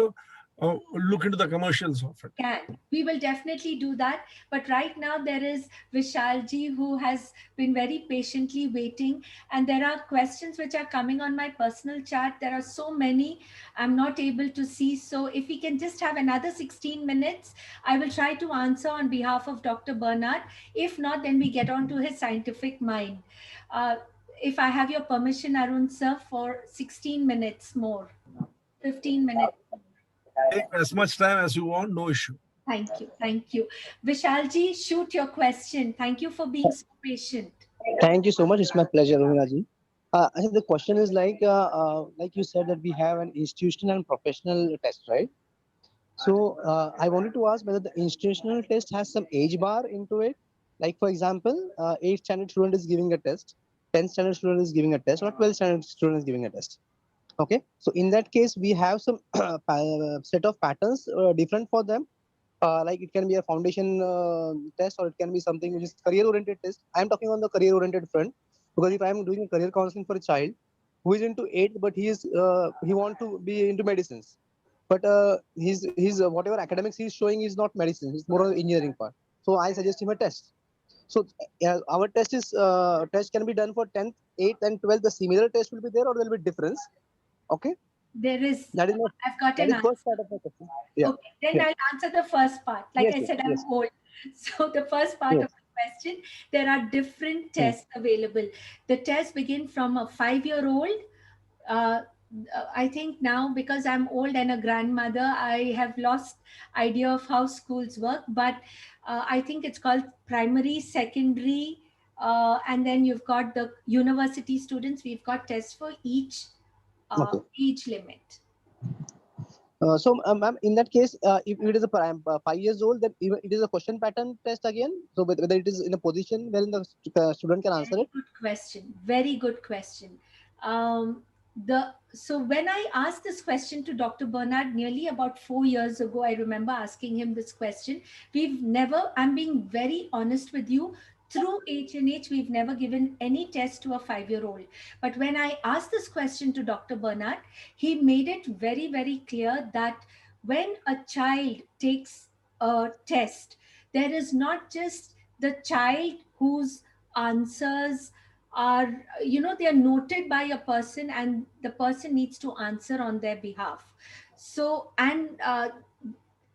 look into the commercials of it. We will definitely do that. But right now there is Vishalji who has been very patiently waiting, and there are questions which are coming on my personal chat. There are so many I'm not able to see. So if we can just have another 16 minutes, I will try to answer on behalf of Dr. Bernard. If not, then we get on to his scientific mind. If I have your permission, Arun sir, for 16 minutes more, 15 minutes. Take as much time as you want, no issue. Thank you. Thank you. Vishalji, shoot your question. Thank you for being so patient. Thank you so much. It's my pleasure, Romina. I think the question is like you said that we have an institutional and professional test, right? So I wanted to ask whether the institutional test has some age bar into it. Like for example, 8th standard student is giving a test, 10th standard student is giving a test, or 12th standard student is giving a test. Okay, so in that case, we have some set of patterns different for them. Like it can be a foundation test, or it can be something which is career-oriented test. I'm talking on the career-oriented front, because if I'm doing a career counseling for a child who is into 8th, but he want to be into medicines, but his whatever academics he's showing is not medicine, it's more of the engineering part. So I suggest him a test. So our test can be done for 10th, 8th, and 12th. The similar test will be there, or there will be difference. Okay. There is. That is not. I've got That an is first answer. part of my question. Yeah. Okay, then Yeah. I'll answer the first part. Like Yes, I yes, said, yes. I'm old. So the first part Yes. of the question, there are different tests available. The tests begin from a 5-year-old. I think now, because I'm old and a grandmother, I have lost idea of how schools work. But I think it's called primary, secondary, and then you've got the university students. We've got tests for each Okay. age limit. So, ma'am, in that case, if it is a 5 years old, then it is a question pattern test again. So, whether it is in a position wherein the student can answer it. Good question. Very good question. So when I asked this question to Dr. Bernard nearly about 4 years ago, I remember asking him this question. I'm being very honest with you, through H&H, we've never given any test to a 5-year-old. But when I asked this question to Dr. Bernard, he made it very, very clear that when a child takes a test, there is not just the child whose answers are, they are noted by a person and the person needs to answer on their behalf. So, and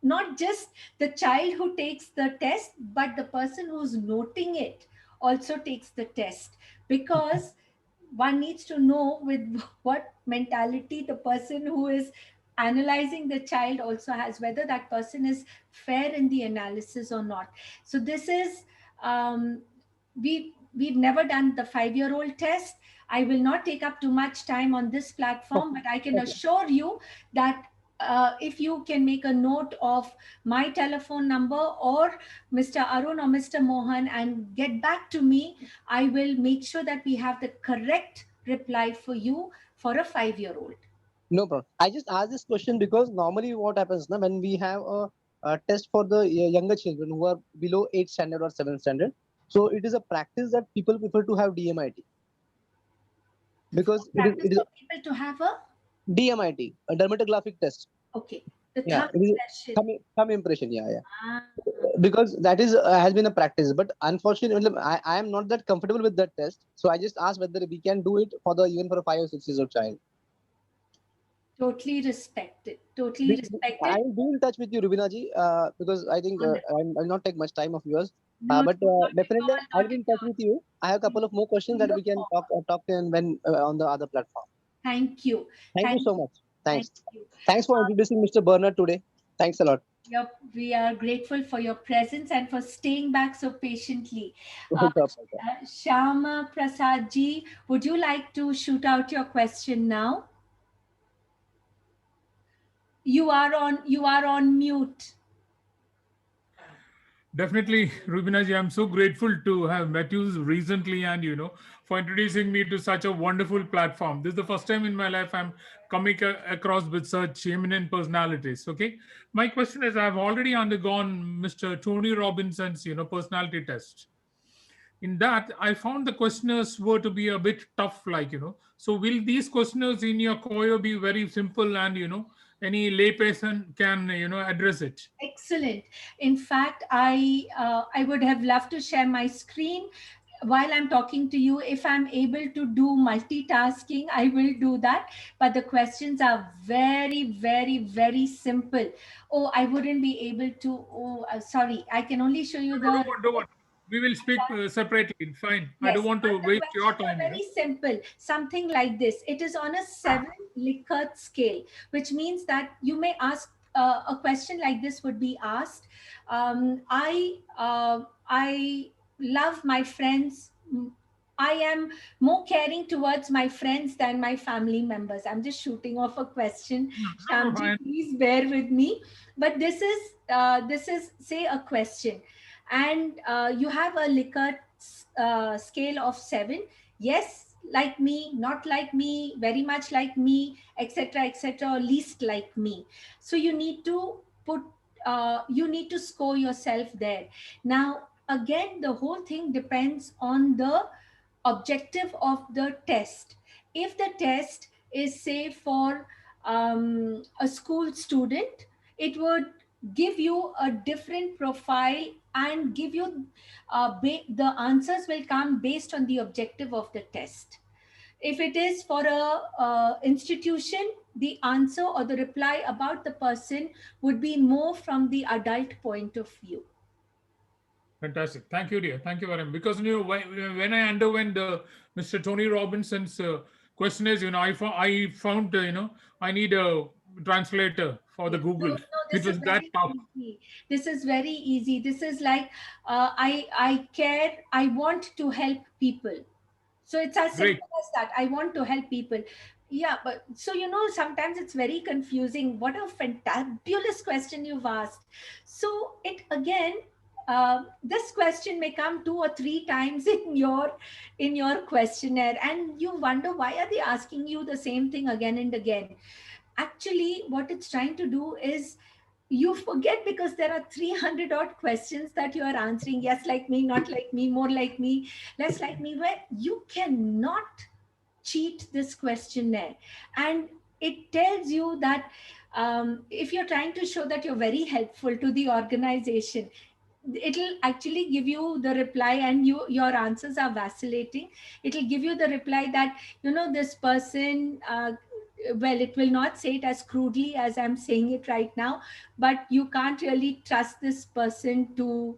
not just the child who takes the test, but the person who's noting it also takes the test, because one needs to know with what mentality the person who is analyzing the child also has, whether that person is fair in the analysis or not. So this is we've never done the 5-year-old test. I will not take up too much time on this platform, but I can assure you that if you can make a note of my telephone number or Mr. Arun or Mr. Mohan and get back to me, I will make sure that we have the correct reply for you for a 5-year-old. No problem. I just asked this question because normally what happens now when we have a test for the younger children who are below 8th standard or 7th standard. So it is a practice that people prefer to have DMIT. Because it is for people to have a DMIT, a dermatographic test. Okay. The Yeah, thumb it is impression. thumb impression. Yeah. Because that is has been a practice, but unfortunately, I am not that comfortable with that test. So I just asked whether we can do it even for a 5 or 6 years old child. Totally respected. Totally respected. I will be in touch with you, Rubina ji, because I think I'll not take much time of yours. No, But not definitely, at all, I'll be in touch with you. I have a couple of more questions that we can talk in when on the other platform. Thank you. Thank you so much. Thanks. Thank you. Thanks for introducing Mr. Bernard today. Thanks a lot. Yep, we are grateful for your presence and for staying back so patiently. Shyama Prasad ji, would you like to shoot out your question now? You are on mute. Definitely, Rubina ji, I'm so grateful to have met you recently and, for introducing me to such a wonderful platform. This is the first time in my life I'm coming across with such eminent personalities. Okay, my question is: I've already undergone Mr. Tony Robinson's, personality test. In that, I found the questionnaires were to be a bit tough, So, will these questionnaires in your COYO be very simple and any layperson can address it? Excellent. In fact, I would have loved to share my screen while I'm talking to you. If I'm able to do multitasking, I will do that. But the questions are very, very, very simple. Oh, I wouldn't be able to. Oh, sorry. I can only show you No, the. don't worry. We will speak separately. Fine. I don't Yes, want but to the waste your questions are time. very simple. Something like this. It is on a 7 Likert scale, which means that you may ask a question like this would be asked. I love my friends. I am more caring towards my friends than my family members. I'm just shooting off a question. No, Shamji, fine. please bear with me. But this is say a question, and you have a Likert scale of 7. Yes, like me, not like me, very much like me, etc., etc., or least like me. So you need to you need to score yourself there. Now, again, the whole thing depends on the objective of the test. If the test is, say, for a school student, it would give you a different profile and give you the answers will come based on the objective of the test. If it is for a institution, the answer or the reply about the person would be more from the adult point of view. Fantastic. Thank you, dear. Thank you very much. Because when I underwent the Mr. Tony Robinson's questionnaires, I found I need a translator for the Yes. No, Google. no, It this is was that very tough. easy. This is very easy. This is like I care. I want to help people. So it's as Great. simple as that. I want to help people. Yeah, but so sometimes it's very confusing. What a fantabulous question you've asked. So it again, this question may come 2 or 3 times in your questionnaire, and you wonder why are they asking you the same thing again and again. Actually, what it's trying to do is you forget, because there are 300 odd questions that you are answering. Yes, like me, not like me, more like me, less like me, where you cannot cheat this questionnaire. And it tells you that if you're trying to show that you're very helpful to the organization, it'll actually give you the reply, and your answers are vacillating. It'll give you the reply that this person, well, it will not say it as crudely as I'm saying it right now, but you can't really trust this person to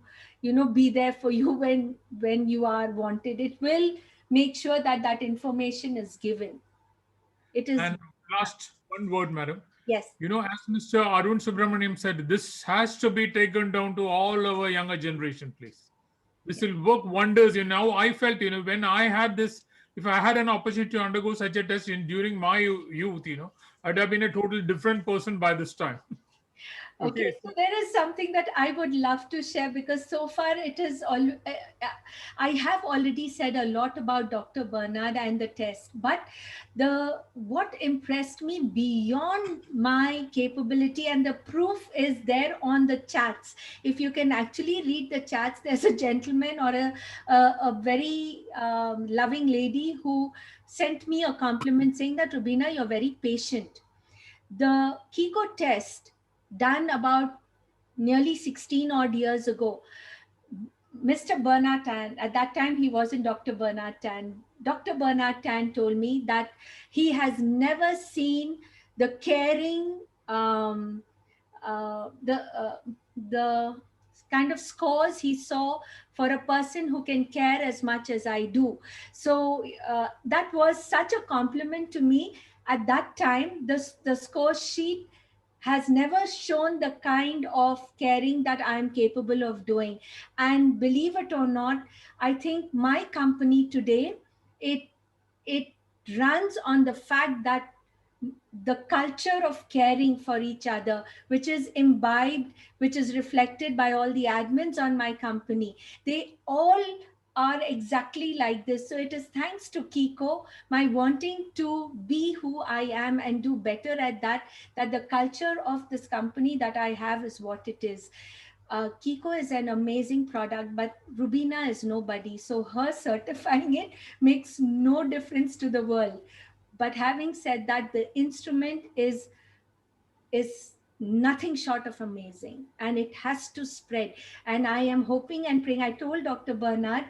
be there for you when you are wanted. It will make sure that that information is given. It is. And last one word, madam. Yes. As Mr. Arun Subramaniam said, this has to be taken down to all our younger generation, please. This will work wonders. I felt, when I had this, if I had an opportunity to undergo such a test during my youth, I'd have been a total different person by this time. Okay, so there is something that I would love to share, because so far it is all. I have already said a lot about Dr. Bernard and the test, but what impressed me beyond my capability, and the proof is there on the chats. If you can actually read the chats, there's a gentleman or a very loving lady who sent me a compliment saying that, Rubina, you're very patient. The Kiko test done about nearly 16 odd years ago, Mr. Bernard Tan, at that time he wasn't Dr. Bernard Tan. Dr. Bernard Tan told me that he has never seen the caring, the kind of scores he saw for a person who can care as much as I do. So that was such a compliment to me. At that time, the score sheet has never shown the kind of caring that I'm capable of doing. And believe it or not, I think my company today, it runs on the fact that the culture of caring for each other, which is imbibed, which is reflected by all the admins on my company, they all are exactly like this. So it is thanks to Kiko, my wanting to be who I am and do better at that, that the culture of this company that I have is what it is. Kiko is an amazing product, but Rubina is nobody. So her certifying it makes no difference to the world. But having said that, the instrument is nothing short of amazing, and it has to spread. And I am hoping and praying. I told Dr. Bernard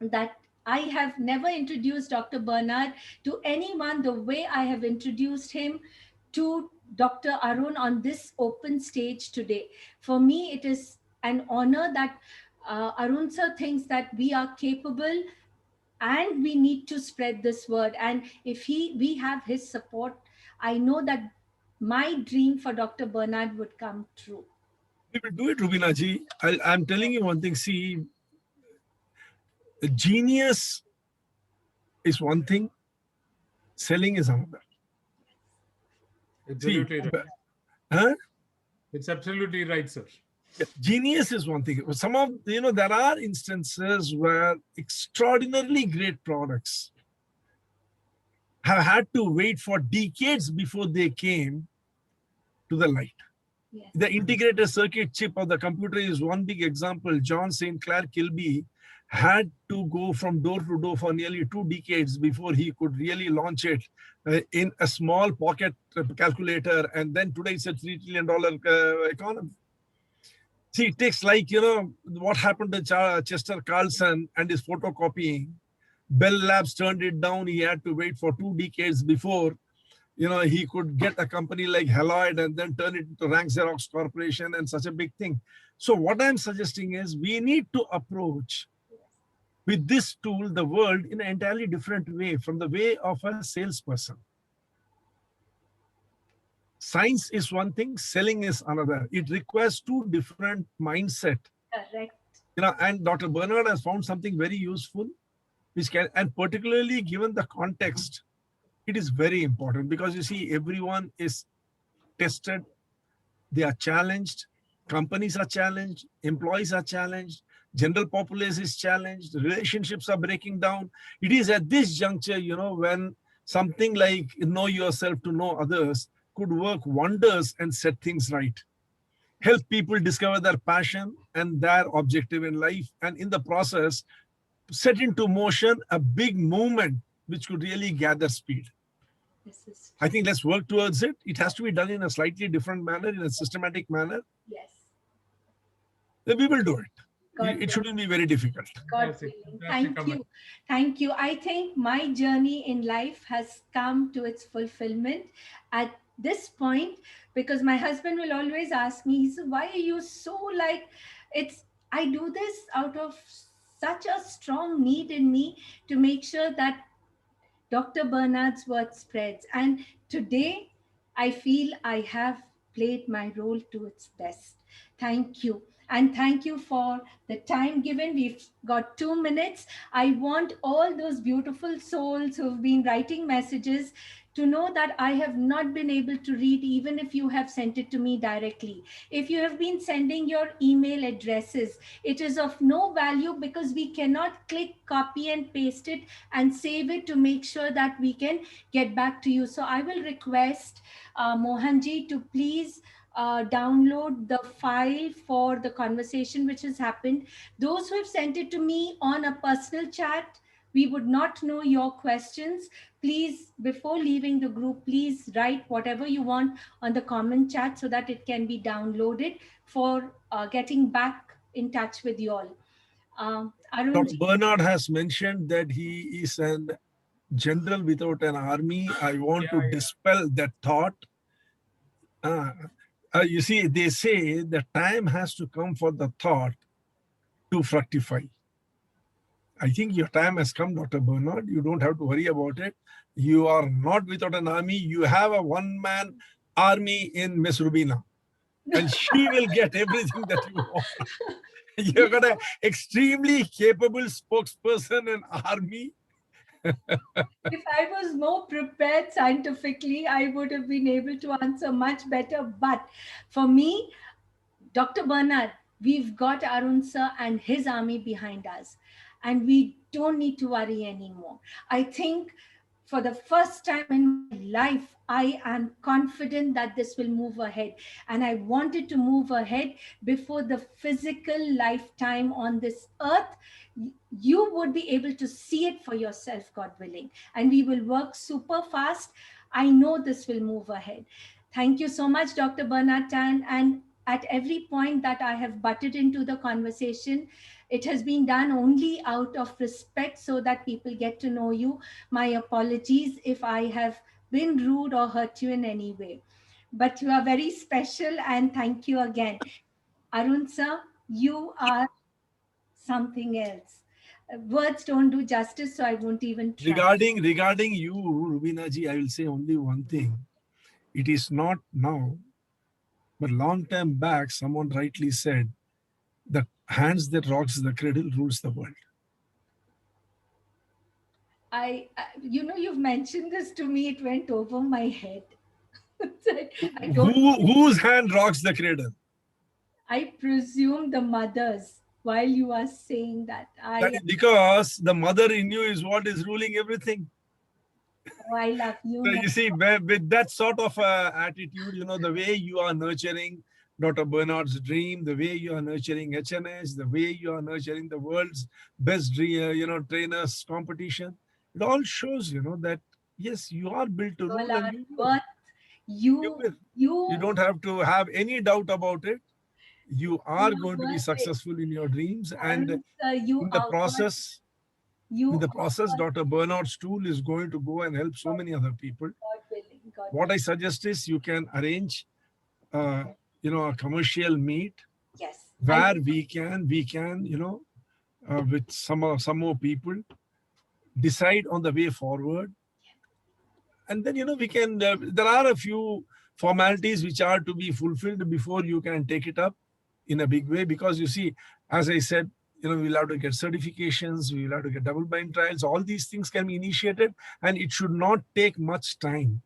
that I have never introduced Dr. Bernard to anyone the way I have introduced him to Dr. Arun on this open stage today. For me, it is an honor that Arun sir thinks that we are capable and we need to spread this word. And if we have his support, I know that my dream for Dr. Bernard would come true. We will do it, Rubina ji. I'm telling you one thing. See, genius is one thing, selling is another. Absolutely See, right. huh? It's absolutely right, sir. Genius is one thing. Some of, there are instances where extraordinarily great products have had to wait for decades before they came to the light. Yes. The integrated circuit chip of the computer is one big example. John St. Clair Kilby had to go from door to door for nearly 2 decades before he could really launch it in a small pocket calculator. And then today it's a $3 trillion economy. See, it takes like, what happened to Chester Carlson and his photocopying. Bell Labs turned it down. He had to wait for 2 decades before he could get a company like Haloid and then turn it into Rank Xerox Corporation and such a big thing. So what I'm suggesting is we need to approach with this tool the world in an entirely different way from the way of a salesperson. Science is one thing, selling is another. It requires 2 different mindset. Correct. And Dr. Bernard has found something very useful, which can, and particularly given the context, it is very important because you see, everyone is tested, they are challenged, companies are challenged, employees are challenged, general populace is challenged, relationships are breaking down. It is at this juncture, when something like know yourself to know others could work wonders and set things right. Help people discover their passion and their objective in life, and in the process, set into motion a big movement which could really gather speed. I think let's work towards it. It has to be done in a slightly different manner, in a systematic manner. Yes. Then we will do it. God It shouldn't be very difficult. God willing. Thank you. Thank you. I think my journey in life has come to its fulfillment at this point, because my husband will always ask me, he said, why are you so like, I do this out of such a strong need in me to make sure that Dr. Bernard's word spreads. And today I feel I have played my role to its best. Thank you. And thank you for the time given. We've got 2 minutes. I want all those beautiful souls who've been writing messages to know that I have not been able to read, even if you have sent it to me directly. If you have been sending your email addresses, it is of no value because we cannot click, copy and paste it and save it to make sure that we can get back to you. So I will request Mohanji to please download the file for the conversation which has happened. Those who have sent it to me on a personal chat, we would not know your questions. Please, before leaving the group, please write whatever you want on the comment chat so that it can be downloaded for getting back in touch with you all. Dr. Bernard has mentioned that he is a general without an army. I want to dispel that thought. You see, they say the time has to come for the thought to fructify. I think your time has come, Dr. Bernard. You don't have to worry about it. You are not without an army. You have a one-man army in Miss Rubina, and she will get everything that you want. You've got an extremely capable spokesperson and army. If I was more prepared scientifically, I would have been able to answer much better. But for me, Dr. Bernard, we've got Arun sir and his army behind us. and we don't need to worry anymore. I think for the first time in my life, I am confident that this will move ahead. And I wanted to move ahead before the physical lifetime on this earth. You would be able to see it for yourself, God willing. And we will work super fast. I know this will move ahead. Thank you so much, Dr. Bernard Tan. And at every point that I have butted into the conversation, it has been done only out of respect so that people get to know you. My apologies if I have been rude or hurt you in any way. But you are very special, and thank you again. Arun sir, you are something else. Words don't do justice, so I won't even try. Regarding you, Rubina ji, I will say only one thing. It is not now, but long time back, someone rightly said, the hands that rocks the cradle rules the world. You've mentioned this to me, it went over my head. Whose hand rocks the cradle? I presume the mother's. While you are saying that, That is because the mother in you is what is ruling everything. Oh, I love you. So you see, with that sort of attitude, the way you are nurturing Dr. Bernard's dream, the way you are nurturing HNS, the way you are nurturing the world's best, trainers competition, it all shows, that yes, you are built to rule, and you will. You don't have to have any doubt about it. You are going to be successful in your dreams, and in the process, Dr. Bernard's tool is going to go and help so many other people. What I suggest is you can arrange, a commercial meet. Yes. Where we can, with some more people, decide on the way forward. And then, we can, there are a few formalities which are to be fulfilled before you can take it up in a big way. Because you see, as I said, we'll have to get certifications, we'll have to get double-blind trials. All these things can be initiated, and it should not take much time.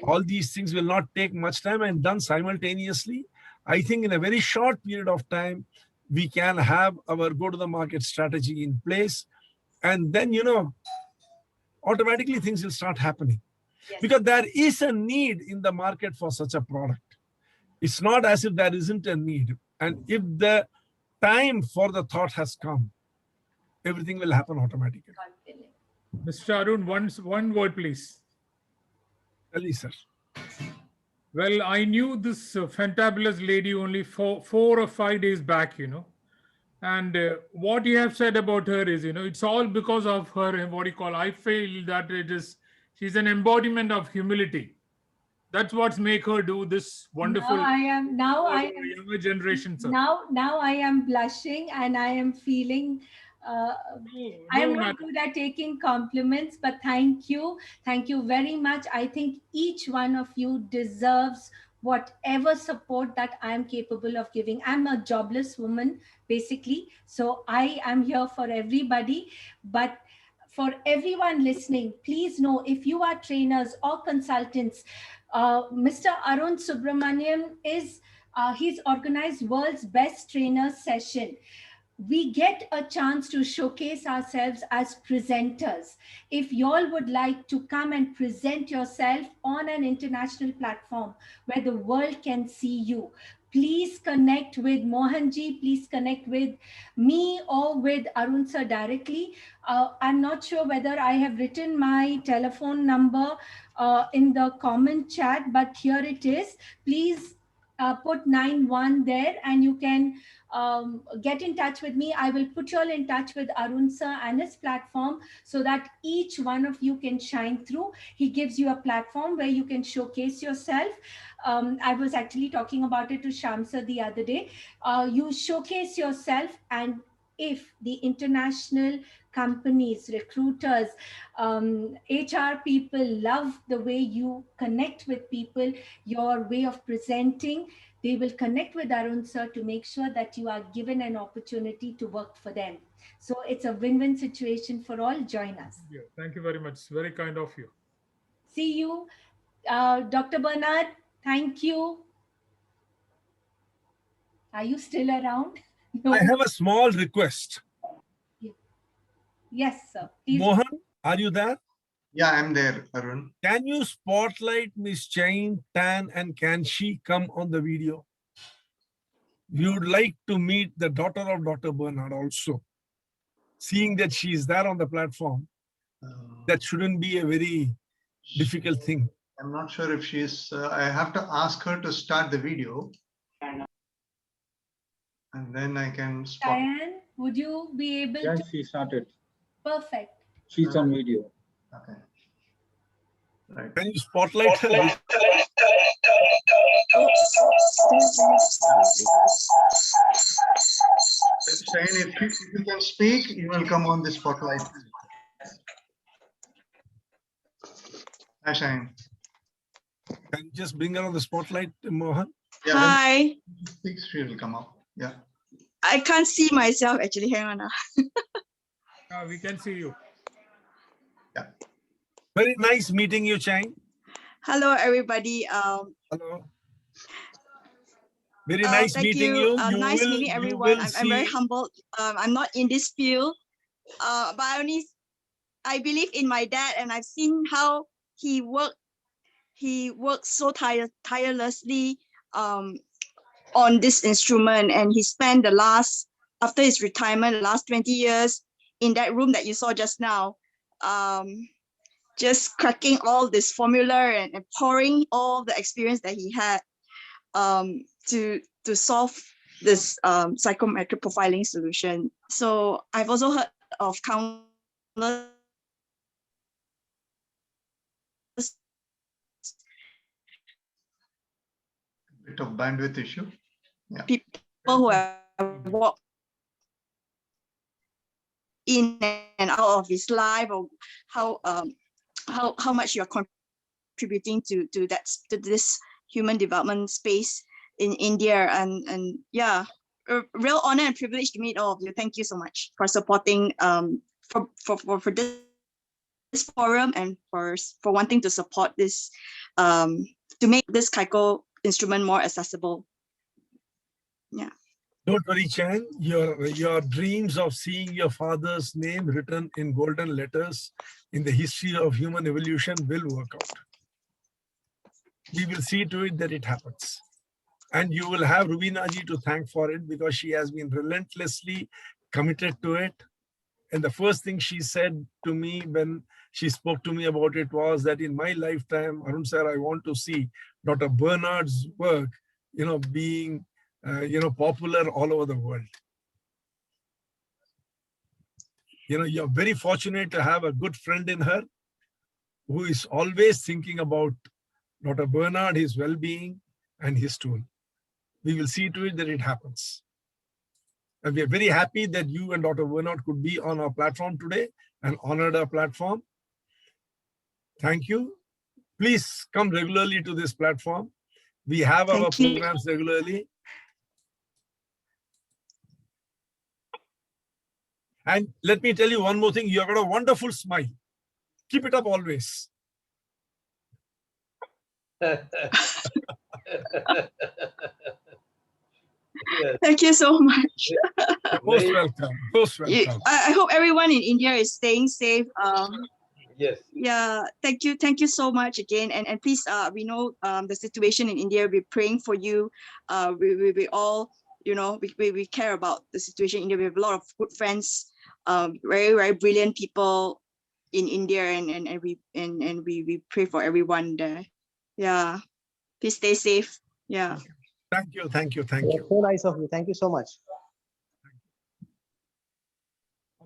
All these things will not take much time, and done simultaneously. I think in a very short period of time, we can have our go-to-the-market strategy in place. And then, automatically things will start happening. Yes. Because there is a need in the market for such a product. It's not as if there isn't a need. And if the time for the thought has come, everything will happen automatically. Mr. Arun, one word, please. Please, sir. Well, I knew this fantabulous lady only 4 or 5 days back, and what you have said about her is, it's all because of her, I feel that she's an embodiment of humility. That's what's make her do this wonderful. Now I am younger generation, sir. Now I am blushing, and I am feeling. I am not good at taking compliments, but thank you very much. I think each one of you deserves whatever support that I am capable of giving. I'm a jobless woman, basically, so I am here for everybody. But for everyone listening, please know, if you are trainers or consultants, Mr. Arun Subramaniam he's organized World's Best Trainer Session. We get a chance to showcase ourselves as presenters. If y'all would like to come and present yourself on an international platform where the world can see you, please connect with Mohanji, please connect with me or with Arun sir directly. I'm not sure whether I have written my telephone number in the comment chat, but here it is. Please put 91 there, and you can get in touch with me. I will put you all in touch with Arun sir and his platform so that each one of you can shine through. He gives you a platform where you can showcase yourself. I was actually talking about it to Sham sir the other day. You showcase yourself, and if the international companies, recruiters, HR people love the way you connect with people, your way of presenting, they will connect with Arun sir to make sure that you are given an opportunity to work for them. So it's a win-win situation for all. Join us. Yeah, thank you very much. Very kind of you. See you. Dr. Bernard, thank you. Are you still around? No. I have a small request. Yeah. Yes, sir. Please. Mohan, are you there? Yeah, I'm there, Arun. Can you spotlight Miss Chain Tan and can she come on the video? We would like to meet the daughter of Dr. Bernard also. Seeing that she is there on the platform, that shouldn't be a very difficult thing. I'm not sure if she's, I have to ask her to start the video. And then I can spot. Diane, would you be able to? She started. Perfect. She's on video. Okay. Right. Can you spotlight her? Shane, if you can speak, you will come on the spotlight. Hi, Shane. Can you just bring her on the spotlight, Mohan? Yeah, Hi. Speaks, she will come up. Yeah. I can't see myself actually. Hang on. We can see you. Yeah. Very nice meeting you, Chang. Hello, everybody. Hello. Very nice thank meeting you. you. Nice meeting everyone. I'm very humbled. I'm not in this field, but I believe in my dad, and I've seen how he worked. He worked so tirelessly on this instrument, and he spent after his retirement, the last 20 years in that room that you saw just now, just cracking all this formula and pouring all the experience that he had to solve this psychometric profiling solution. So I've also heard of countless Bit of bandwidth issue. Yeah. people who have walked in and out of his life, or how much you're contributing to this human development space in India, and yeah, a real honor and privilege to meet all of you. Thank you so much for supporting for this forum, and for wanting to support this to make this Kyko instrument more accessible. Yeah. Don't worry, Chan. Your dreams of seeing your father's name written in golden letters in the history of human evolution will work out. We will see to it that it happens. And you will have Rubina ji to thank for it, because she has been relentlessly committed to it. And the first thing she said to me when she spoke to me about it was that in my lifetime, Arun sir, I want to see Dr. Bernard's work, being popular all over the world. You're very fortunate to have a good friend in her who is always thinking about Dr. Bernard, his well-being and his tool. We will see to it that it happens. And we are very happy that you and Dr. Bernard could be on our platform today and honored our platform. Thank you. Please come regularly to this platform. We have our programs regularly. And let me tell you one more thing. You've got a wonderful smile. Keep it up always. Thank you so much. Most welcome. Most welcome. I hope everyone in India is staying safe. Yes. Yeah. Thank you. Thank you so much again. And please, we know the situation in India. We're praying for you. We all, we care about the situation in India. We have a lot of good friends, very, very brilliant people in India, and we pray for everyone there. Yeah. Please stay safe. Yeah. Thank you. Thank you. Thank you. So nice of you. Thank you so much.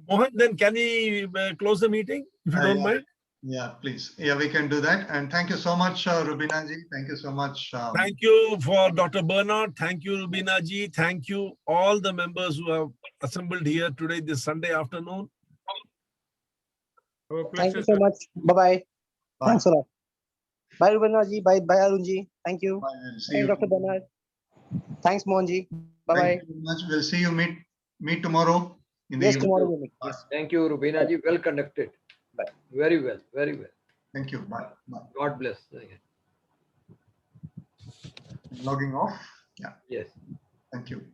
Mohan, then can we close the meeting, if you don't mind? Yeah, please. Yeah, we can do that. And thank you so much, Rubina ji. Thank you so much. Thank you for Dr. Bernard. Thank you, Rubina ji. Thank you, all the members who have assembled here today, this Sunday afternoon. Thank you so much. Bye-bye. Thanks a lot. Bye, Rubina ji. Bye, Arun ji. Thank you. Bye. Thanks, Dr. Bernard. Thanks, Mohan ji. Bye-bye. Thank you very much. We'll see you meet tomorrow. Yes, tomorrow we'll meet. Yes. Thank you, Rubina ji. Well conducted. Bye. Very well. Very well. Thank you. Bye. Bye. God bless. Logging off. Yeah. Yes. Thank you.